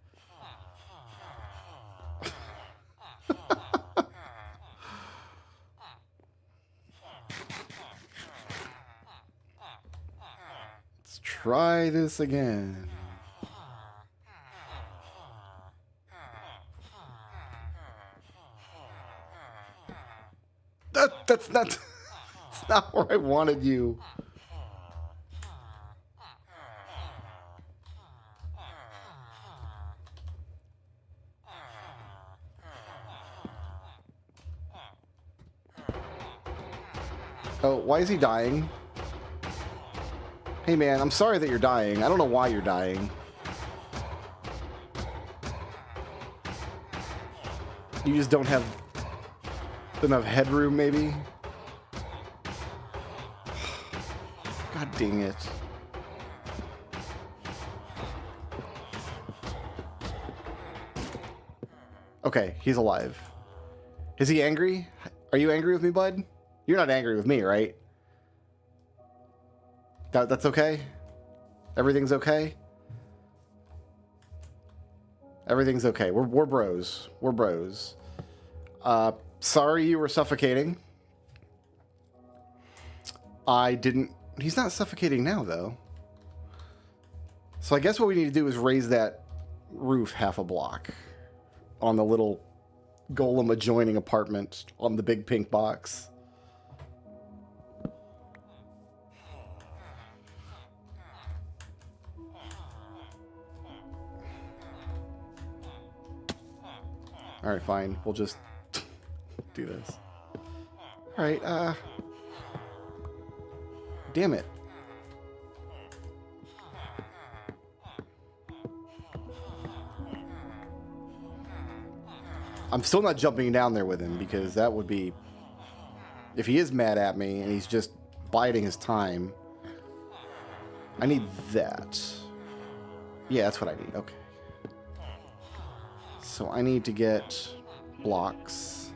Let's try this again. That's not... That's not where I wanted you. Oh, why is he dying? Hey man, I'm sorry that you're dying. I don't know why you're dying. You just don't have enough headroom, maybe? God dang it. Okay, he's alive. Is he angry? Are you angry with me, bud? You're not angry with me, right? That's okay? Everything's okay? Everything's okay. We're bros. We're bros. Sorry you were suffocating. I didn't... He's not suffocating now, though. So I guess what we need to do is raise that roof half a block on the little golem adjoining apartment on the big pink box. Alright, fine. We'll just do this. Alright, damn it. I'm still not jumping down there with him because that would be... If he is mad at me and he's just biding his time... I need that. Yeah, that's what I need. Okay. So I need to get blocks.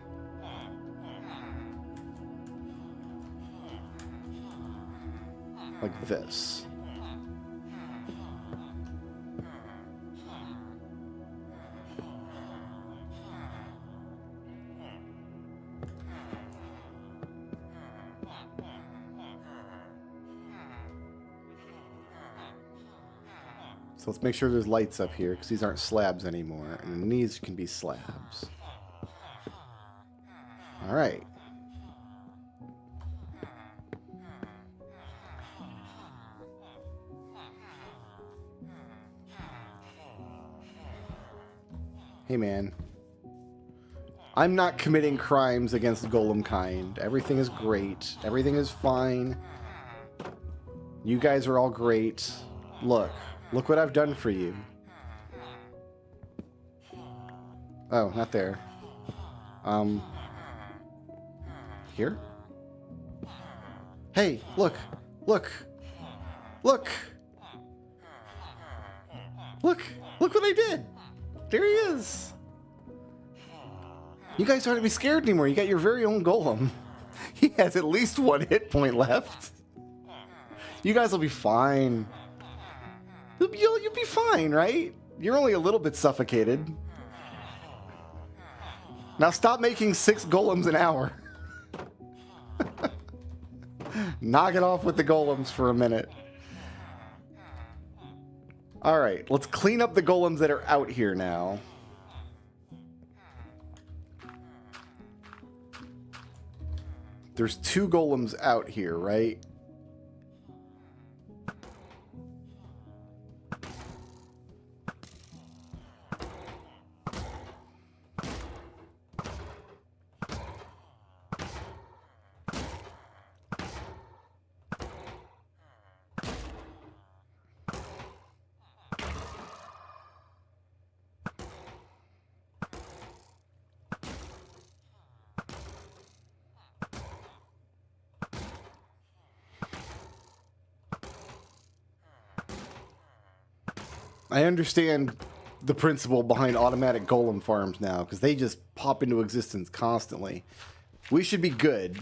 Like this. So let's make sure there's lights up here, because these aren't slabs anymore, and these can be slabs. Alright. Hey, man. I'm not committing crimes against golem kind. Everything is great. Everything is fine. You guys are all great. Look. Look what I've done for you. Oh, not there. Here? Hey, look. Look. Look. Look. Look what I did. There he is. You guys aren't to be scared anymore. You got your very own golem. He has at least 1 hit point left. You guys will be fine. You'll be fine, right? You're only a little bit suffocated. Now stop making 6 golems an hour. Knock it off with the golems for a minute. Alright, let's clean up the golems that are out here now. There's 2 golems out here, right? I understand the principle behind automatic golem farms now, because they just pop into existence constantly. We should be good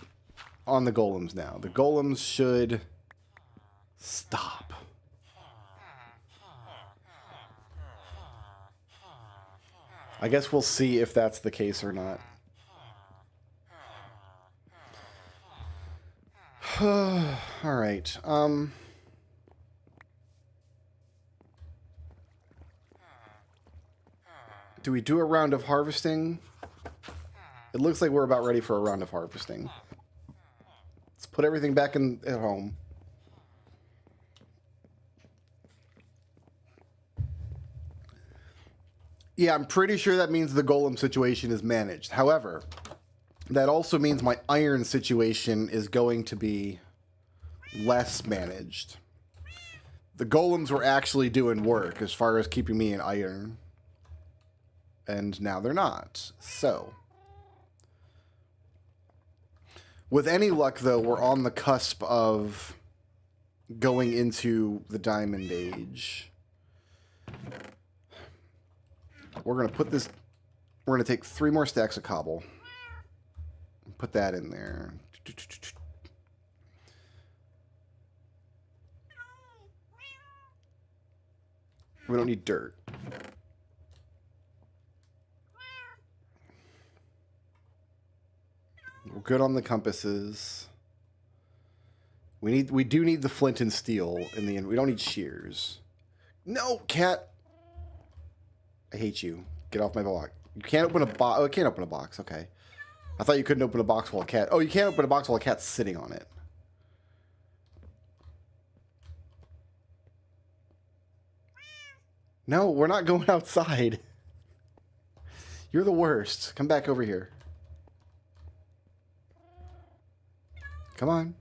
on the golems now. The golems should stop. I guess we'll see if that's the case or not. All right. Do we do a round of harvesting? It looks like we're about ready for a round of harvesting. Let's put everything back in at home. Yeah, I'm pretty sure that means the golem situation is managed. However, that also means my iron situation is going to be less managed. The golems were actually doing work as far as keeping me in iron. And now they're not. So, with any luck, though, we're on the cusp of going into the Diamond Age. We're going to put this... We're going to take 3 more stacks of cobble. Put that in there. We don't need dirt. We're good on the compasses. We do need the flint and steel in the end. We don't need shears. No, cat. I hate you. Get off my block. You can't open a box. Oh, I can't open a box. Okay. I thought you couldn't open a box while a cat... Oh, you can't open a box while a cat's sitting on it. No, we're not going outside. You're the worst. Come back over here. Come on.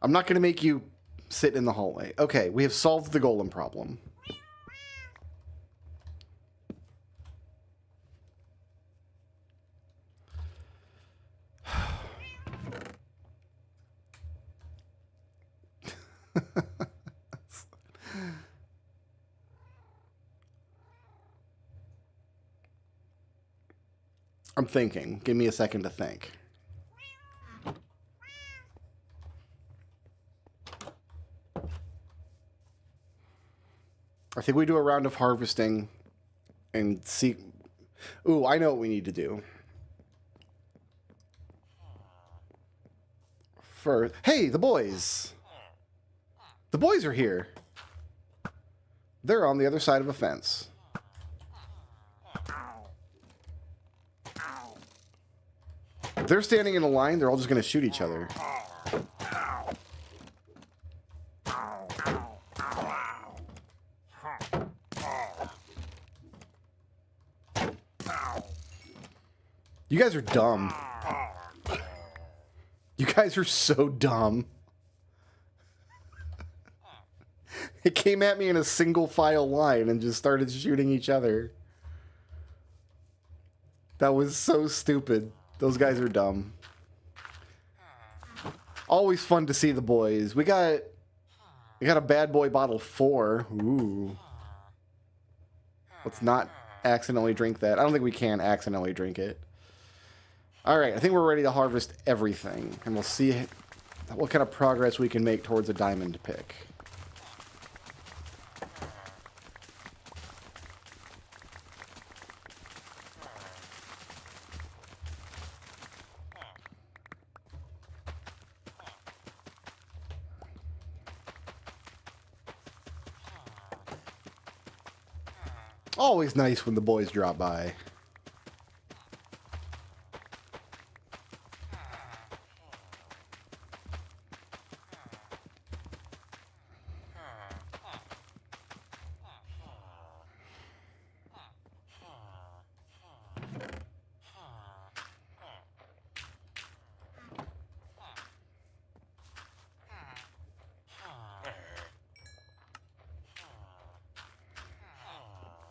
I'm not going to make you sit in the hallway. Okay, we have solved the golem problem. I'm thinking. Give me a second to think. I think we do a round of harvesting and see... Ooh, I know what we need to do. First... Hey, the boys! The boys are here. They're on the other side of a fence. they're standing in a line, they're all just going to shoot each other. You guys are dumb. You guys are so dumb. It came at me in a single file line and just started shooting each other. That was so stupid. Those guys are dumb. Always fun to see the boys. We got a bad boy bottle 4. Ooh. Let's not accidentally drink that. I don't think we can accidentally drink it. Alright, I think we're ready to harvest everything. And we'll see what kind of progress we can make towards a diamond pick. Always nice when the boys drop by.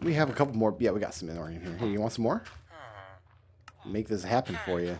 We have a couple more. Yeah, we got some in here. Hey, you want some more? Make this happen for you.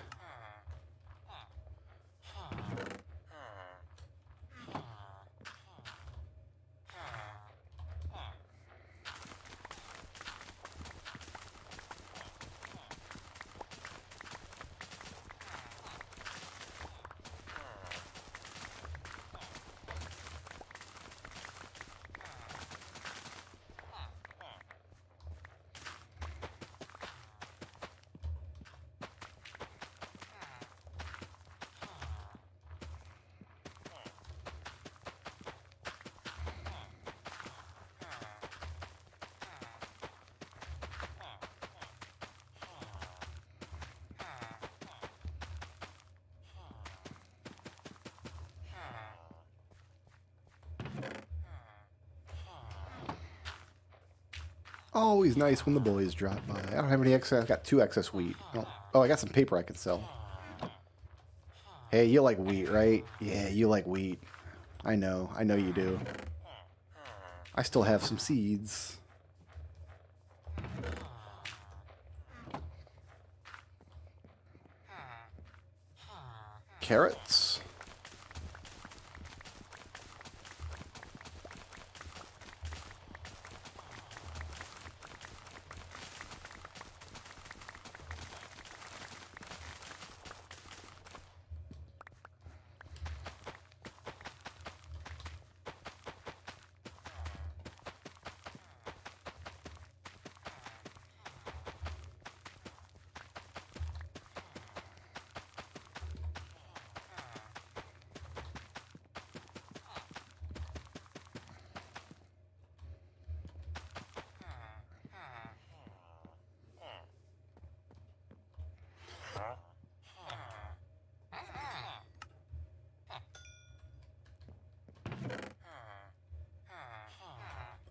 Always nice when the boys drop by. I don't have any excess. I've got 2 excess wheat. Oh, I got some paper I can sell. Hey, you like wheat, right? Yeah, you like wheat. I know you do. I still have some seeds. Carrots.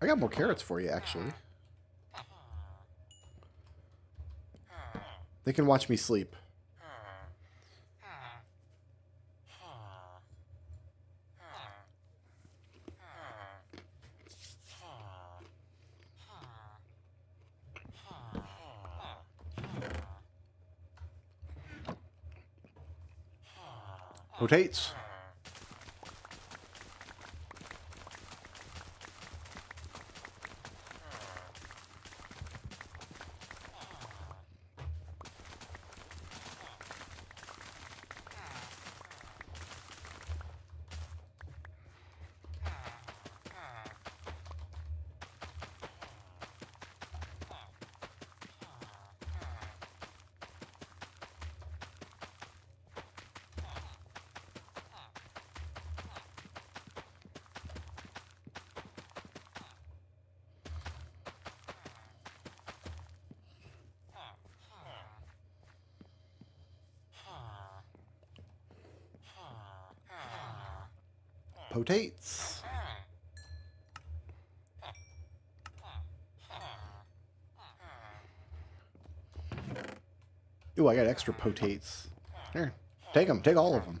I got more carrots for you, actually. They can watch me sleep. Rotates. Potates. Ooh, I got extra potates. Here, take them. Take all of them.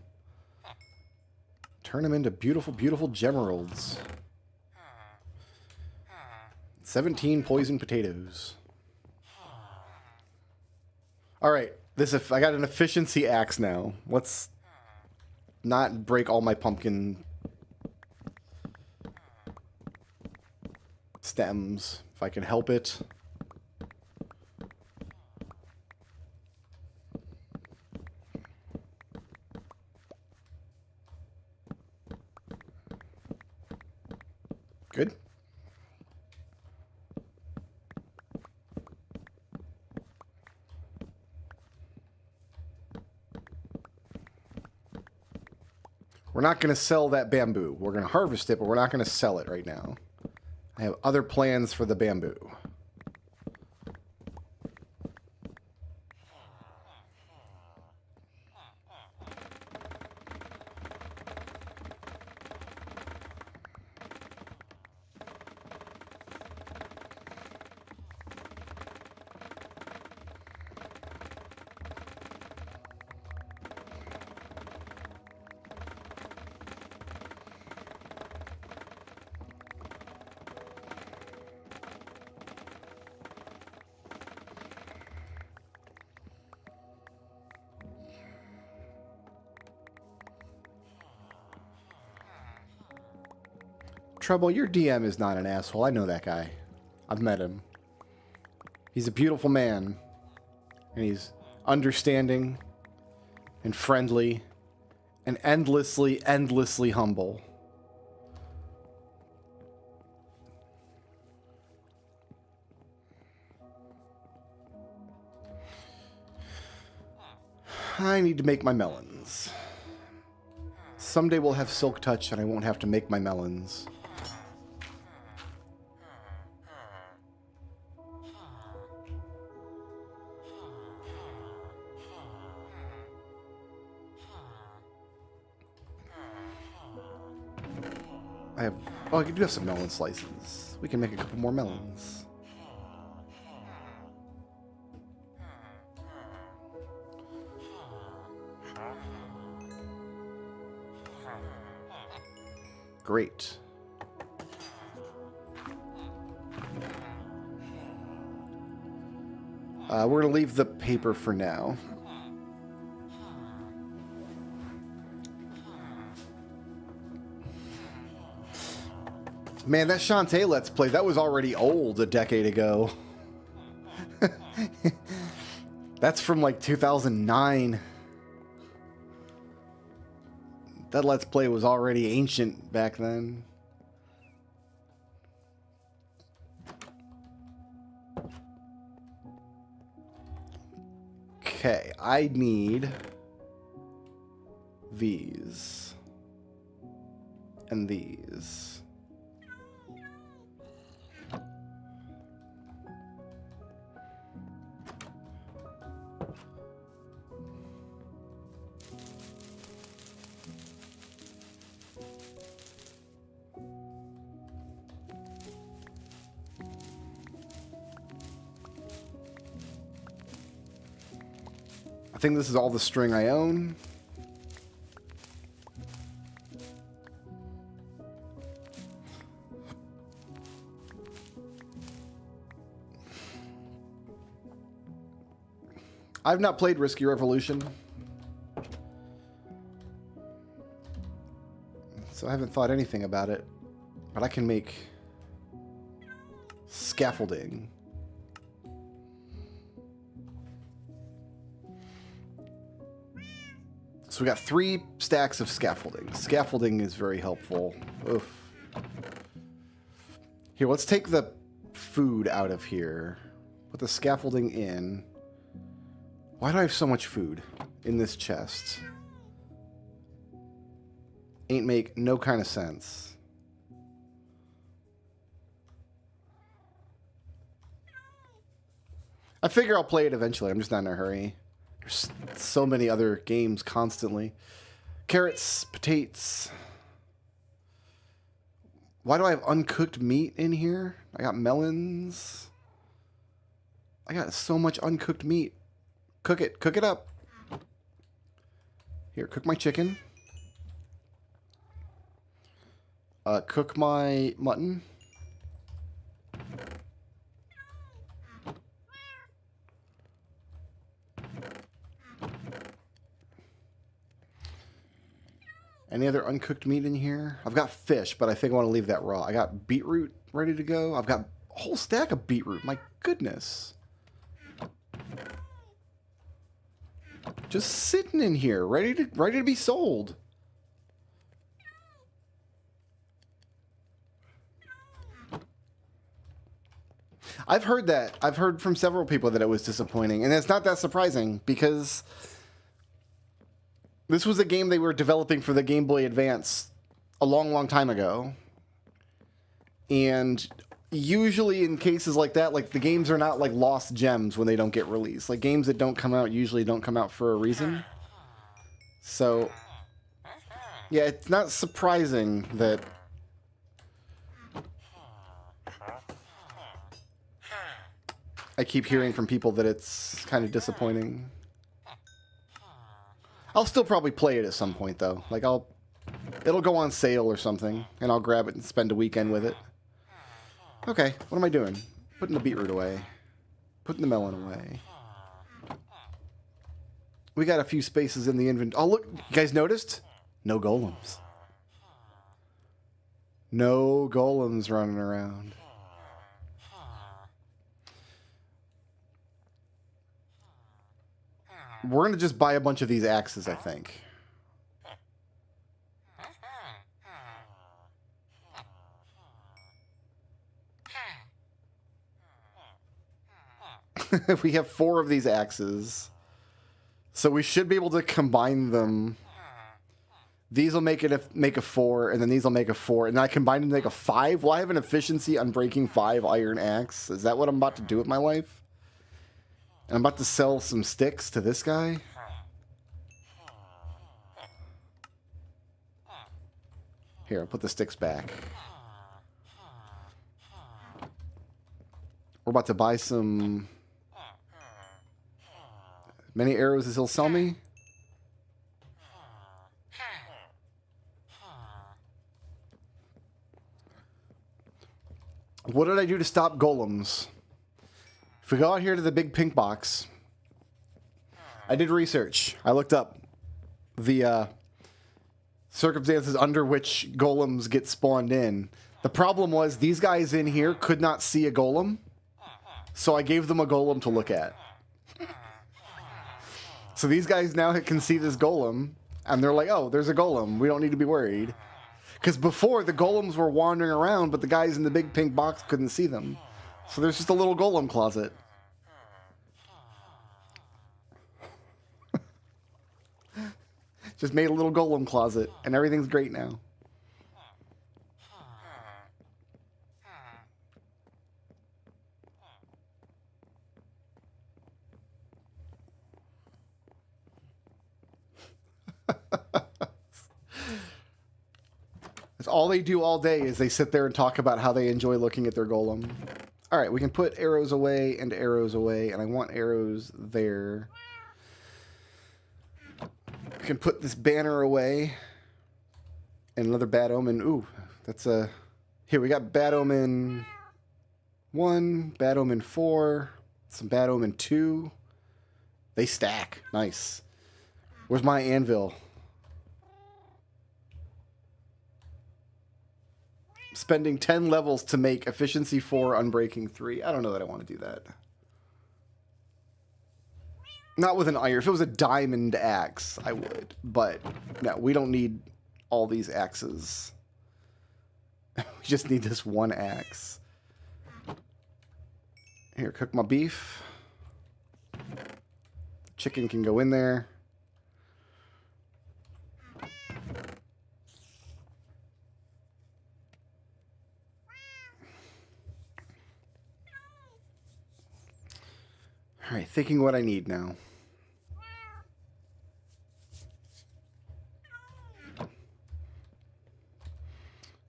Turn them into beautiful, beautiful gemeralds. 17 poison potatoes. All right, I got an efficiency axe now. Let's not break all my pumpkin stems if I can help it. Good. We're not going to sell that bamboo. We're going to harvest it, but we're not going to sell it right now. I have other plans for the bamboo. Trouble, your DM is not an asshole. I know that guy. I've met him. He's a beautiful man. And he's understanding and friendly and endlessly, endlessly humble. I need to make my melons. Someday we'll have Silk Touch and I won't have to make my melons. Oh, I do have some melon slices. We can make a couple more melons. Great. We're going to leave the paper for now. Man, that Shantae Let's Play, that was already old a decade ago. That's from like 2009. That Let's Play was already ancient back then. Okay, I need these and these. I think this is all the string I own. I've not played Risky Revolution, so I haven't thought anything about it, but I can make scaffolding. So we got 3 stacks of scaffolding. Scaffolding is very helpful. Oof. Here, let's take the food out of here. Put the scaffolding in. Why do I have so much food in this chest? Ain't make no kind of sense. I figure I'll play it eventually. I'm just not in a hurry. There's so many other games constantly. Carrots, potatoes. Why do I have uncooked meat in here? I got melons. I got so much uncooked meat. Cook it. Cook it up. Here, cook my chicken. Cook my mutton. Any other uncooked meat in here? I've got fish, but I think I want to leave that raw. I got beetroot ready to go. I've got a whole stack of beetroot. My goodness. Just sitting in here, ready to be sold. I've heard that. I've heard from several people that it was disappointing, and it's not that surprising because this was a game they were developing for the Game Boy Advance a long, long time ago. And usually in cases like that, like the games are not like lost gems when they don't get released. Like games that don't come out usually don't come out for a reason. So yeah, it's not surprising that I keep hearing from people that it's kind of disappointing. I'll still probably play it at some point though. Like it'll go on sale or something and I'll grab it and spend a weekend with it. Okay, what am I doing? Putting the beetroot away. Putting the melon away. We got a few spaces in the inventory. Oh, look. You guys noticed? No golems. No golems running around. We're going to just buy a bunch of these axes, I think. We have 4 of these axes. So we should be able to combine them. These will make a 4, and then these will make a 4, and then I combine them to make a 5. Will I have an efficiency on breaking 5 iron axe? Is that what I'm about to do with my life? And I'm about to sell some sticks to this guy. Here, I'll put the sticks back. We're about to buy some... Many arrows as he'll sell me? What did I do to stop golems? If we go out here to the big pink box, I did research. I looked up the circumstances under which golems get spawned in. The problem was these guys in here could not see a golem, so I gave them a golem to look at. So these guys now can see this golem, and they're like, oh, there's a golem. We don't need to be worried. Because before, the golems were wandering around, but the guys in the big pink box couldn't see them. So there's just a little golem closet. Just made a little golem closet, and everything's great now. That's all they do all day is they sit there and talk about how they enjoy looking at their golem. All right, we can put arrows away and arrows away, and I want arrows there. We can put this banner away. And another bad omen. Ooh, that's a... Here, we got bad omen 1, bad omen 4, some bad omen 2. They stack. Nice. Where's my anvil? Spending 10 levels to make efficiency 4, unbreaking 3. I don't know that I want to do that. Not with an iron. If it was a diamond axe, I would. But no, we don't need all these axes. We just need this one axe. Here, cook my beef. Chicken can go in there. All right, thinking what I need now.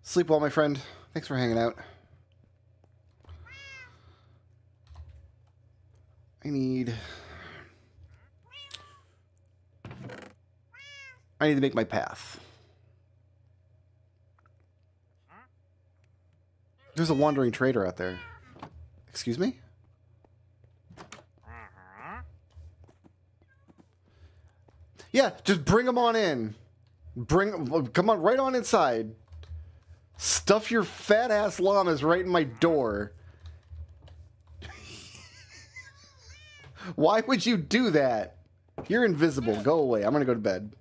Sleep well, my friend. Thanks for hanging out. I need to make my path. There's a wandering trader out there. Excuse me? Yeah, just bring them on in. Come on, right on inside. Stuff your fat ass llamas right in my door. Why would you do that? You're invisible. Go away. I'm gonna go to bed.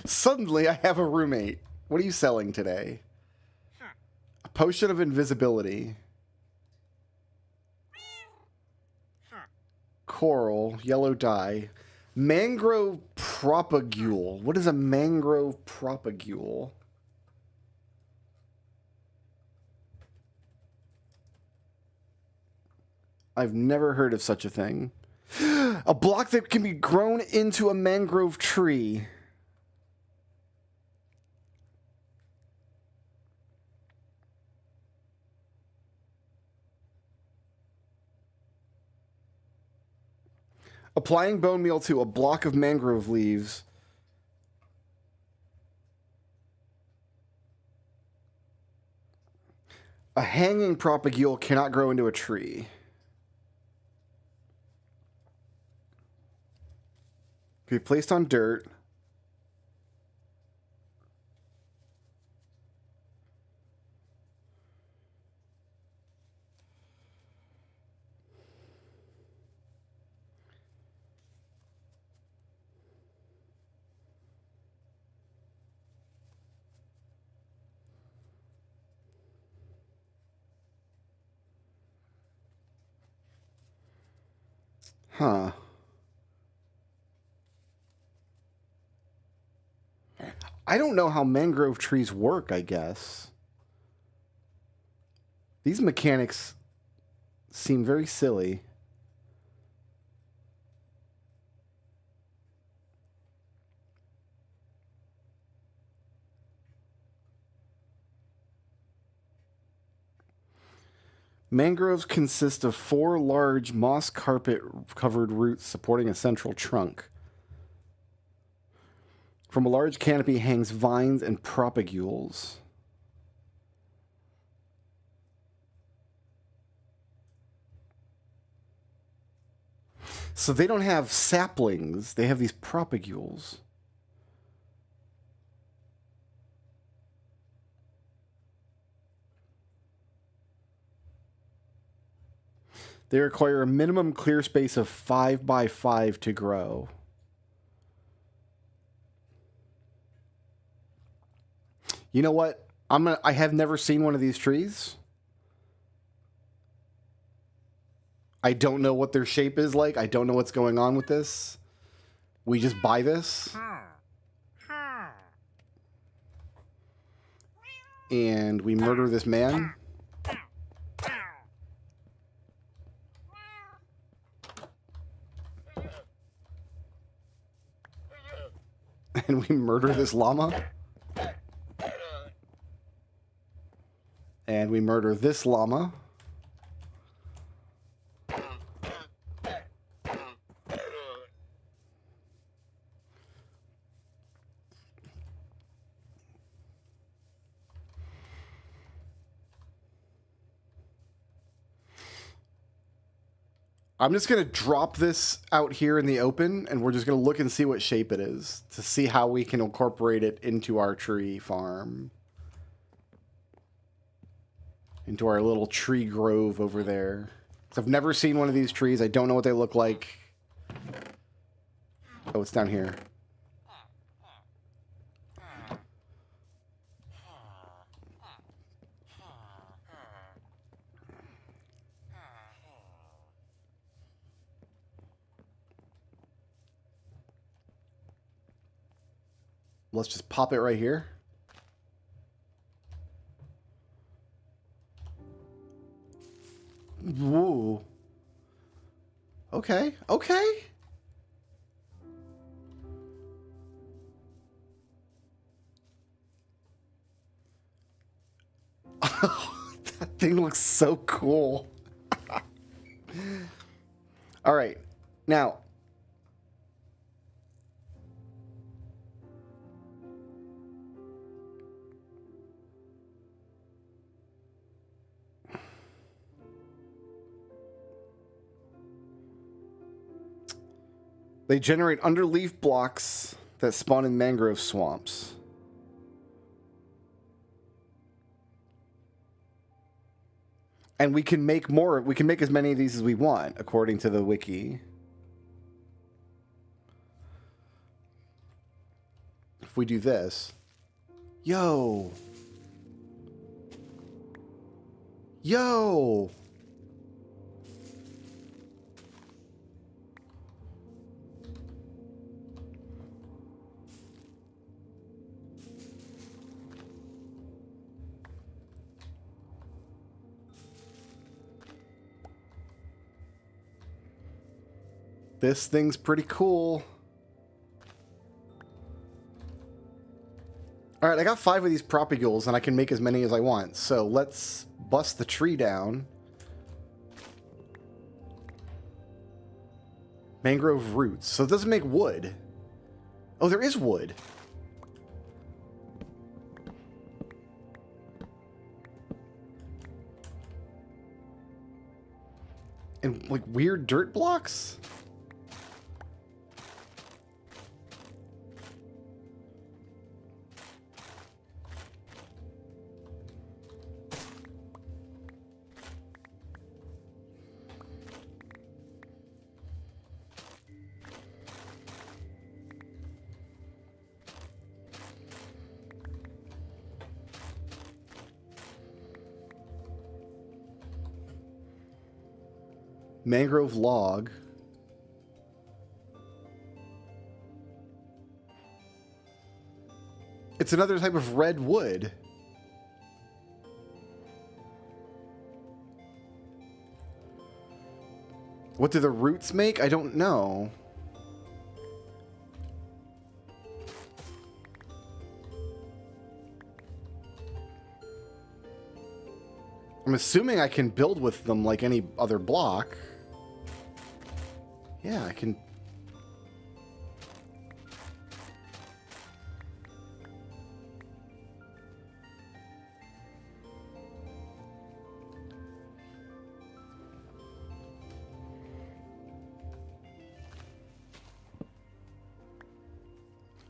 Suddenly, I have a roommate. What are you selling today? A potion of invisibility. Coral, yellow dye. Mangrove propagule. What is a mangrove propagule? I've never heard of such a thing. A block that can be grown into a mangrove tree. Applying bone meal to a block of mangrove leaves. A hanging propagule cannot grow into a tree. Can be placed on dirt. Huh. I don't know how mangrove trees work, I guess. These mechanics seem very silly. Mangroves consist of 4 large moss carpet-covered roots supporting a central trunk. From a large canopy hangs vines and propagules. So they don't have saplings, they have these propagules. They require a minimum clear space of 5 by 5 to grow. You know what? I have never seen one of these trees. I don't know what their shape is like. I don't know what's going on with this. We just buy this. And we murder this man. And we murder this llama. And we murder this llama. I'm just going to drop this out here in the open, and we're just going to look and see what shape it is to see how we can incorporate it into our tree farm. Into our little tree grove over there. So I've never seen one of these trees. I don't know what they look like. Oh, it's down here. Let's just pop it right here. Whoa. Okay. Okay. That thing looks so cool. All right. Now, they generate underleaf blocks that spawn in mangrove swamps. And we can make more. We can make as many of these as we want, according to the wiki. If we do this. Yo. Yo. This thing's pretty cool. All right, I got 5 of these propagules, and I can make as many as I want. So let's bust the tree down. Mangrove roots. So it doesn't make wood. Oh, there is wood. And like weird dirt blocks? Mangrove log. It's another type of red wood. What do the roots make? I don't know. I'm assuming I can build with them like any other block. Yeah, I can.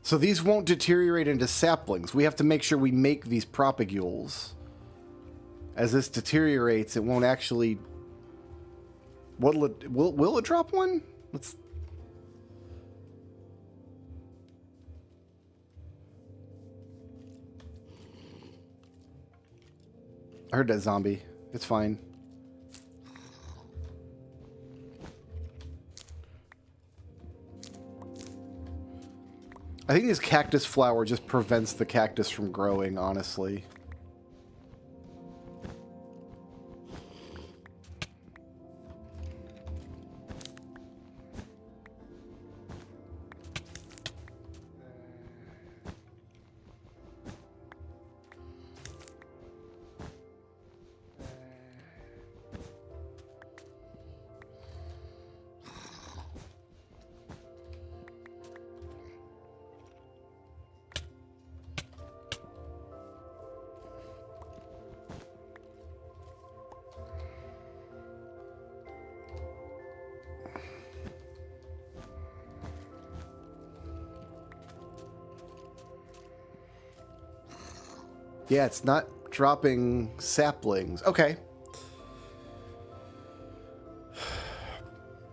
So these won't deteriorate into saplings. We have to make sure we make these propagules. As this deteriorates, it won't actually... Will it drop one? Let's... I heard that zombie. It's fine. I think this cactus flower just prevents the cactus from growing, honestly. Yeah, it's not dropping saplings. Okay.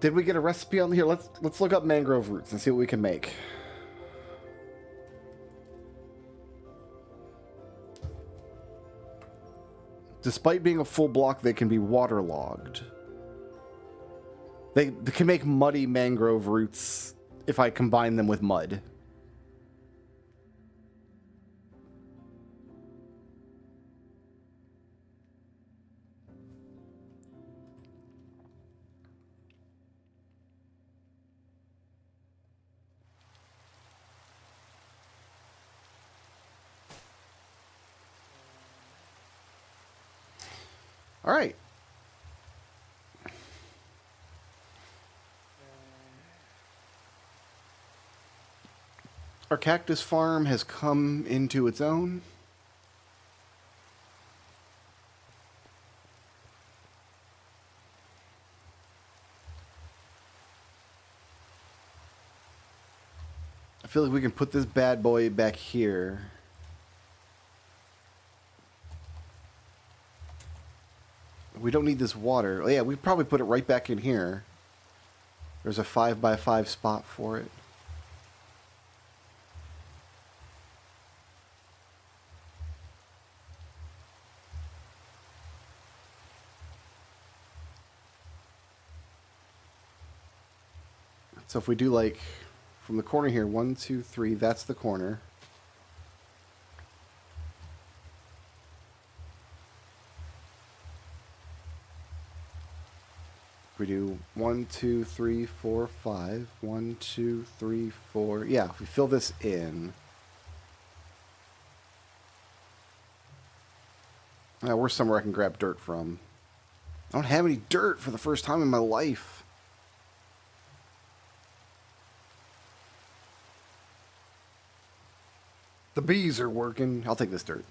Did we get a recipe on here? Let's look up mangrove roots and see what we can make. Despite being a full block, they can be waterlogged. They can make muddy mangrove roots if I combine them with mud. All right. Our cactus farm has come into its own. I feel like we can put this bad boy back here. We don't need this water. Oh, yeah, we probably put it right back in here. There's a 5x5 spot for it. So if we do like from the corner here, 1, 2, 3, that's the corner. If we do 1, 2, 3, 4, 5, 1, 2, 3, 4. Yeah, if we fill this in. Where's somewhere I can grab dirt from? I don't have any dirt for the first time in my life. The bees are working. I'll take this dirt.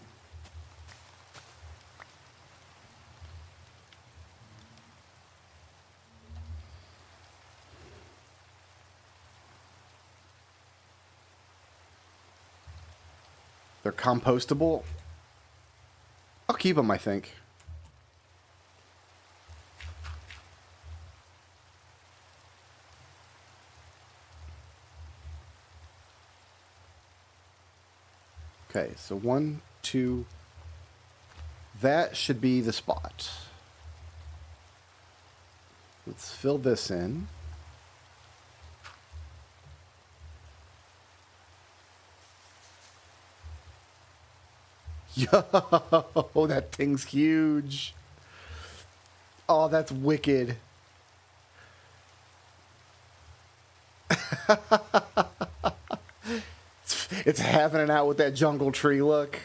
They're compostable. I'll keep them, I think. Okay, so 1, 2. That should be the spot. Let's fill this in. Yo, that thing's huge. Oh, that's wicked. It's having it out with that jungle tree look.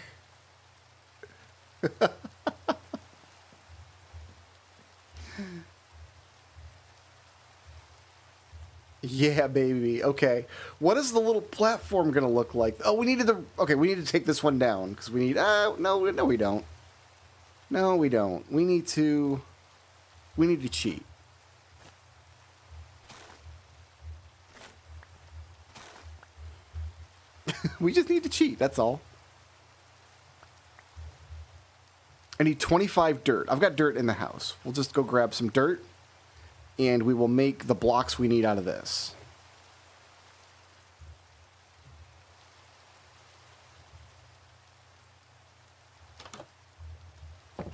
Yeah, baby. Okay. What is the little platform going to look like? Oh, we needed the... Okay, we need to take this one down. Because we need... no, we don't. No, we don't. We need to... We need to cheat. We just need to cheat, that's all. I need 25 dirt. I've got dirt in the house. We'll just go grab some dirt, and we will make the blocks we need out of this.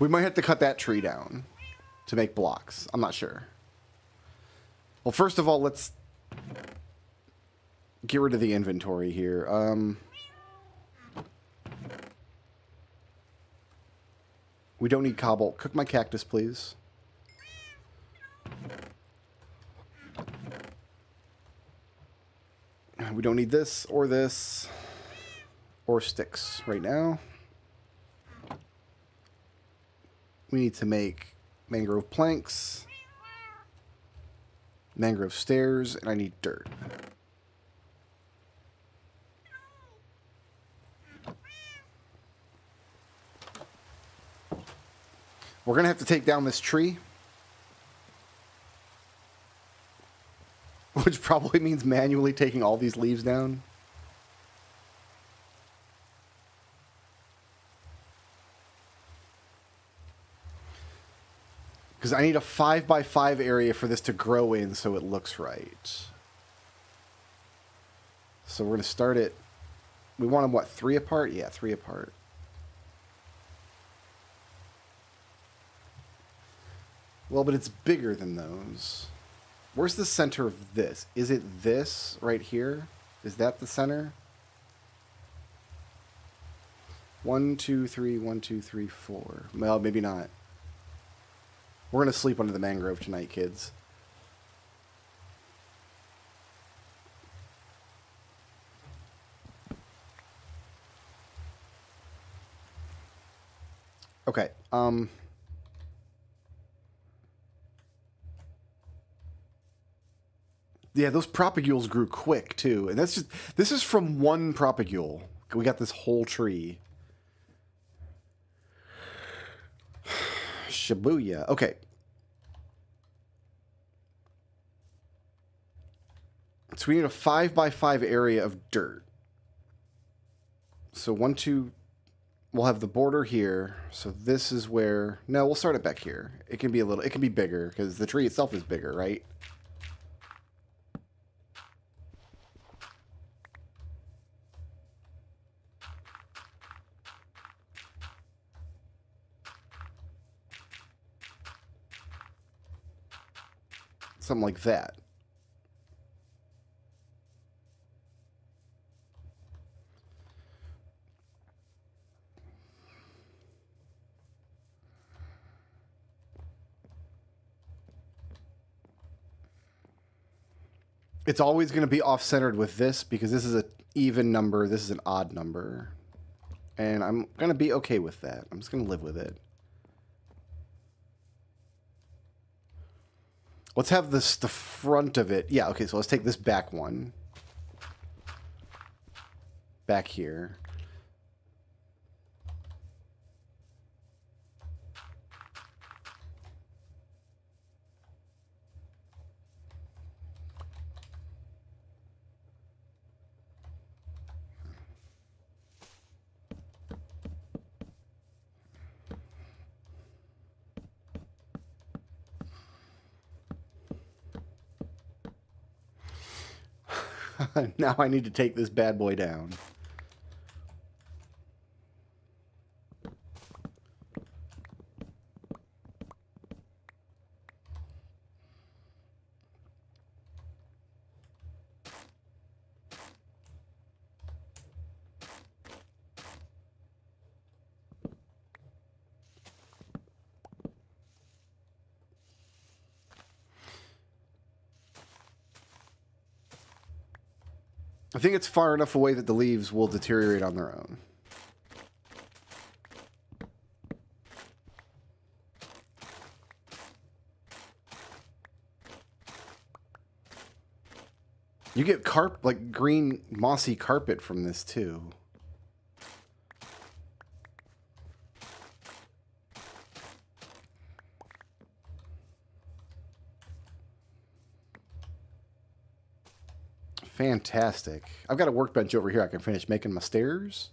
We might have to cut that tree down to make blocks. I'm not sure. Well, first of all, let's get rid of the inventory here. We don't need cobble. Cook my cactus, please. We don't need this or sticks right now. We need to make mangrove planks, mangrove stairs, and I need dirt. We're going to have to take down this tree, which probably means manually taking all these leaves down. Because I need a 5x5 area for this to grow in so it looks right. So we're going to start it. We want them, what, 3 apart? Yeah, 3 apart. Well, but it's bigger than those. Where's the center of this? Is it this right here? Is that the center? 1, 2, 3, 1, 2, 3, 4. Well, maybe not. We're going to sleep under the mangrove tonight, kids. Okay. Yeah, those propagules grew quick too, and this is from one propagule. We got this whole tree. Shibuya. Okay. So we need a 5x5 area of dirt. So 1, 2. We'll have the border here. So this is where. No, we'll start it back here. It can be a little. It can be bigger because the tree itself is bigger, right? Something like that. It's always going to be off-centered with this because this is an even number, this is an odd number. And I'm going to be okay with that. I'm just going to live with it. Let's have this, the front of it. Yeah, okay, so let's take this back one. Back here. Now I need to take this bad boy down. I think it's far enough away that the leaves will deteriorate on their own. You get like green mossy carpet from this too. Fantastic. I've got a workbench over here. I can finish making my stairs.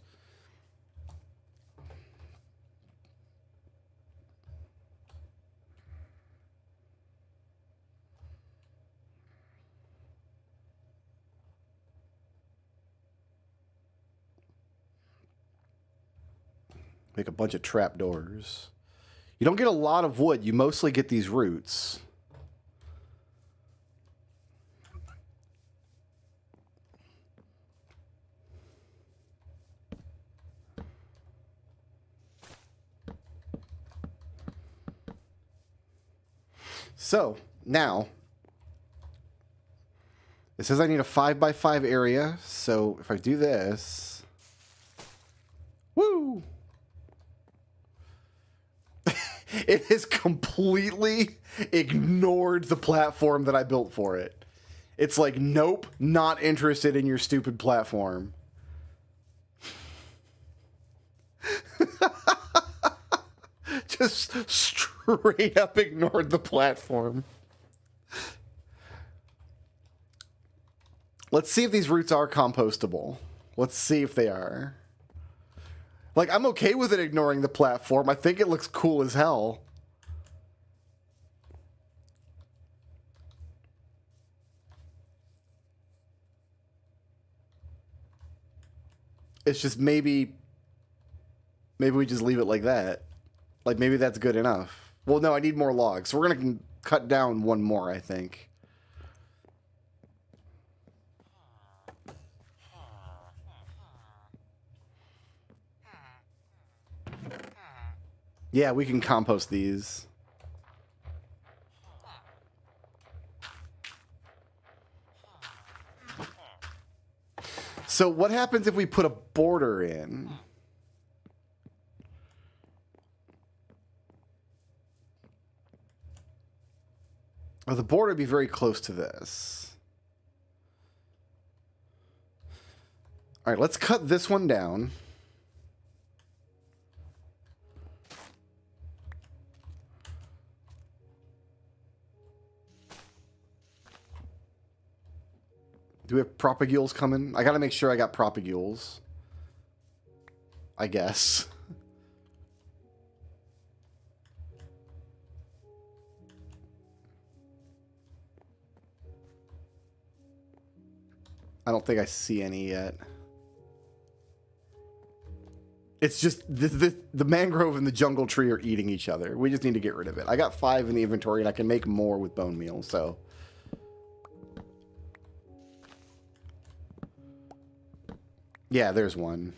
Make a bunch of trapdoors. You don't get a lot of wood. You mostly get these roots. So, now, it says I need a 5x5 area, so if I do this, woo! It has completely ignored the platform that I built for it. It's like, nope, not interested in your stupid platform. Just straight up ignored the platform. Let's see if these roots are compostable. Let's see if they are. Like, I'm okay with it ignoring the platform. I think it looks cool as hell. It's just maybe we just leave it like that. Like, maybe that's good enough. Well, no, I need more logs. So we're going to cut down one more, I think. Yeah, we can compost these. So what happens if we put a border in? Well, the border would be very close to this. All right, let's cut this one down. Do we have propagules coming? I gotta make sure I got propagules. I guess. I don't think I see any yet. It's just the mangrove and the jungle tree are eating each other. We just need to get rid of it. I got 5 in the inventory, and I can make more with bone meal, so... Yeah, there's one.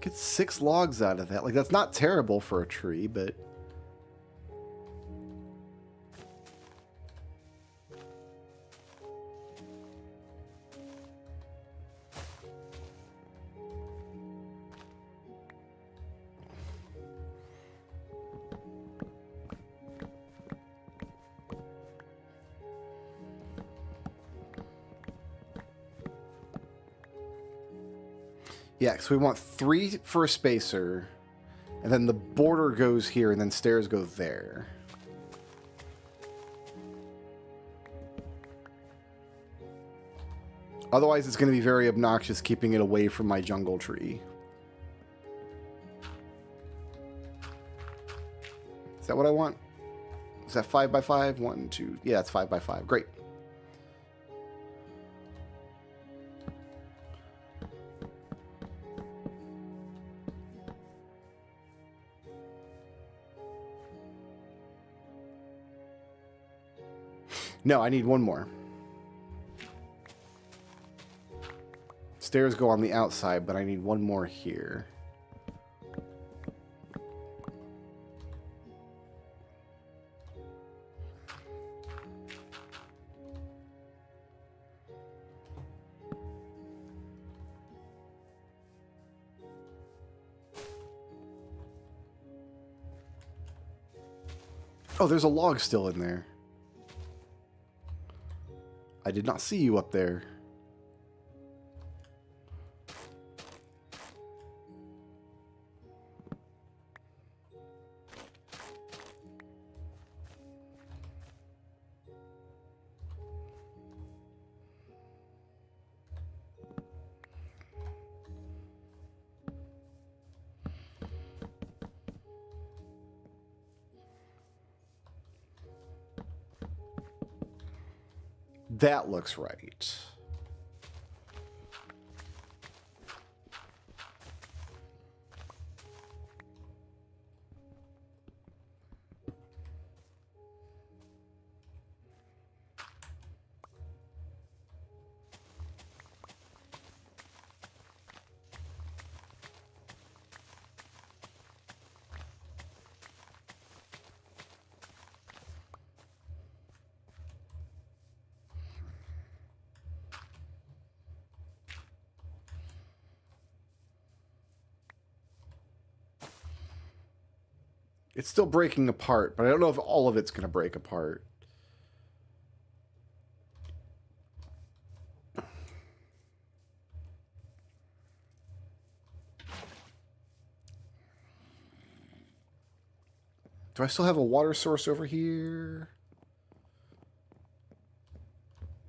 Get 6 logs out of that. Like, that's not terrible for a tree, but... Yeah, because we want 3 for a spacer, and then the border goes here, and then stairs go there. Otherwise, it's going to be very obnoxious keeping it away from my jungle tree. Is that what I want? Is that 5 by 5? 1, 2... Yeah, it's 5 by 5. Great. No, I need 1 more. Stairs go on the outside, but I need 1 more here. Oh, there's a log still in there. I did not see you up there. That looks right. It's still breaking apart, but I don't know if all of it's going to break apart. Do I still have a water source over here?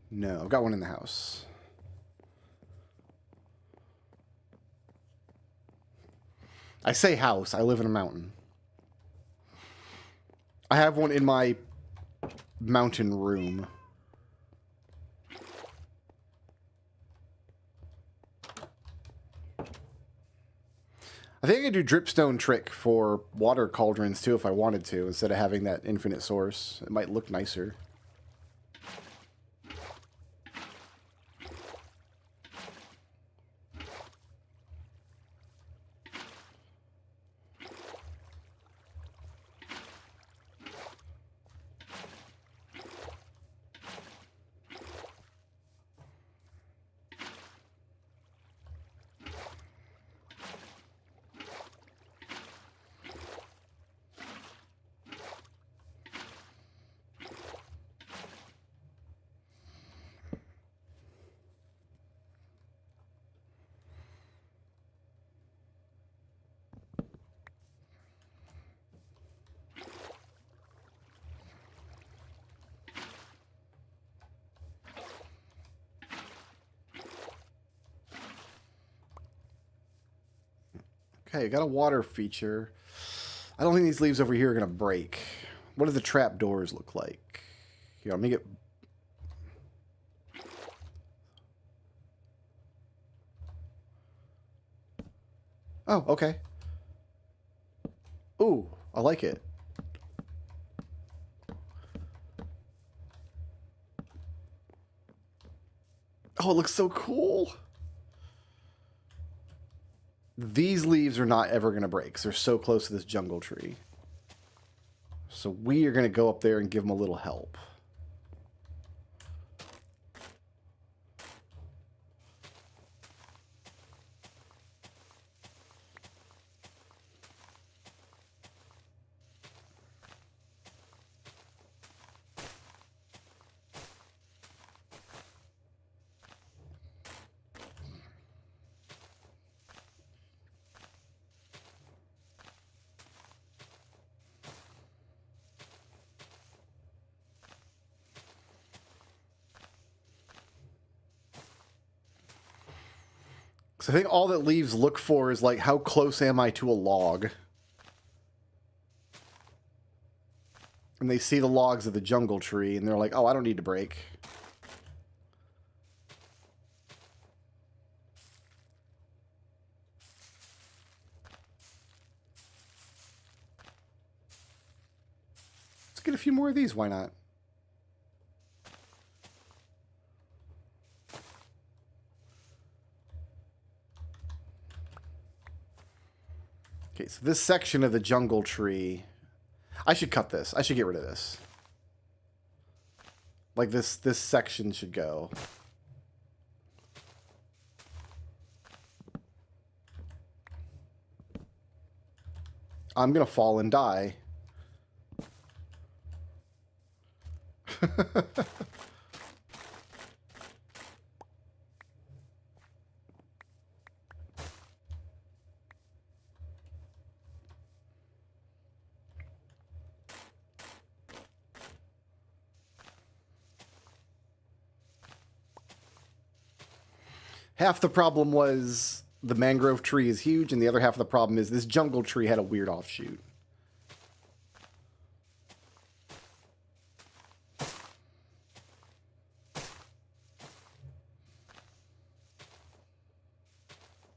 No, I've got one in the house. I say house, I live in a mountain. I have one in my mountain room. I think I could do dripstone trick for water cauldrons too if I wanted to, instead of having that infinite source. It might look nicer. Okay, got a water feature. I don't think these leaves over here are going to break. What do the trap doors look like? Here, let me get... Oh, okay. Ooh, I like it. Oh, it looks so cool. These leaves are not ever going to break, 'cause they're so close to this jungle tree. So we are going to go up there and give them a little help. So I think all that leaves look for is, like, how close am I to a log? And they see the logs of the jungle tree, and they're like, oh, I don't need to break. Let's get a few more of these, why not? Okay, so this section of the jungle tree... I should cut this. I should get rid of this. Like, this section should go. I'm gonna fall and die. Half the problem was the mangrove tree is huge, and the other half of the problem is this jungle tree had a weird offshoot.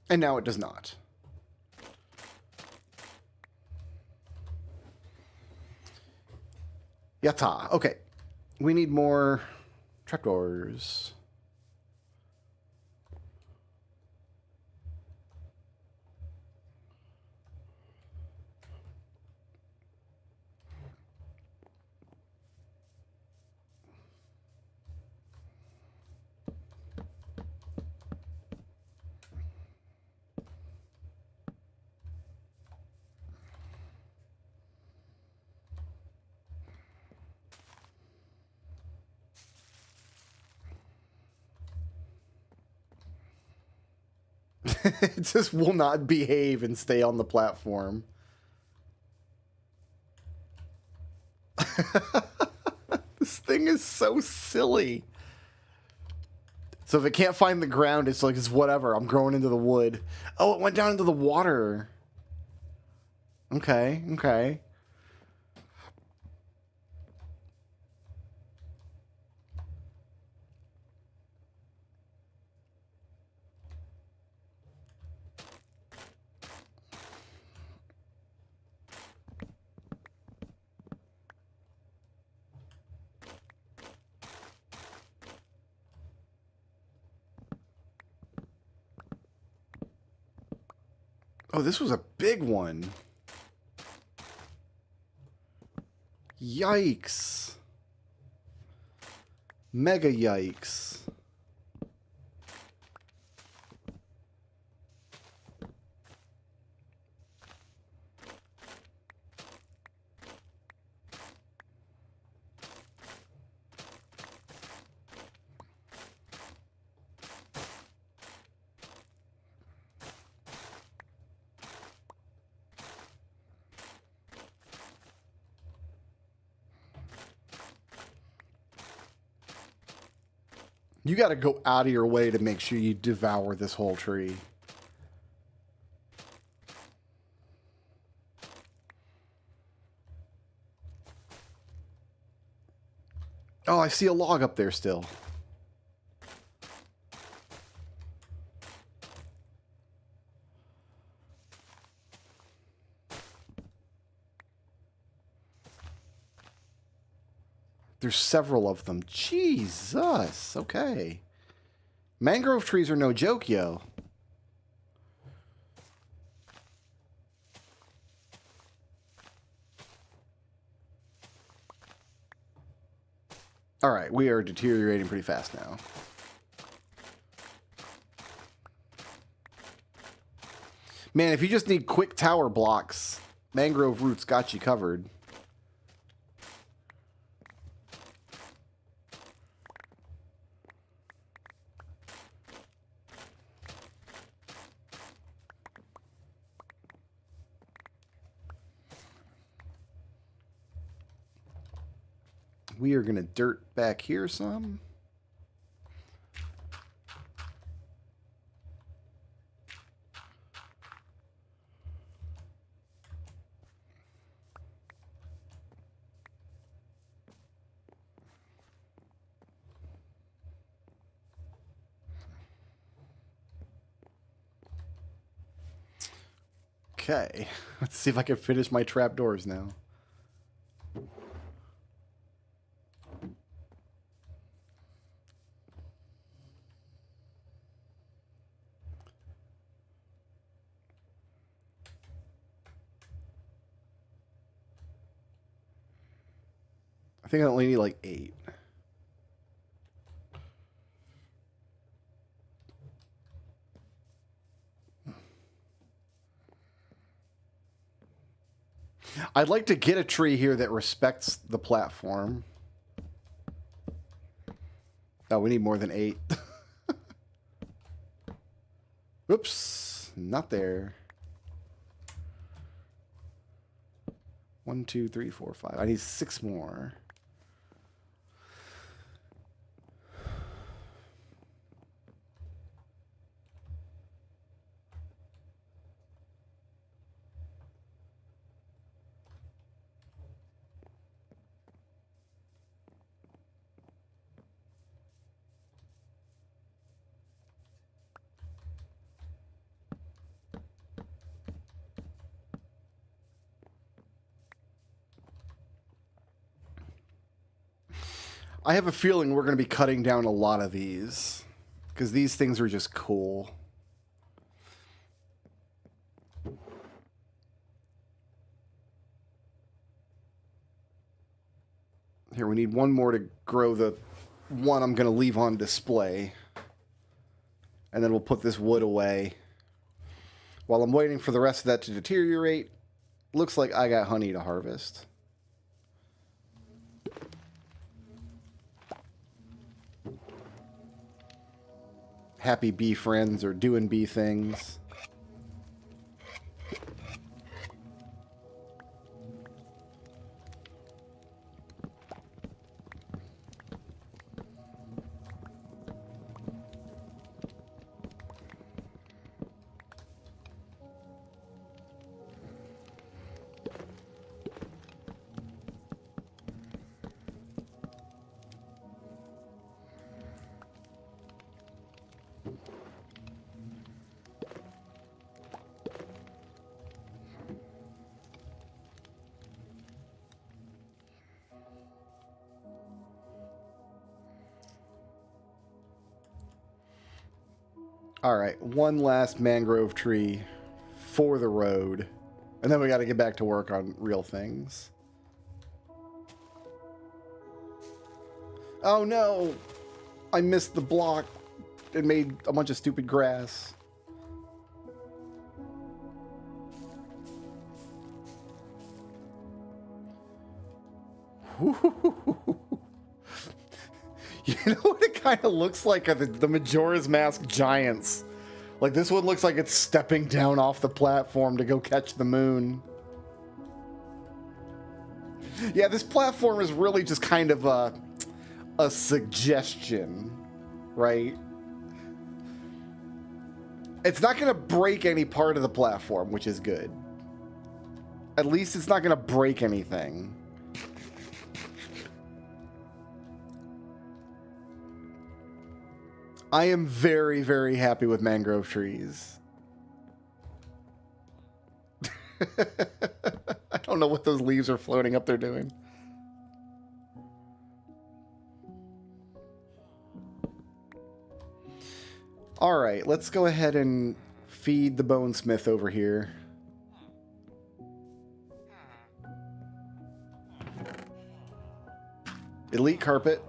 And now it does not. Yatta. Okay. We need more trapdoors. It just will not behave and stay on the platform. This thing is so silly. So if it can't find the ground, it's like, it's whatever. I'm growing into the wood. Oh, it went down into the water. Okay, okay. Oh, this was a big one. Yikes. Mega yikes. You got to go out of your way to make sure you devour this whole tree. Oh, I see a log up there still. There's several of them. Jesus. Okay. Mangrove trees are no joke, yo. All right, we are deteriorating pretty fast now. Man, if you just need quick tower blocks, mangrove roots got you covered. We are going to dirt back here some. Okay, let's see if I can finish my trapdoors now. I think I only need like 8. I'd like to get a tree here that respects the platform. Oh, we need more than 8. Oops, not there. 1, 2, 3, 4, 5. I need 6 more. I have a feeling we're going to be cutting down a lot of these because these things are just cool. Here, we need one more to grow the one I'm going to leave on display. And then we'll put this wood away. While I'm waiting for the rest of that to deteriorate, looks like I got honey to harvest. Happy bee friends are doing bee things. All right, one last mangrove tree for the road. And then we got to get back to work on real things. Oh no! I missed the block. It made a bunch of stupid grass. You know what it kind of looks like? The Majora's Mask giants. Like, this one looks like it's stepping down off the platform to go catch the moon. Yeah, this platform is really just kind of a suggestion, right? It's not going to break any part of the platform, which is good. At least it's not going to break anything. I am very, very happy with mangrove trees. I don't know what those leaves are floating up there doing. All right, let's go ahead and feed the bonesmith over here. Elite carpet.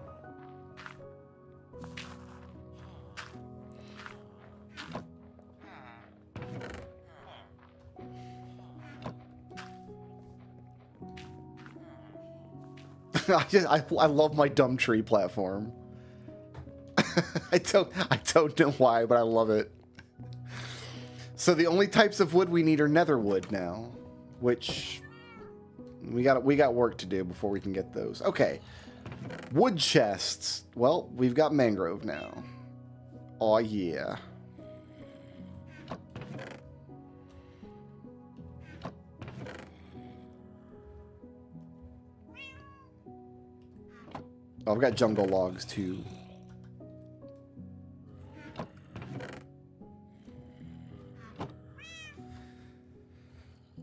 I love my dumb tree platform. I don't know why, but I love it. So the only types of wood we need are netherwood now, which we got work to do before we can get those. Okay. Wood chests. Well, we've got mangrove now. Oh yeah. Oh, I've got jungle logs too.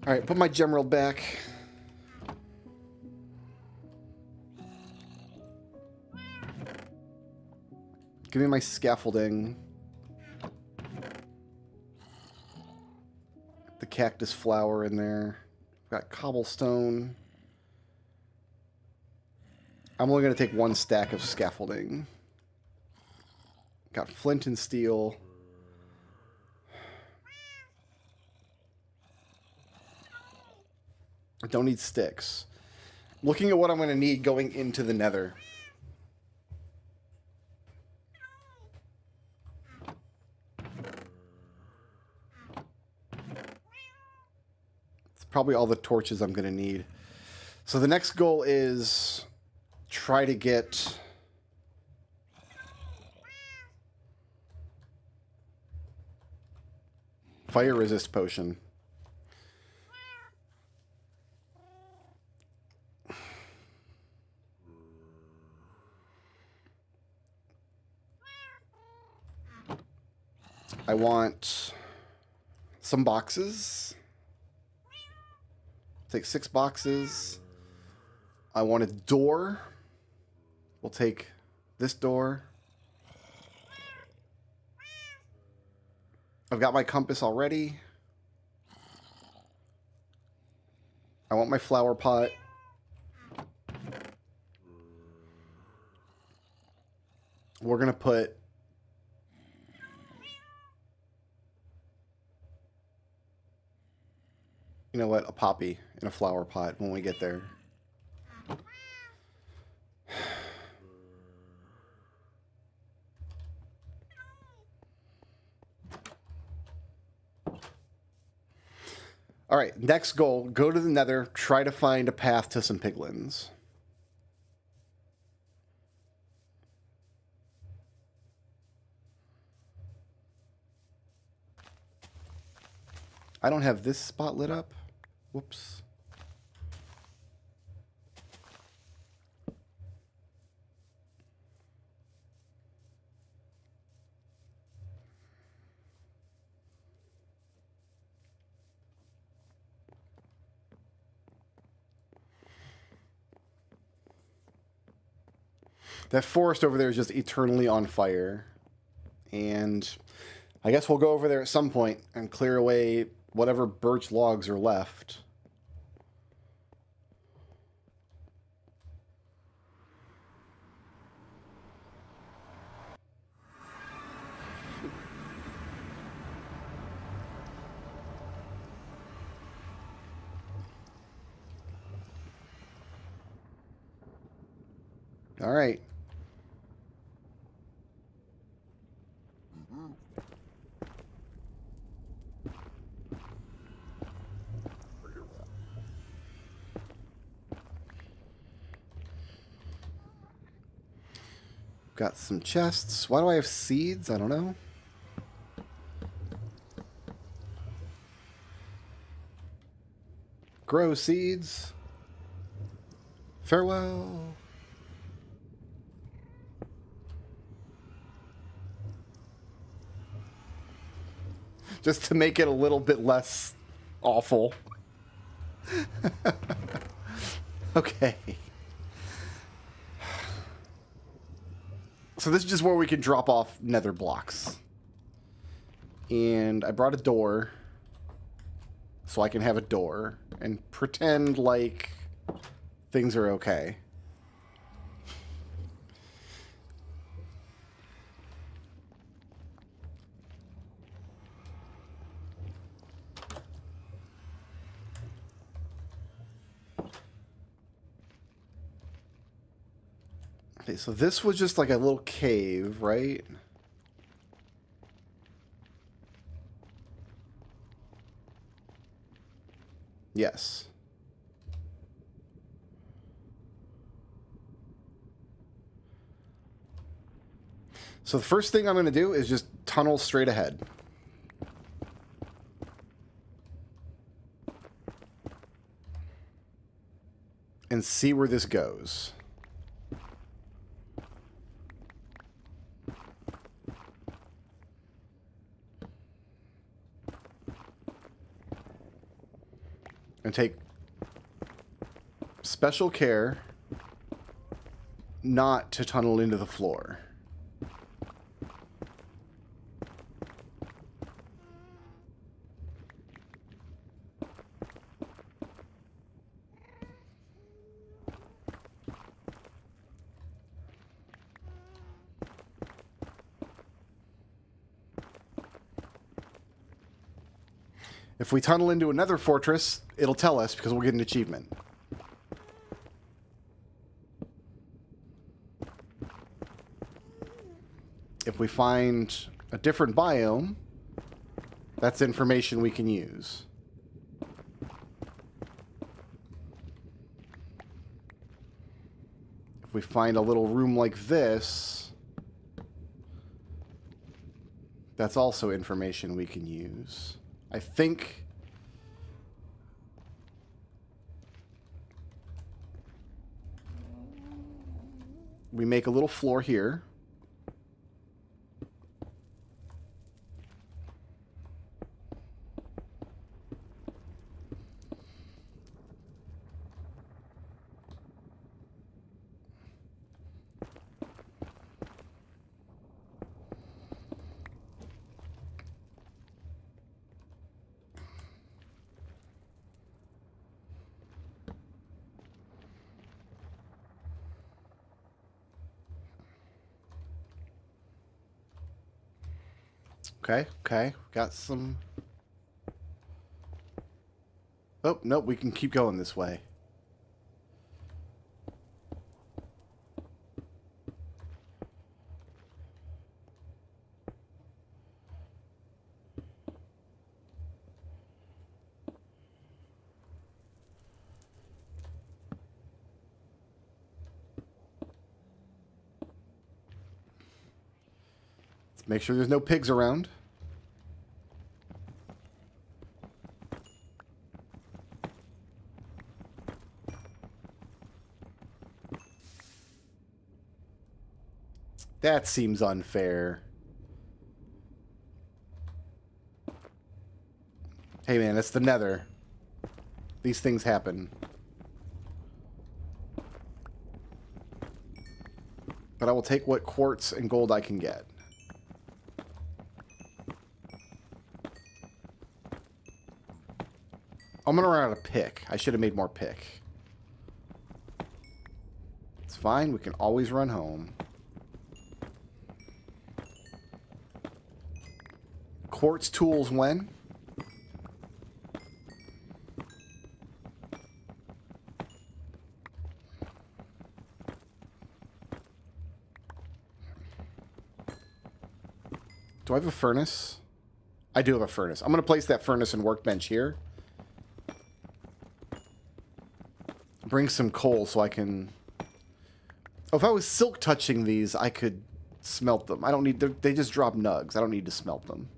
All right, put my gemerald back. Give me my scaffolding. The cactus flower in there. Got cobblestone. I'm only going to take one stack of scaffolding. Got flint and steel. I don't need sticks. Looking at what I'm going to need going into the nether. It's probably all the torches I'm going to need. So the next goal is try to get fire resist potion. I want some boxes. Take 6 boxes. I want a door. We'll take this door. I've got my compass already. I want my flower pot. We're going to put you know what? A poppy in a flower pot when we get there. All right, next goal, go to the nether, try to find a path to some piglins. I don't have this spot lit up. Whoops. That forest over there is just eternally on fire. And I guess we'll go over there at some point and clear away whatever birch logs are left. All right. Got some chests. Why do I have seeds? I don't know. Grow seeds. Farewell. just to make it a little bit less awful. Okay. So this is just where we can drop off nether blocks. And I brought a door so I can have a door and pretend like things are okay. Okay, so this was just like a little cave, right? Yes. So the first thing I'm going to do is just tunnel straight ahead. And see where this goes. And take special care not to tunnel into the floor. If we tunnel into another fortress, it'll tell us because we'll get an achievement. If we find a different biome, that's information we can use. If we find a little room like this, that's also information we can use. I think we make a little floor here. Okay. Got some... Oh, nope, we can keep going this way. Let's make sure there's no pigs around. That seems unfair. Hey man, it's the Nether. These things happen. But I will take what quartz and gold I can get. I'm gonna run out of pick. I should have made more pick. It's fine, we can always run home. Quartz tools when? Do I have a furnace? I do have a furnace. I'm going to place that furnace and workbench here. Bring some coal so I can... Oh, if I was silk touching these, I could smelt them. I don't need... They just drop nugs. I don't need to smelt them.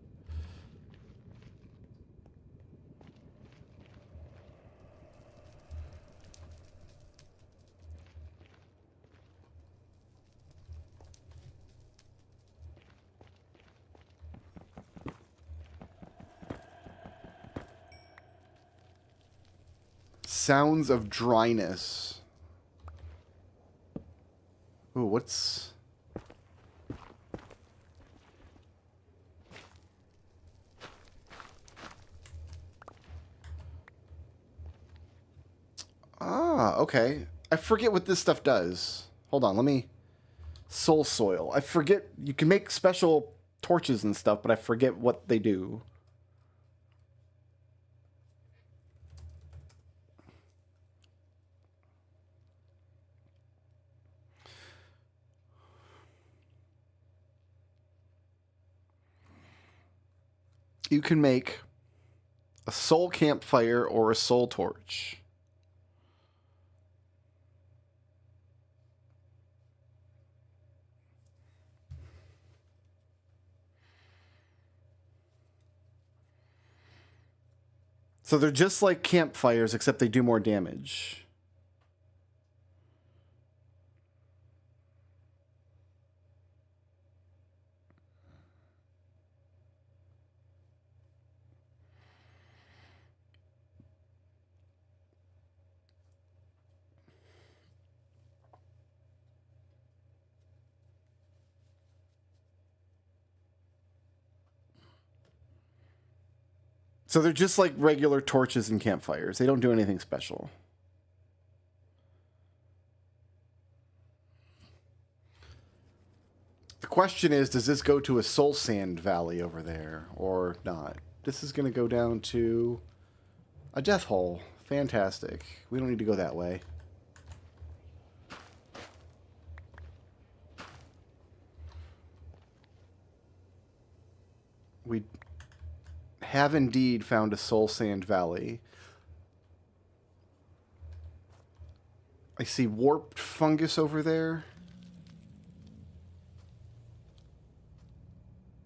Sounds of dryness. Ooh, what's... Ah, okay. I forget what this stuff does. Hold on, let me... Soul soil. I forget... You can make special torches and stuff, but I forget what they do. You can make a soul campfire or a soul torch. So they're just like campfires, except they do more damage. So they're just like regular torches and campfires. They don't do anything special. The question is, does this go to a soul sand valley over there or not? This is going to go down to a death hole. Fantastic. We don't need to go that way. We have indeed found a soul sand valley. I see warped fungus over there.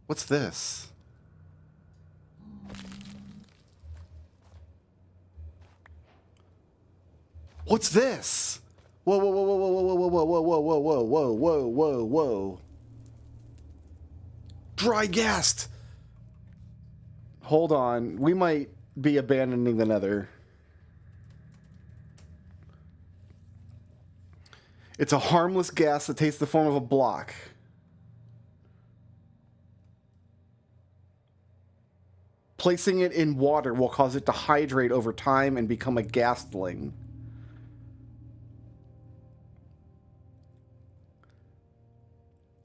What's this? What's this? Whoa, whoa, whoa, whoa, whoa, whoa, whoa, whoa, whoa, whoa, whoa, whoa, whoa, whoa, whoa. Dry gassed. Hold on. We might be abandoning the nether. It's a harmless gas that takes the form of a block. Placing it in water will cause it to hydrate over time and become a ghastling.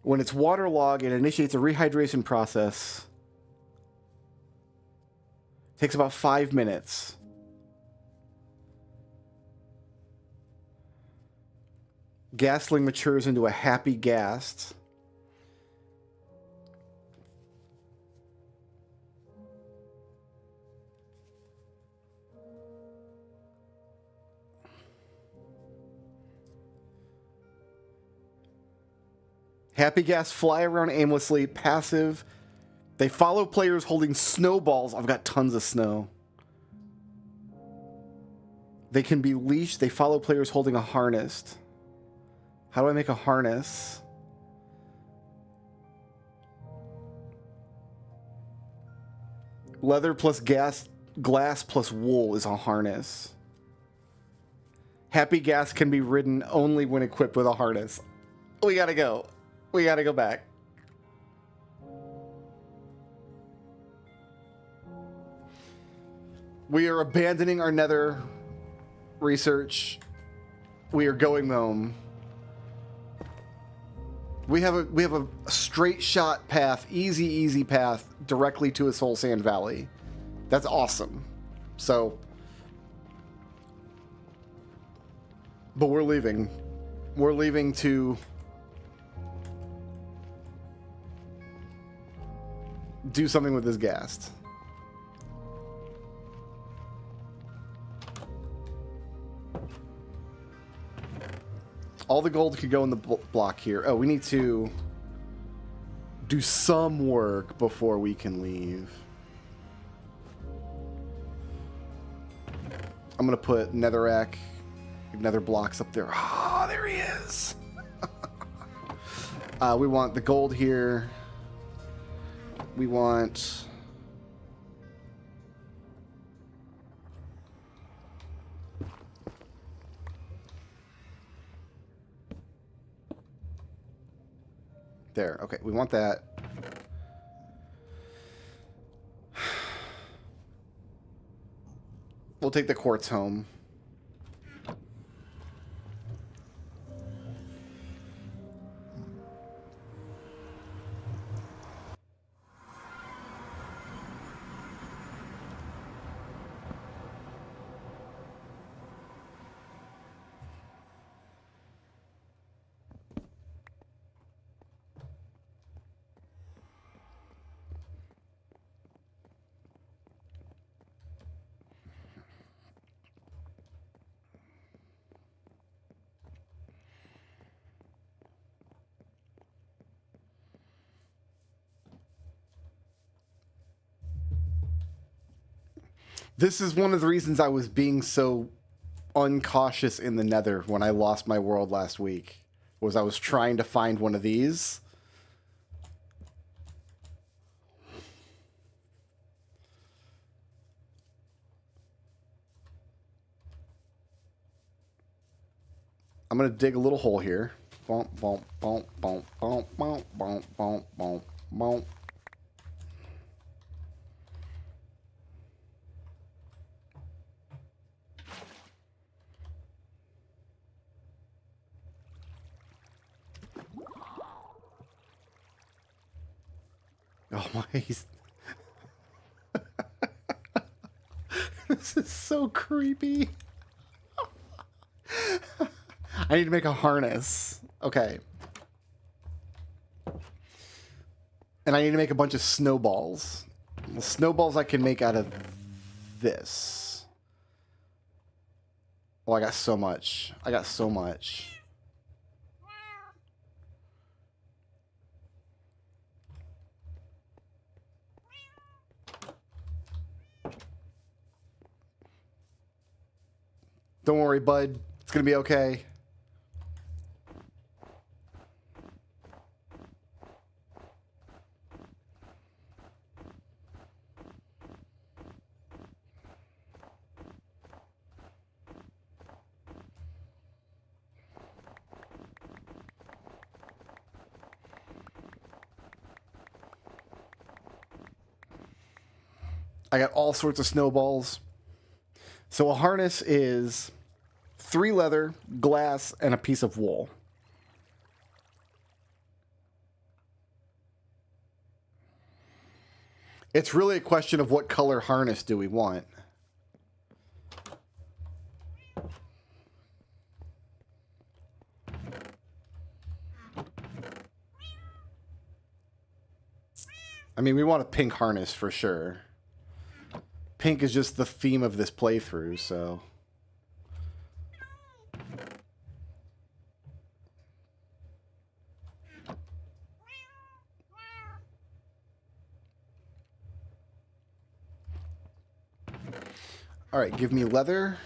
When it's waterlogged, it initiates a rehydration process. Takes about 5 minutes. Gasling matures into a happy ghast. Happy gas fly around aimlessly, passive. They follow players holding snowballs. I've got tons of snow. They can be leashed. They follow players holding a harness. How do I make a harness? Leather plus glass plus wool is a harness. Happy gas can be ridden only when equipped with a harness. We gotta go. We gotta go back. We are abandoning our nether research. We are going home. We have a straight shot path, easy path directly to a soul sand valley. That's awesome. So, but we're leaving. We're leaving to do something with this ghast. All the gold could go in the block here. Oh, we need to do some work before we can leave. I'm going to put netherrack, nether blocks up there. Ah, oh, there he is. We want the gold here. We want... There. Okay, we want that. We'll take the quartz home. This is one of the reasons I was being so uncautious in the Nether when I lost my world last week. Was I was trying to find one of these. I'm gonna dig a little hole here. Bump, bump, bump, bump, bump, bump, bump, bump, bump, bump. Oh my, this is so creepy. I need to make a harness. Okay. And I need to make a bunch of snowballs. The snowballs I can make out of this. Oh, I got so much. I got so much. Don't worry, bud. It's gonna be okay. I got all sorts of snowballs. So a harness is 3 leather, glass, and a piece of wool. It's really a question of what color harness do we want. I mean, we want a pink harness for sure. Pink is just the theme of this playthrough, so... Alright, give me leather.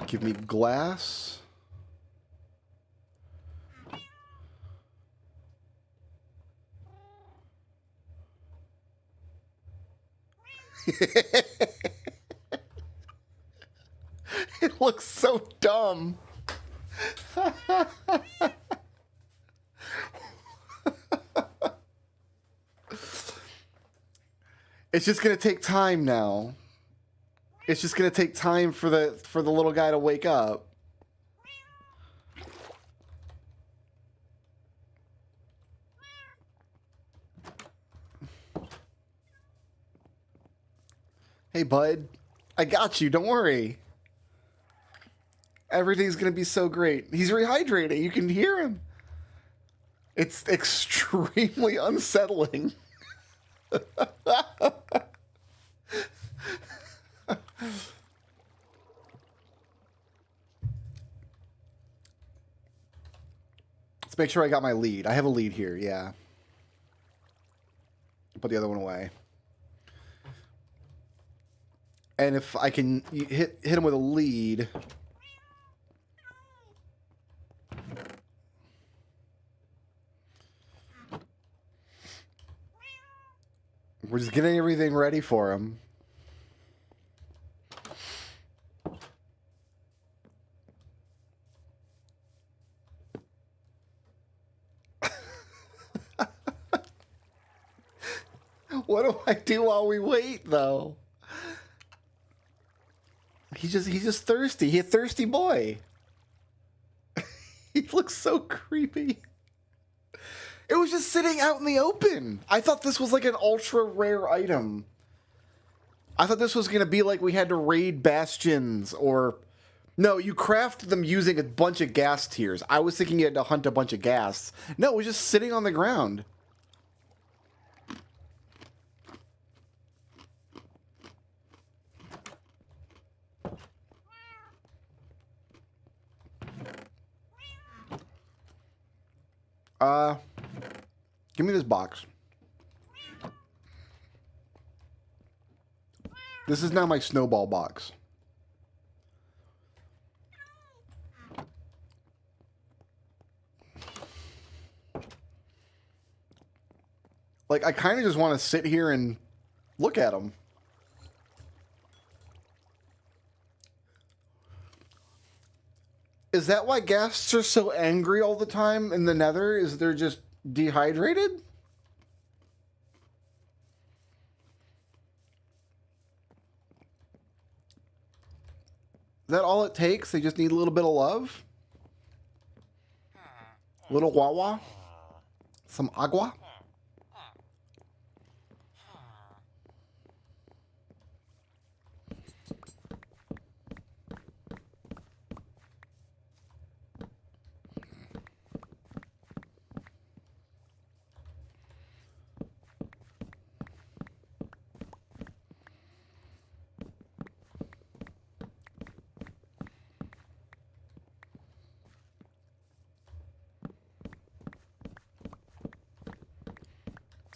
Give me glass. It looks so dumb. It's just gonna take time now. It's just gonna take time for the little guy to wake up. Hey, bud. I got you. Don't worry. Everything's going to be so great. He's rehydrating. You can hear him. It's extremely unsettling. Let's make sure I got my lead. I have a lead here, yeah. Put the other one away. And if I can hit him with a lead... We're just getting everything ready for him. What do I do while we wait, though? He's just thirsty. He's a thirsty boy. He looks so creepy. It was just sitting out in the open. I thought this was like an ultra rare item. I thought this was going to be like we had to raid bastions or... No, you craft them using a bunch of gas tiers. I was thinking you had to hunt a bunch of gas. No, it was just sitting on the ground. Give me this box. This is now my snowball box. Like, I kind of just want to sit here and look at them. Is that why ghasts are so angry all the time in the Nether? Is they're just dehydrated? Is that all it takes? They just need a little bit of love? A little wawa? Some agua?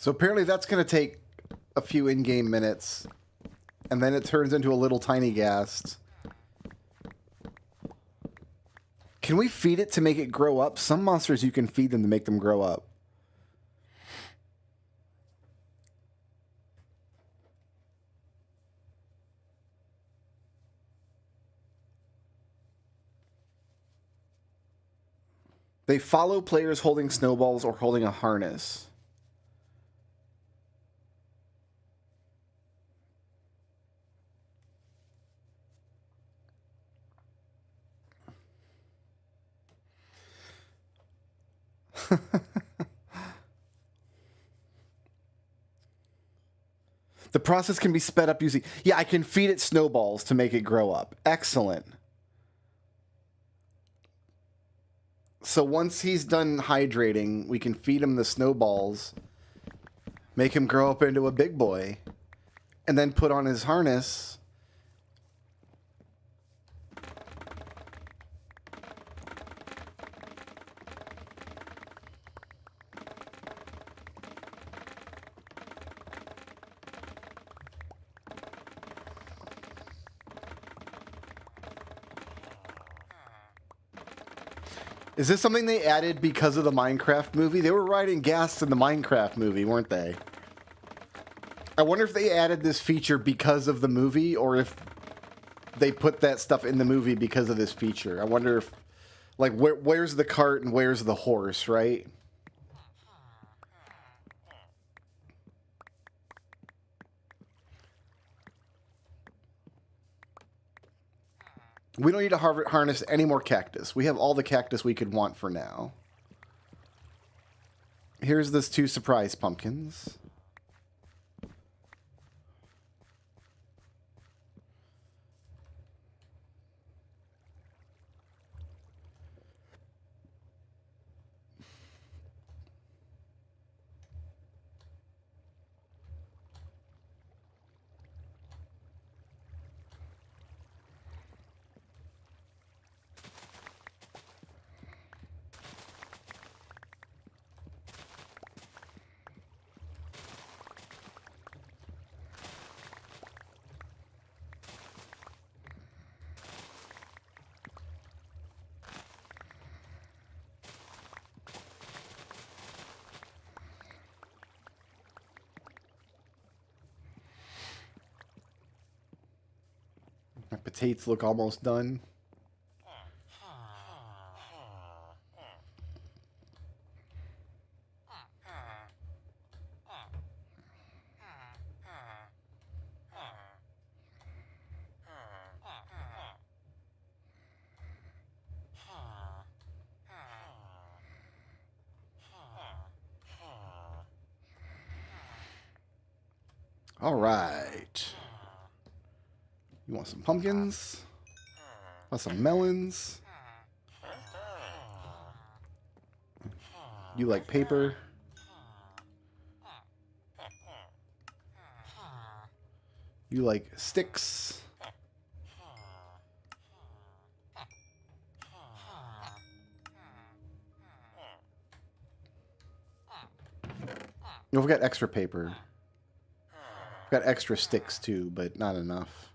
So apparently that's going to take a few in-game minutes, and then it turns into a little tiny ghast. Can we feed it to make it grow up? Some monsters you can feed them to make them grow up. They follow players holding snowballs or holding a harness. The process can be sped up using... Yeah, I can feed it snowballs to make it grow up. Excellent. So once he's done hydrating, we can feed him the snowballs, make him grow up into a big boy, and then put on his harness. Is this something they added because of the Minecraft movie? They were riding gas in the Minecraft movie, weren't they? I wonder if they added this feature because of the movie, or if they put that stuff in the movie because of this feature. I wonder if, like, where's the cart and where's the horse, right? We don't need to harness any more cactus. We have all the cactus we could want for now. Here's those 2 surprise pumpkins. My potatoes look almost done. All right. You want some pumpkins? Want some melons? You like paper? You like sticks? We've got extra paper. We've got extra sticks too, but not enough.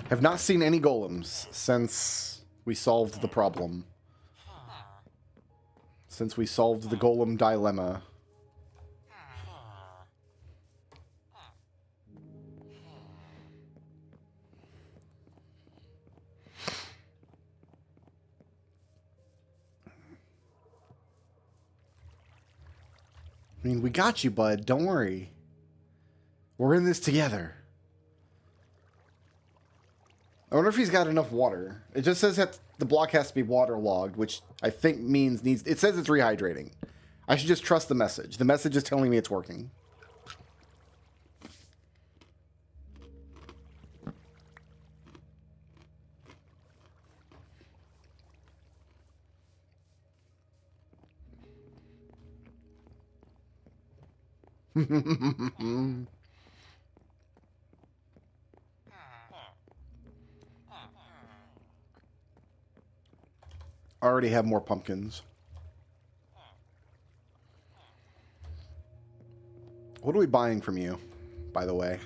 Have not seen any golems since we solved the problem. Since we solved the golem dilemma. I mean, we got you, bud. Don't worry. We're in this together. I wonder if he's got enough water. It just says that the block has to be waterlogged, which I think means needs... It says it's rehydrating. I should just trust the message. The message is telling me it's working. Already have more pumpkins. What are we buying from you, by the way?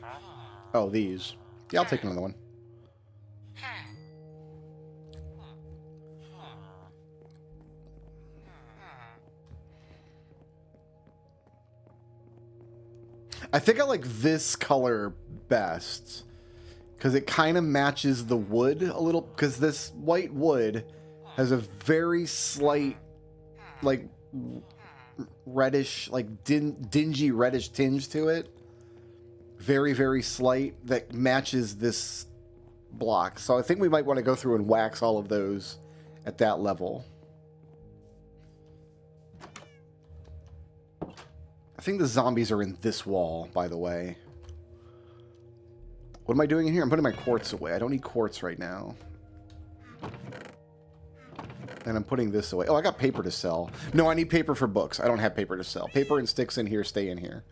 Oh, these. Yeah, I'll take another one. I think I like this color best because it kind of matches the wood a little, because this white wood has a very slight, like, reddish, like dingy reddish tinge to it. Very, very slight, that matches this block. So I think we might want to go through and wax all of those at that level. I think the zombies are in this wall, by the way. What am I doing in here? I'm putting my quartz away. I don't need quartz right now. And I'm putting this away. Oh, I got paper to sell. No, I need paper for books. I don't have paper to sell. Paper and sticks in here, stay in here.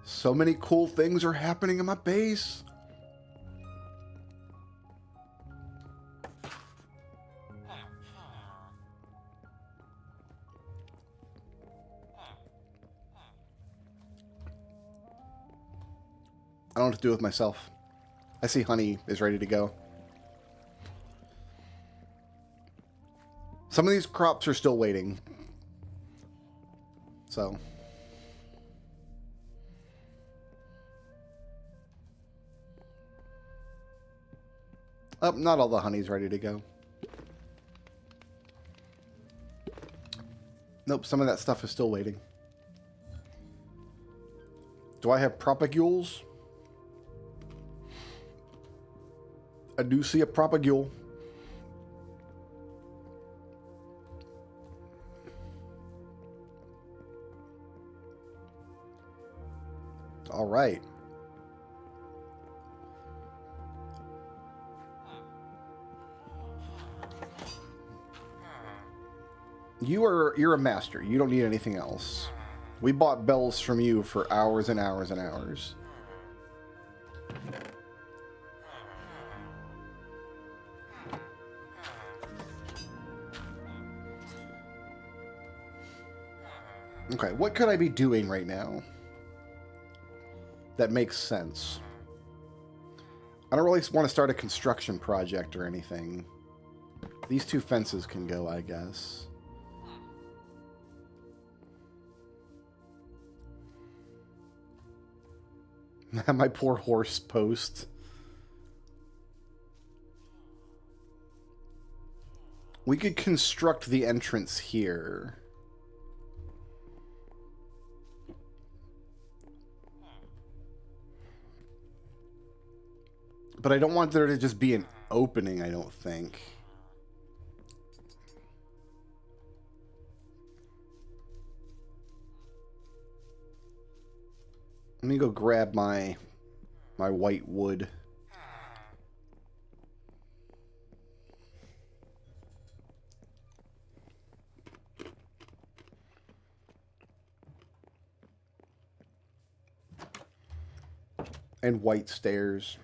So many cool things are happening in my base. I don't know what to do with myself. I see honey is ready to go. Some of these crops are still waiting. So... Oh, not all the honey's ready to go. Nope, some of that stuff is still waiting. Do I have propagules? I do see a propagule. All right. You're a master. You don't need anything else. We bought bells from you for hours and hours and hours. Okay, what could I be doing right now that makes sense? I don't really want to start a construction project or anything. These two fences can go, I guess. My poor horse post. We could construct the entrance here. But I don't want there to just be an opening, I don't think. Let me go grab my white wood. And white stairs.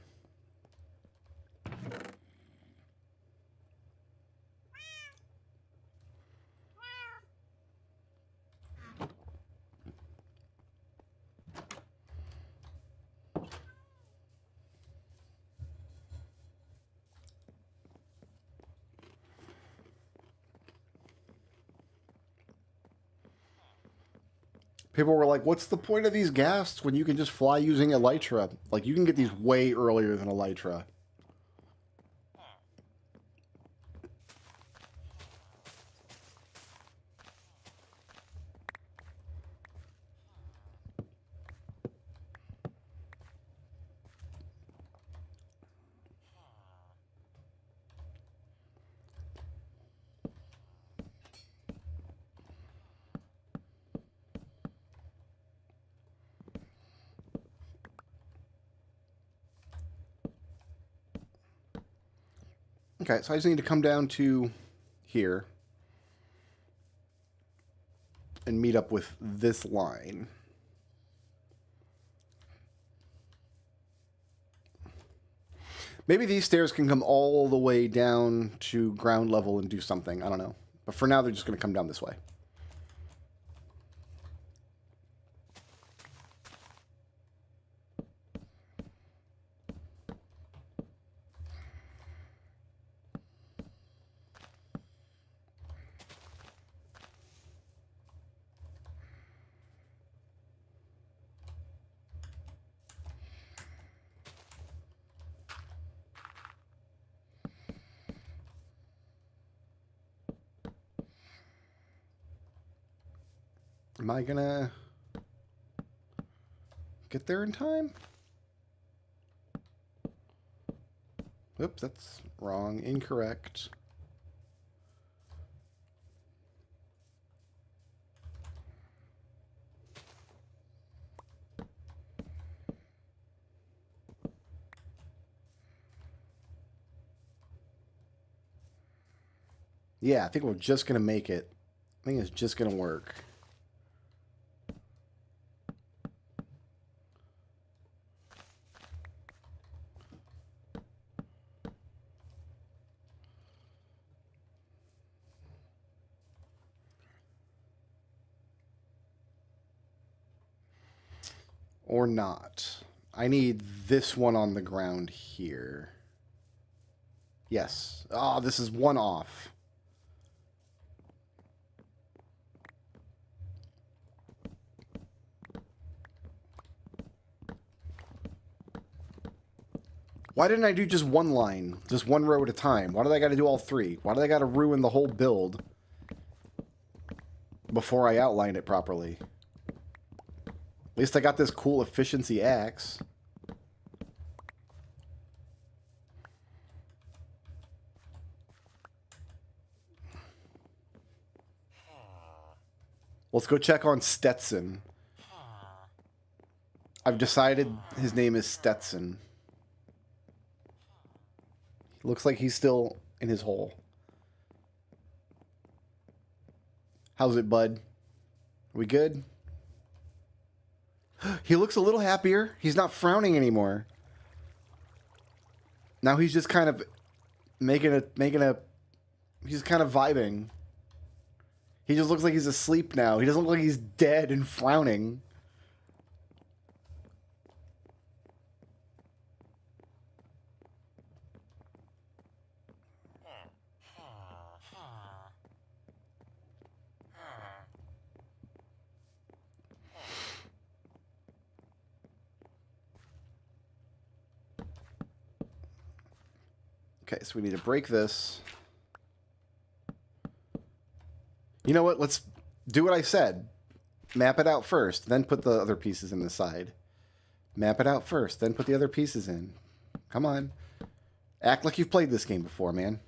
People were like, what's the point of these ghasts when you can just fly using elytra? Like, you can get these way earlier than elytra. Okay, so I just need to come down to here and meet up with this line. Maybe these stairs can come all the way down to ground level and do something. I don't know. But for now, they're just going to come down this way. Am I gonna get there in time? Oops, that's wrong. Incorrect. Yeah, I think we're just gonna make it. I think it's just gonna work. Or not. I need this one on the ground here. Yes. Oh, this is one off. Why didn't I do just one line? Just one row at a time? Why did I got to do all three? Why did I got to ruin the whole build before I outlined it properly? At least I got this cool efficiency axe. Let's go check on Stetson. I've decided his name is Stetson. Looks like he's still in his hole. How's it, bud? We good? He looks a little happier. He's not frowning anymore. Now he's just kind of he's kind of vibing. He just looks like he's asleep now. He doesn't look like he's dead and frowning. Okay, so we need to break this. You know what? Let's do what I said. Map it out first, then put the other pieces in the side. Map it out first, then put the other pieces in. Come on. Act like you've played this game before, man.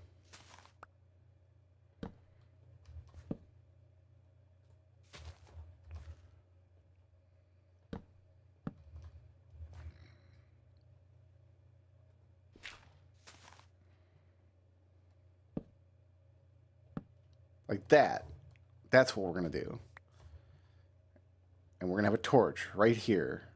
Like that. That's what we're going to do. And we're going to have a torch right here.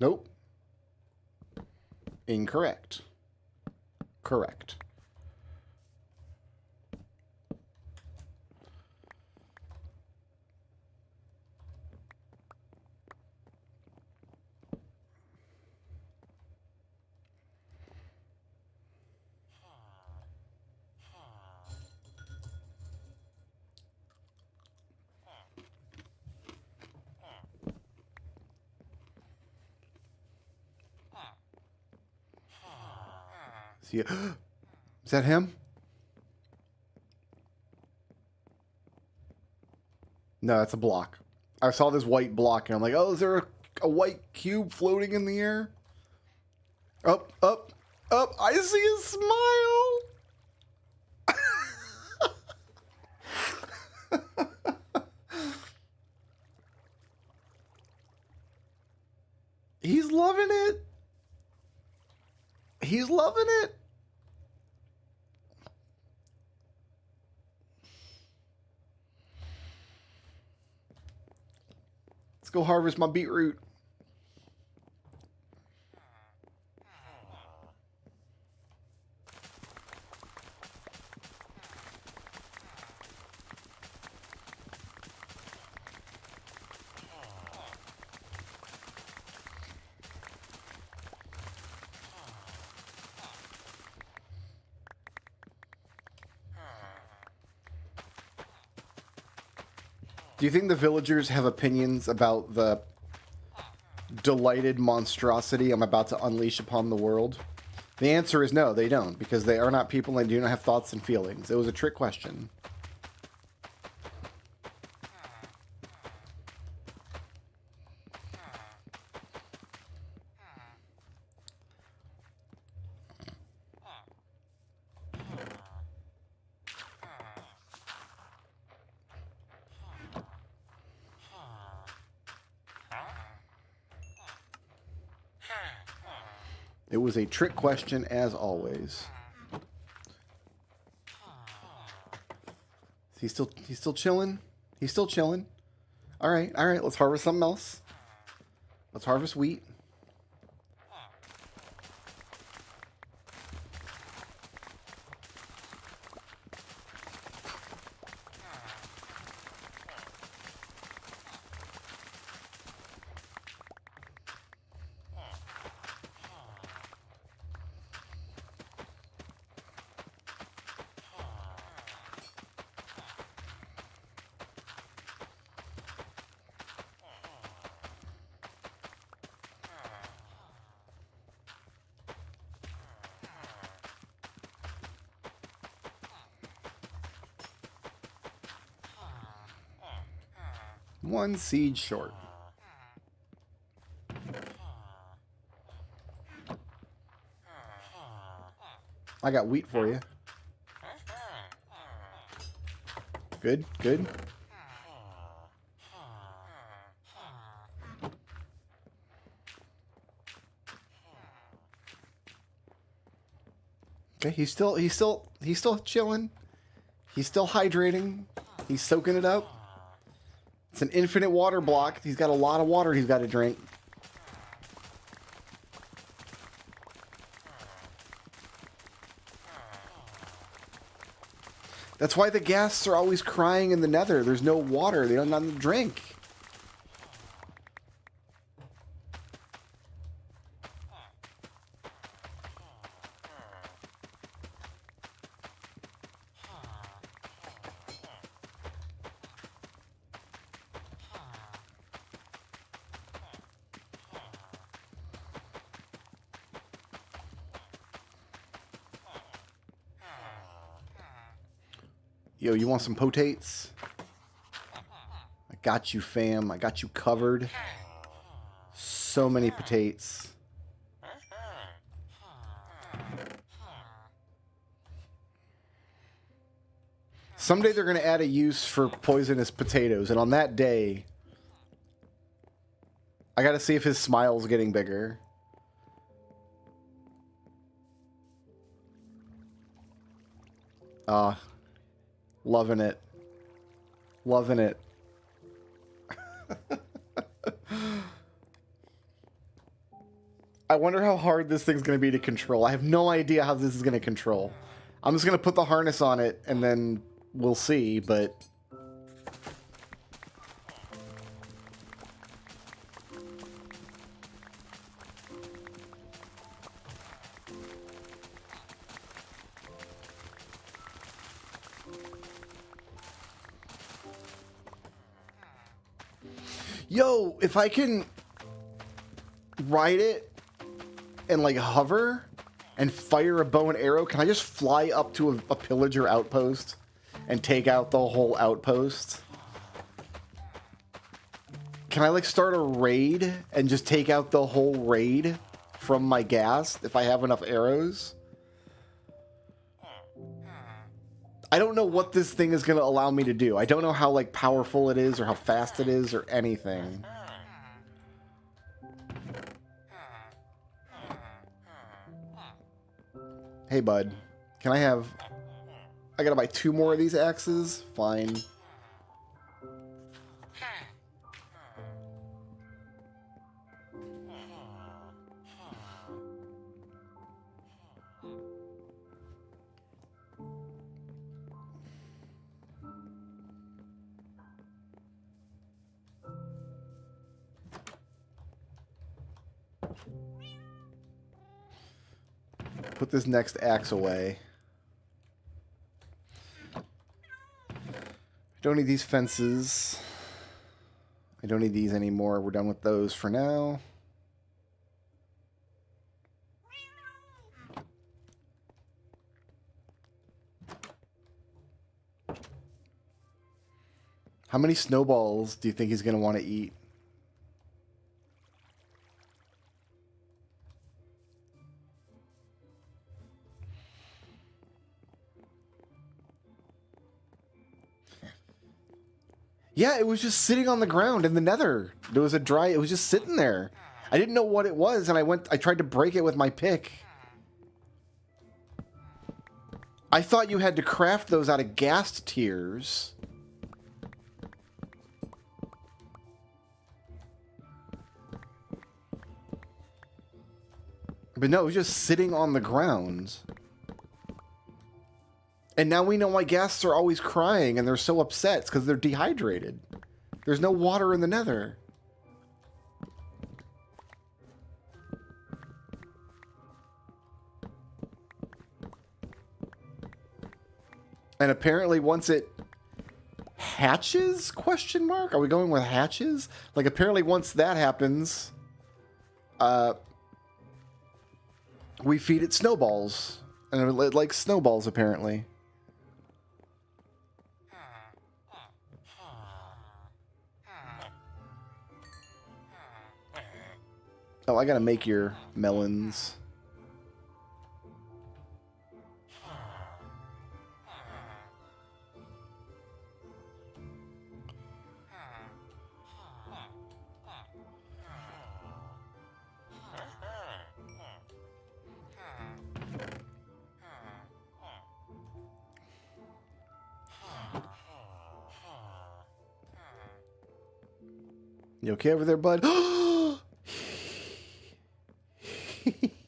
Nope. Incorrect. Correct. See, is that him? No, that's a block. I saw this white block and I'm like, oh, is there a white cube floating in the air? Up, up, up. I see a smile. He's loving it. He's loving it. Let's go harvest my beetroot. Do you think the villagers have opinions about the delighted monstrosity I'm about to unleash upon the world? The answer is no, they don't, because they are not people and do not have thoughts and feelings. It was a trick question. It was a trick question, as always. He's still chilling. He's still chilling. All right. Let's harvest something else. Let's harvest wheat. One seed short. I got wheat for you. Good, good. Okay, he's still chilling. He's still hydrating. He's soaking it up. It's an infinite water block. He's got a lot of water he's got to drink. That's why the ghasts are always crying in the nether. There's no water. They don't have nothing to drink. Yo, you want some potates? I got you, fam. I got you covered. So many potates. Someday they're going to add a use for poisonous potatoes, and on that day, I got to see if his smile's getting bigger. Loving it. Loving it. I wonder how hard this thing's going to be to control. I have no idea how this is going to control. I'm just going to put the harness on it, and then we'll see, but... Yo, if I can ride it and like hover and fire a bow and arrow, can I just fly up to a pillager outpost and take out the whole outpost? Can I like start a raid and just take out the whole raid from my ghast if I have enough arrows? I don't know what this thing is going to allow me to do. I don't know how like powerful it is or how fast it is or anything. Hey, bud. Can I have... I gotta buy 2 more of these axes? Fine. Put this next axe away. Don't need these fences. I don't need these anymore. We're done with those for now. How many snowballs do you think he's going to want to eat? Yeah, it was just sitting on the ground in the nether. There was it was just sitting there. I didn't know what it was, and I tried to break it with my pick. I thought you had to craft those out of ghast tears. But no, it was just sitting on the ground. And now we know why ghasts are always crying and they're so upset. It's because they're dehydrated. There's no water in the nether. And apparently once it hatches, question mark? Are we going with hatches? Like apparently once that happens, we feed it snowballs. And it likes snowballs apparently. Oh, I gotta make your melons. You okay over there, bud?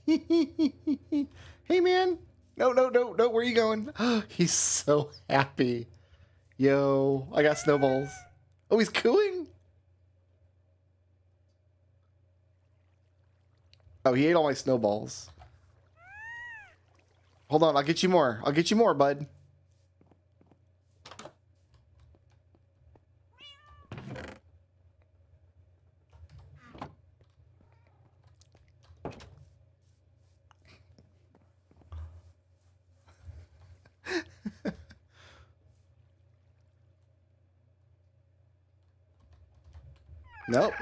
Hey, man. No, no, no, no. Where are you going? He's so happy. Yo, I got snowballs. Oh, he's cooing? Oh, he ate all my snowballs. Hold on, I'll get you more. I'll get you more, bud. Nope,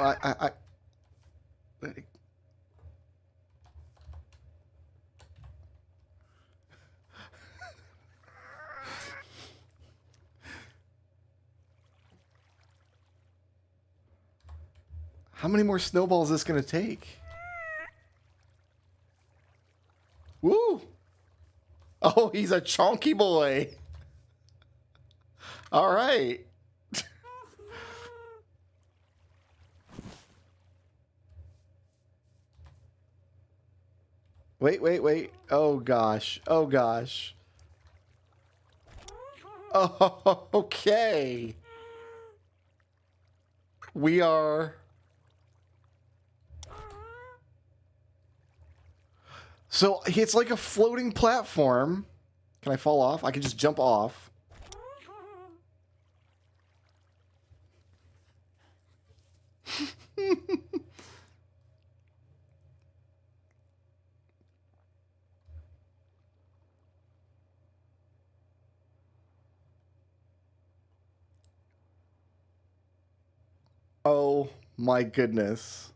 How many more snowballs is this gonna take? Woo! Oh, he's a chonky boy. All right. Wait, wait, wait. Oh, gosh. Oh, gosh. Oh, okay. We are... So, it's like a floating platform. Can I fall off? I can just jump off. Oh my goodness.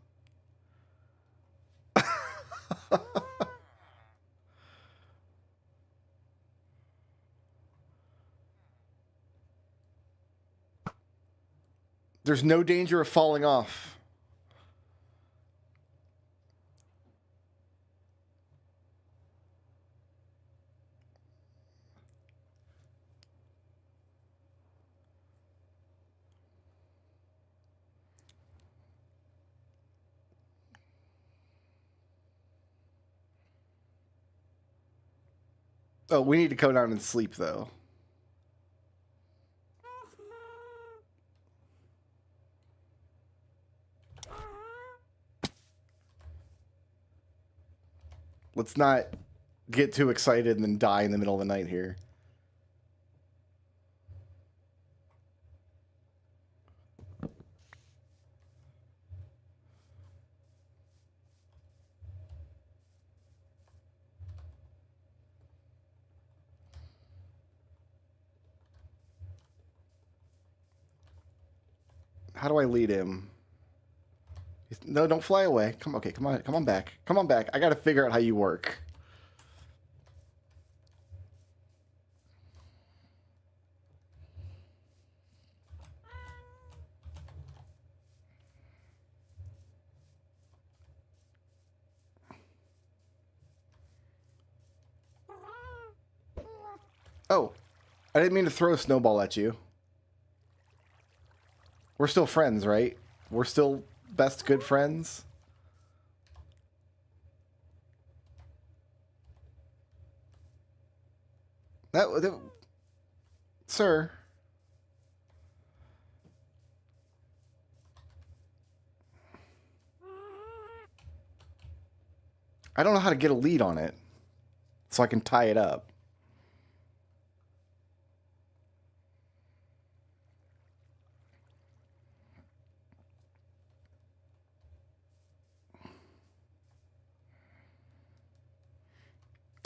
There's no danger of falling off. Oh, we need to go down and sleep, though. Let's not get too excited and then die in the middle of the night here. How do I lead him? No, don't fly away. Come, okay, come on, come on back. Come on back. I gotta figure out how you work. Oh, I didn't mean to throw a snowball at you. We're still friends, right? We're still best good friends. That sir. I don't know how to get a lead on it, so I can tie it up.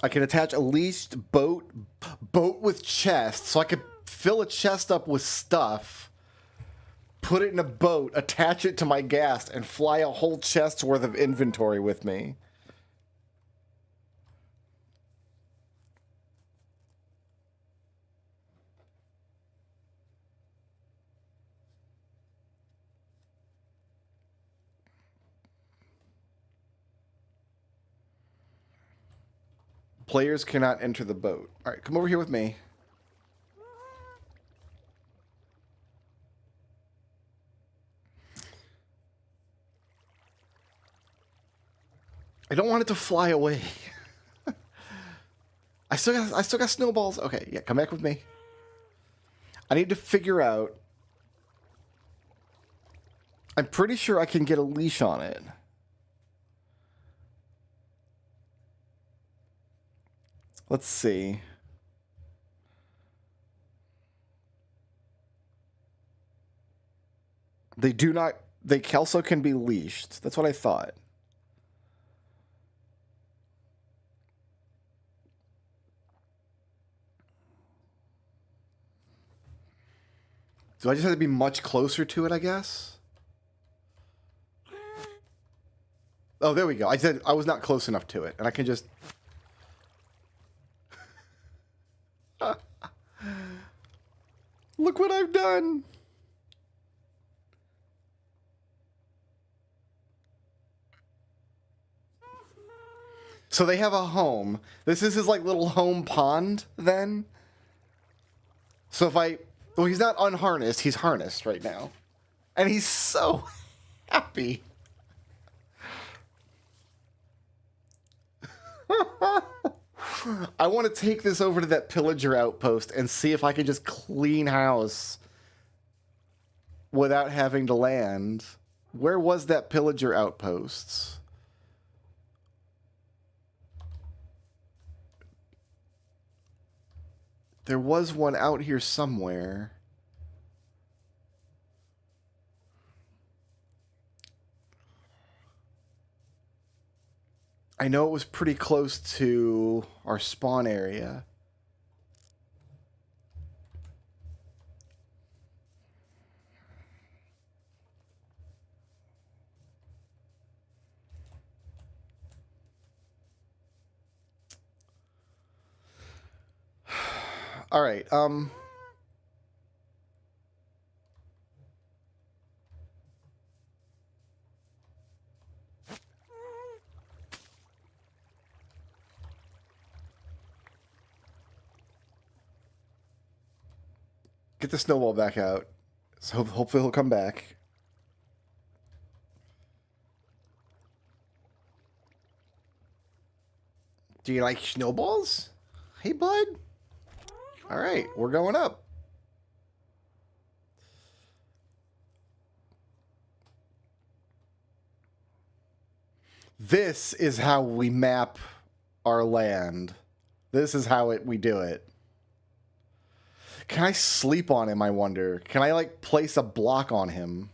I can attach a leashed boat with chest, so I could fill a chest up with stuff, put it in a boat, attach it to my gas, and fly a whole chest's worth of inventory with me. Players cannot enter the boat. All right, come over here with me. I don't want it to fly away. I still got snowballs. Okay, yeah, come back with me. I need to figure out. I'm pretty sure I can get a leash on it. Let's see. They do not. They also can be leashed. That's what I thought. Do I just have to be much closer to it, I guess? Oh, there we go. I said I was not close enough to it, and I can just... Look what I've done! So they have a home. This is his, like, little home pond, then? So if I... Well, he's not unharnessed. He's harnessed right now. And he's so happy. I want to take this over to that pillager outpost and see if I can just clean house without having to land. Where was that pillager outpost? There was one out here somewhere. I know it was pretty close to our spawn area. All right. Get the snowball back out. So hopefully he'll come back. Do you like snowballs? Hey, bud. All right, we're going up. This is how we map our land. This is how we do it. Can I sleep on him, I wonder? Can I, like, place a block on him?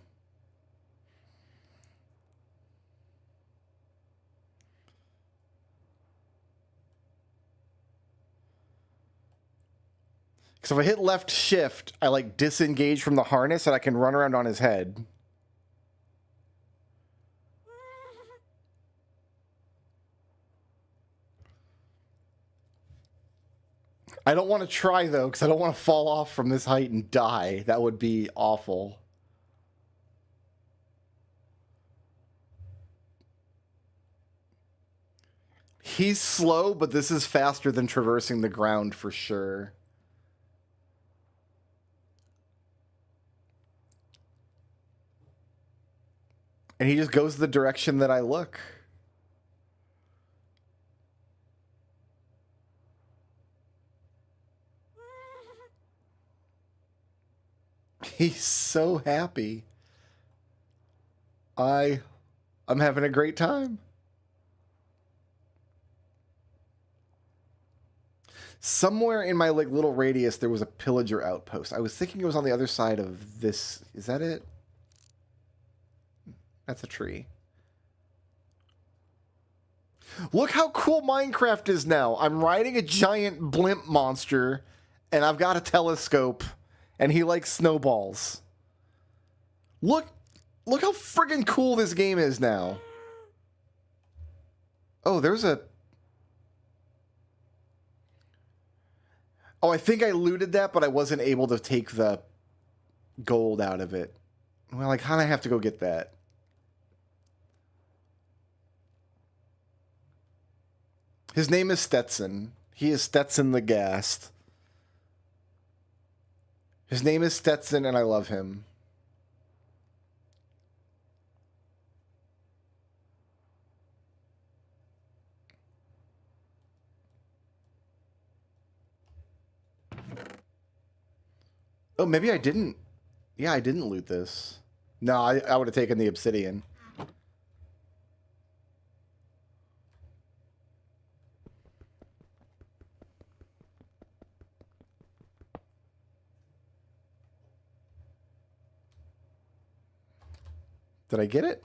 Because if I hit left shift, I, like, disengage from the harness and I can run around on his head. I don't want to try, though, because I don't want to fall off from this height and die. That would be awful. He's slow, but this is faster than traversing the ground for sure. And he just goes the direction that I look. He's so happy. I'm having a great time. Somewhere in my like little radius there was a pillager outpost. I was thinking it was on the other side of this. Is that it? That's a tree. Look how cool Minecraft is now. I'm riding a giant blimp monster and I've got a telescope. And he likes snowballs. Look how friggin' cool this game is now. Oh, there's a... Oh, I think I looted that, but I wasn't able to take the gold out of it. Well, I kind of have to go get that. His name is Stetson. He is Stetson the Ghast. His name is Stetson, and I love him. Oh, maybe I didn't. Yeah, I didn't loot this. No, I would have taken the obsidian. Did I get it?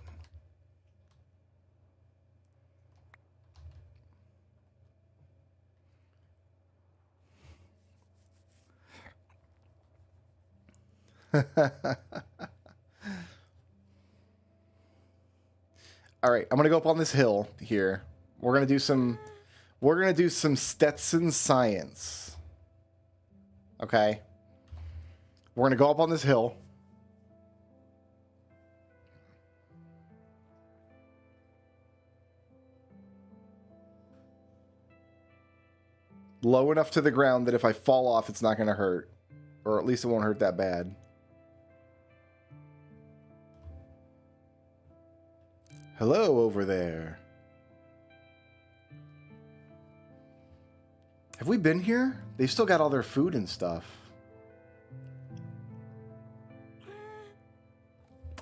All right, I'm gonna go up on this hill here. We're gonna do some Stetson science. Okay. We're gonna go up on this hill. Low enough to the ground that if I fall off, it's not gonna hurt. Or at least it won't hurt that bad. Hello over there. Have we been here? They've still got all their food and stuff.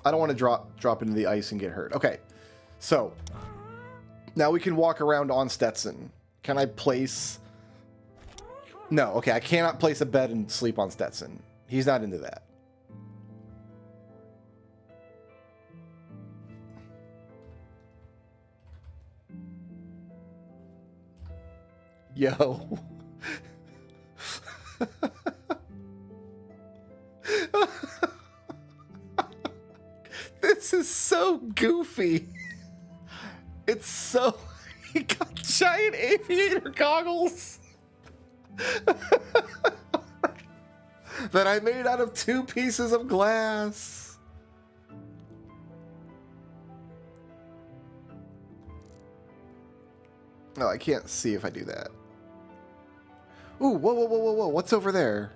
I don't want to drop into the ice and get hurt. Okay, so now we can walk around on Stetson. Can I place... No, okay, I cannot place a bed and sleep on Stetson. He's not into that. Yo. This is so goofy. It's so... He got giant aviator goggles that I made out of 2 pieces of glass. No, I can't see if I do that. Ooh, whoa, whoa, whoa, whoa, whoa. What's over there?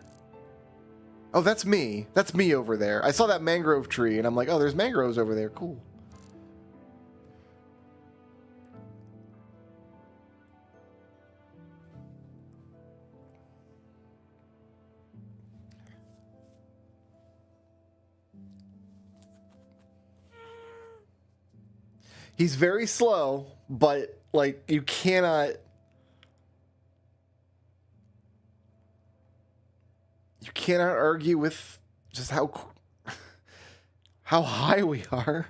Oh, that's me. That's me over there. I saw that mangrove tree, and I'm like, oh, there's mangroves over there. Cool. He's very slow, but, like, you cannot... You cannot argue with just how high we are.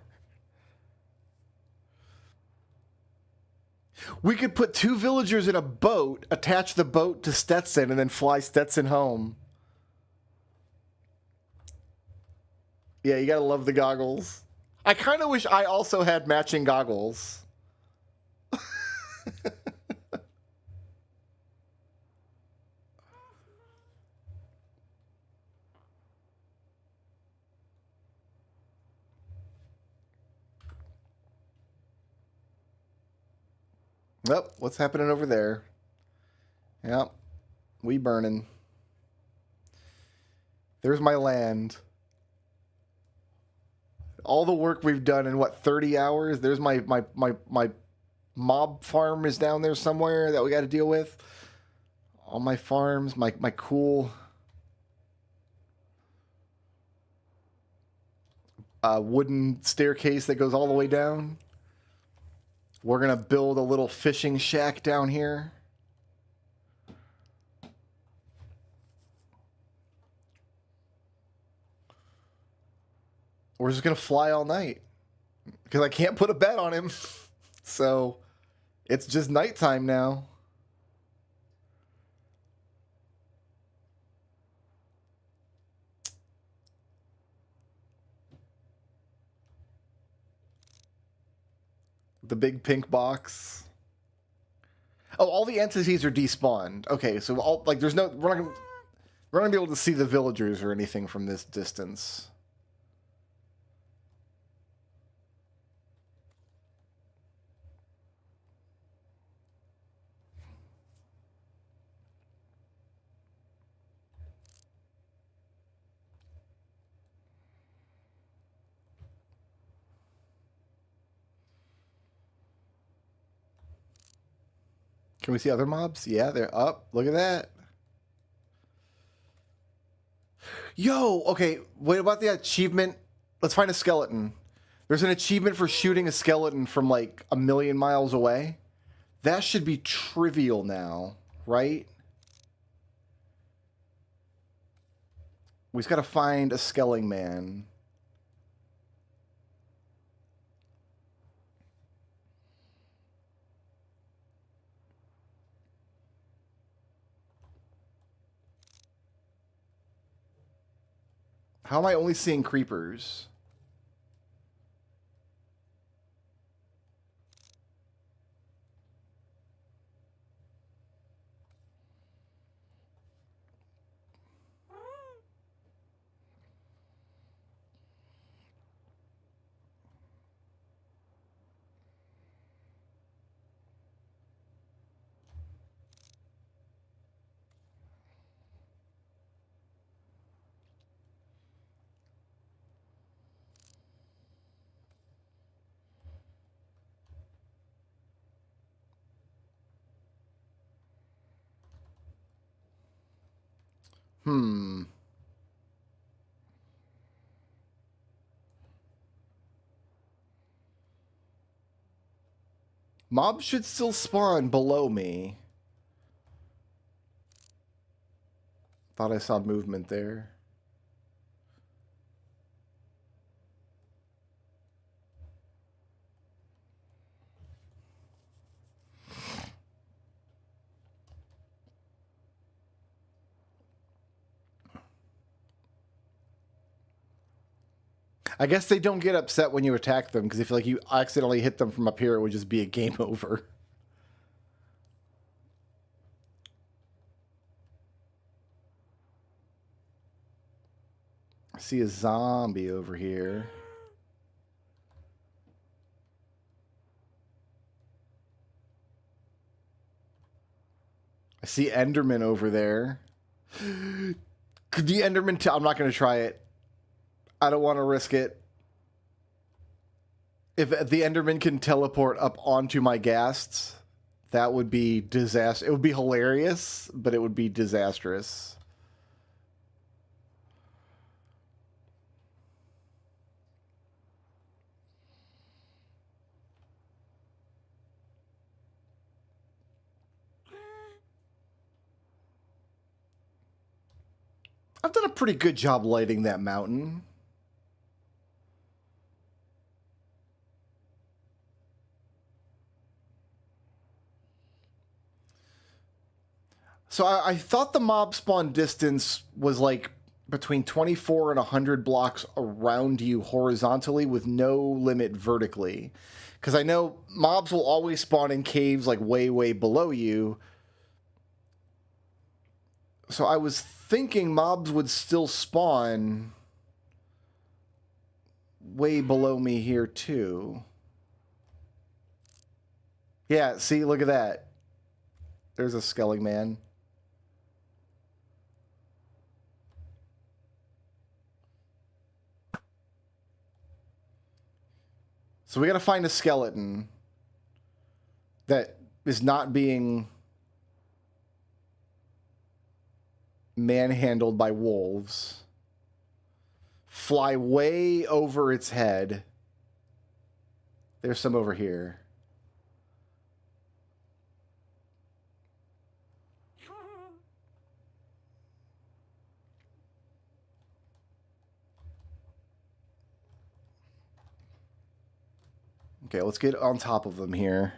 We could put 2 villagers in a boat, attach the boat to Stetson, and then fly Stetson home. Yeah, you gotta love the goggles. I kind of wish I also had matching goggles. Yep, what's happening over there? Yep, we burning. There's my land. All the work we've done in, what, 30 hours? There's my mob farm is down there somewhere that we got to deal with. All my farms, my cool wooden staircase that goes all the way down. We're going to build a little fishing shack down here. We're just going to fly all night because I can't put a bet on him. So it's just nighttime now. The big pink box. Oh, all the entities are despawned. Okay, so all, like, there's no, we're not gonna be able to see the villagers or anything from this distance. Can we see other mobs? Yeah, they're up. Look at that. Yo, okay, what about the achievement? Let's find a skeleton. There's an achievement for shooting a skeleton from like 1,000,000 miles away. That should be trivial now, right? We just gotta find a skelling man. How am I only seeing creepers? Hmm. Mobs should still spawn below me. Thought I saw movement there. I guess they don't get upset when you attack them, because if like you accidentally hit them from up here, it would just be a game over. I see a zombie over here. I see Enderman over there. Could the Enderman I'm not going to try it. I don't want to risk it. If the Enderman can teleport up onto my ghasts, that would be disaster. It would be hilarious, but it would be disastrous. I've done a pretty good job lighting that mountain. So I thought the mob spawn distance was like between 24 and 100 blocks around you horizontally with no limit vertically. Because I know mobs will always spawn in caves like way, way below you. So I was thinking mobs would still spawn way below me here too. Yeah, see, look at that. There's a skelling man. So we gotta find a skeleton that is not being manhandled by wolves. Fly way over its head. There's some over here. Okay, let's get on top of them here.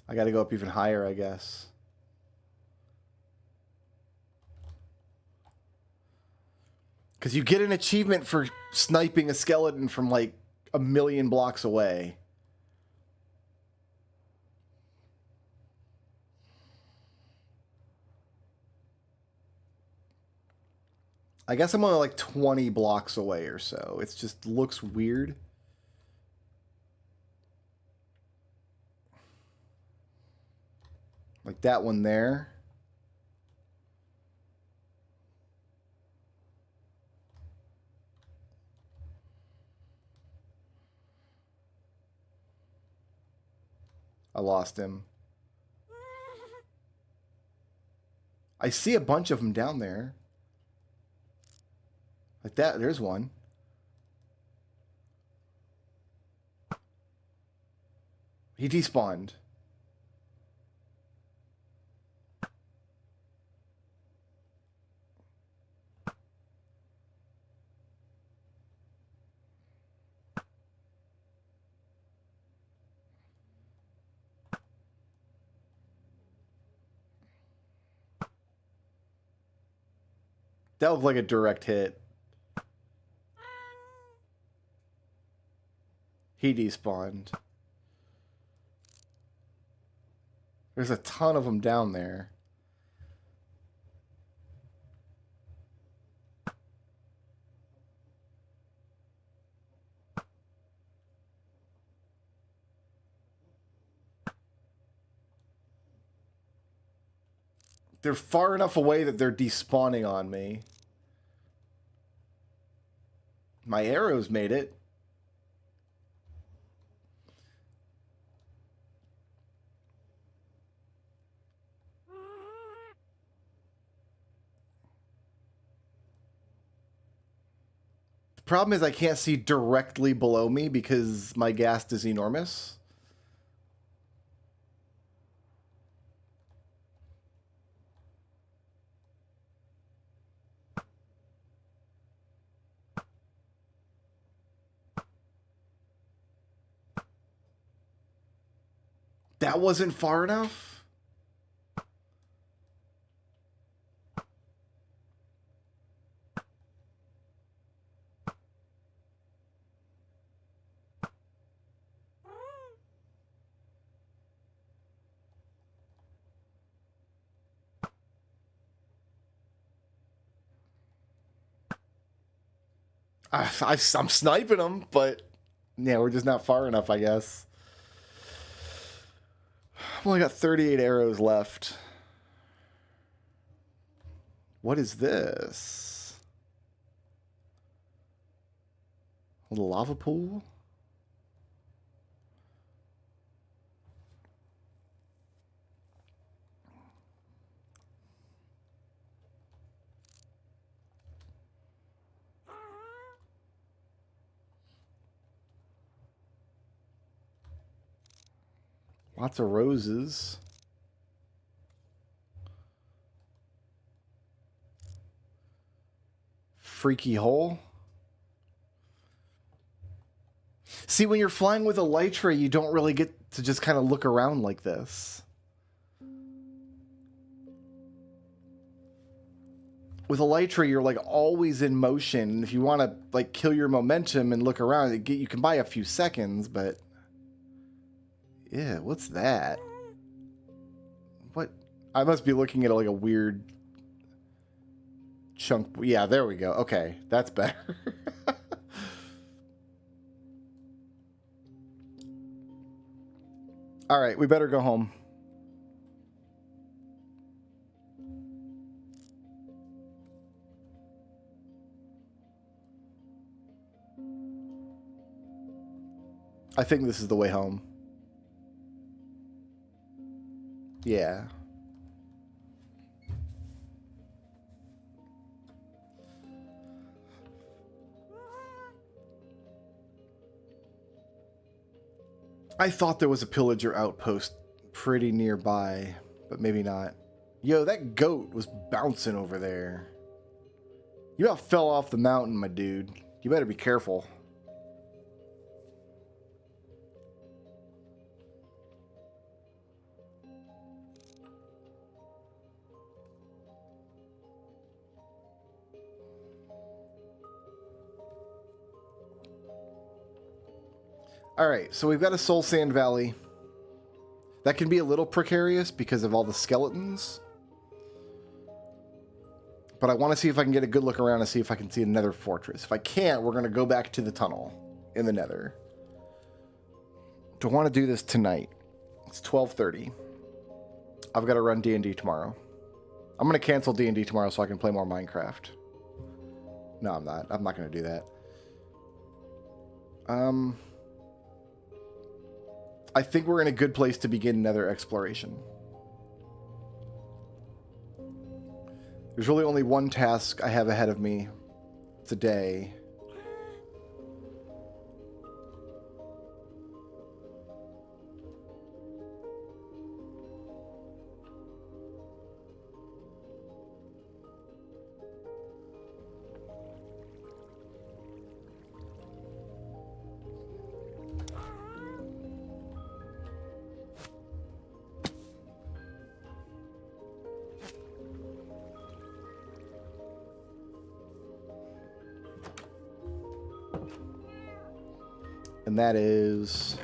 I gotta go up even higher, I guess. Because you get an achievement for sniping a skeleton from like 1,000,000 blocks away. I guess I'm only like 20 blocks away or so. It just looks weird. Like that one there. I lost him. I see a bunch of them down there. Like that. There's one. He despawned. That looked like a direct hit. He despawned. There's a ton of them down there. They're far enough away that they're despawning on me. My arrows made it. The problem is I can't see directly below me because my ghast is enormous. That wasn't far enough? I'm sniping them, but yeah, we're just not far enough, I guess. I've only got 38 arrows left. What is this? A little lava pool? Lots of roses. Freaky hole. See, when you're flying with elytra, you don't really get to just kind of look around like this. With elytra, you're like always in motion. If you want to like kill your momentum and look around, you can buy a few seconds, but yeah, what's that? What? I must be looking at like a weird chunk. Yeah, there we go. Okay, that's better. All right, we better go home. I think this is the way home. Yeah. I thought there was a pillager outpost pretty nearby, but maybe not. Yo, that goat was bouncing over there. You about fell off the mountain, my dude. You better be careful. Alright, so we've got a Soul Sand Valley. That can be a little precarious because of all the skeletons. But I want to see if I can get a good look around and see if I can see another fortress. If I can't, we're going to go back to the tunnel in the nether. Do I want to do this tonight? It's 12:30. I've got to run D&D tomorrow. I'm going to cancel D&D tomorrow so I can play more Minecraft. No, I'm not. I'm not going to do that. I think we're in a good place to begin another exploration. There's really only one task I have ahead of me today. And that is...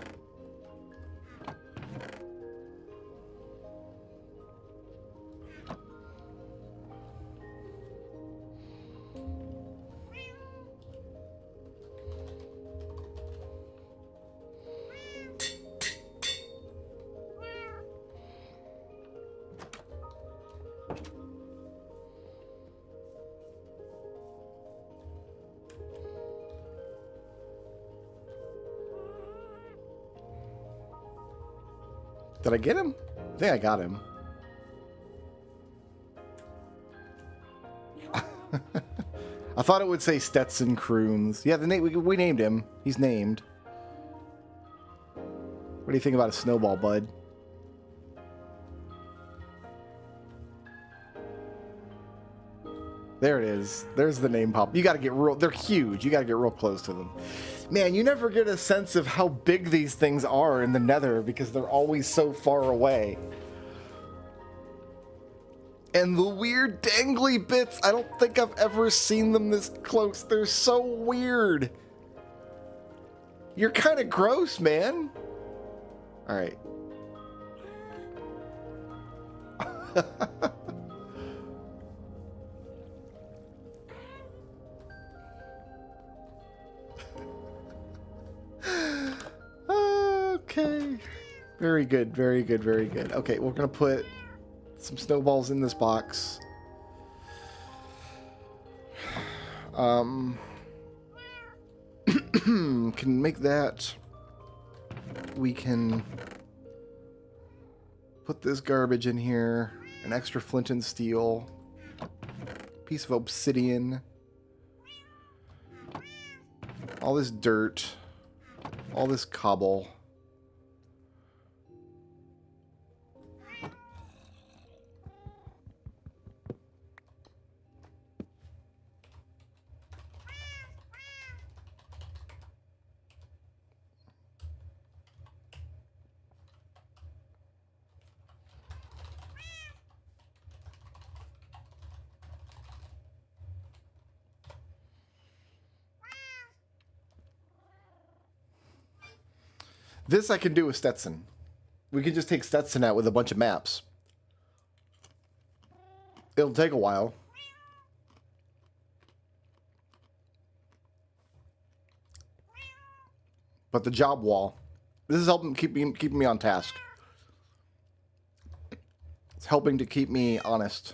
Did I get him? I think I got him. I thought it would say Stetson Kroons. Yeah, the name we named him. He's named. What do you think about a snowball, bud? There it is. There's the name pop. You got to get real. They're huge. You got to get real close to them. Man, you never get a sense of how big these things are in the Nether because they're always so far away. And the weird dangly bits, I don't think I've ever seen them this close. They're so weird. You're kind of gross, man. All right. Okay. Very good, very good, very good. Okay, we're going to put some snowballs in this box. Can make that. We can put this garbage in here. An extra flint and steel. Piece of obsidian. All this dirt. All this cobble. This I can do with Stetson. We can just take Stetson out with a bunch of maps. It'll take a while. But the job wall. This is helping keeping me on task. It's helping to keep me honest.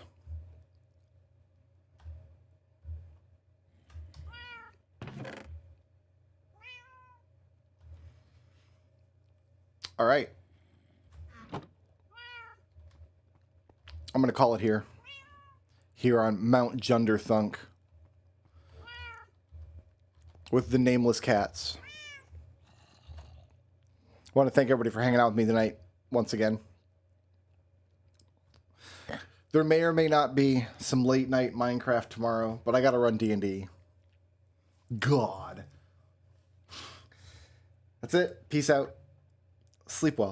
All right. I'm going to call it here. Here on Mount Junderthunk. With the nameless cats. I want to thank everybody for hanging out with me tonight, once again. There may or may not be some late night Minecraft tomorrow, but I got to run D&D. God. That's it. Peace out. Sleep well.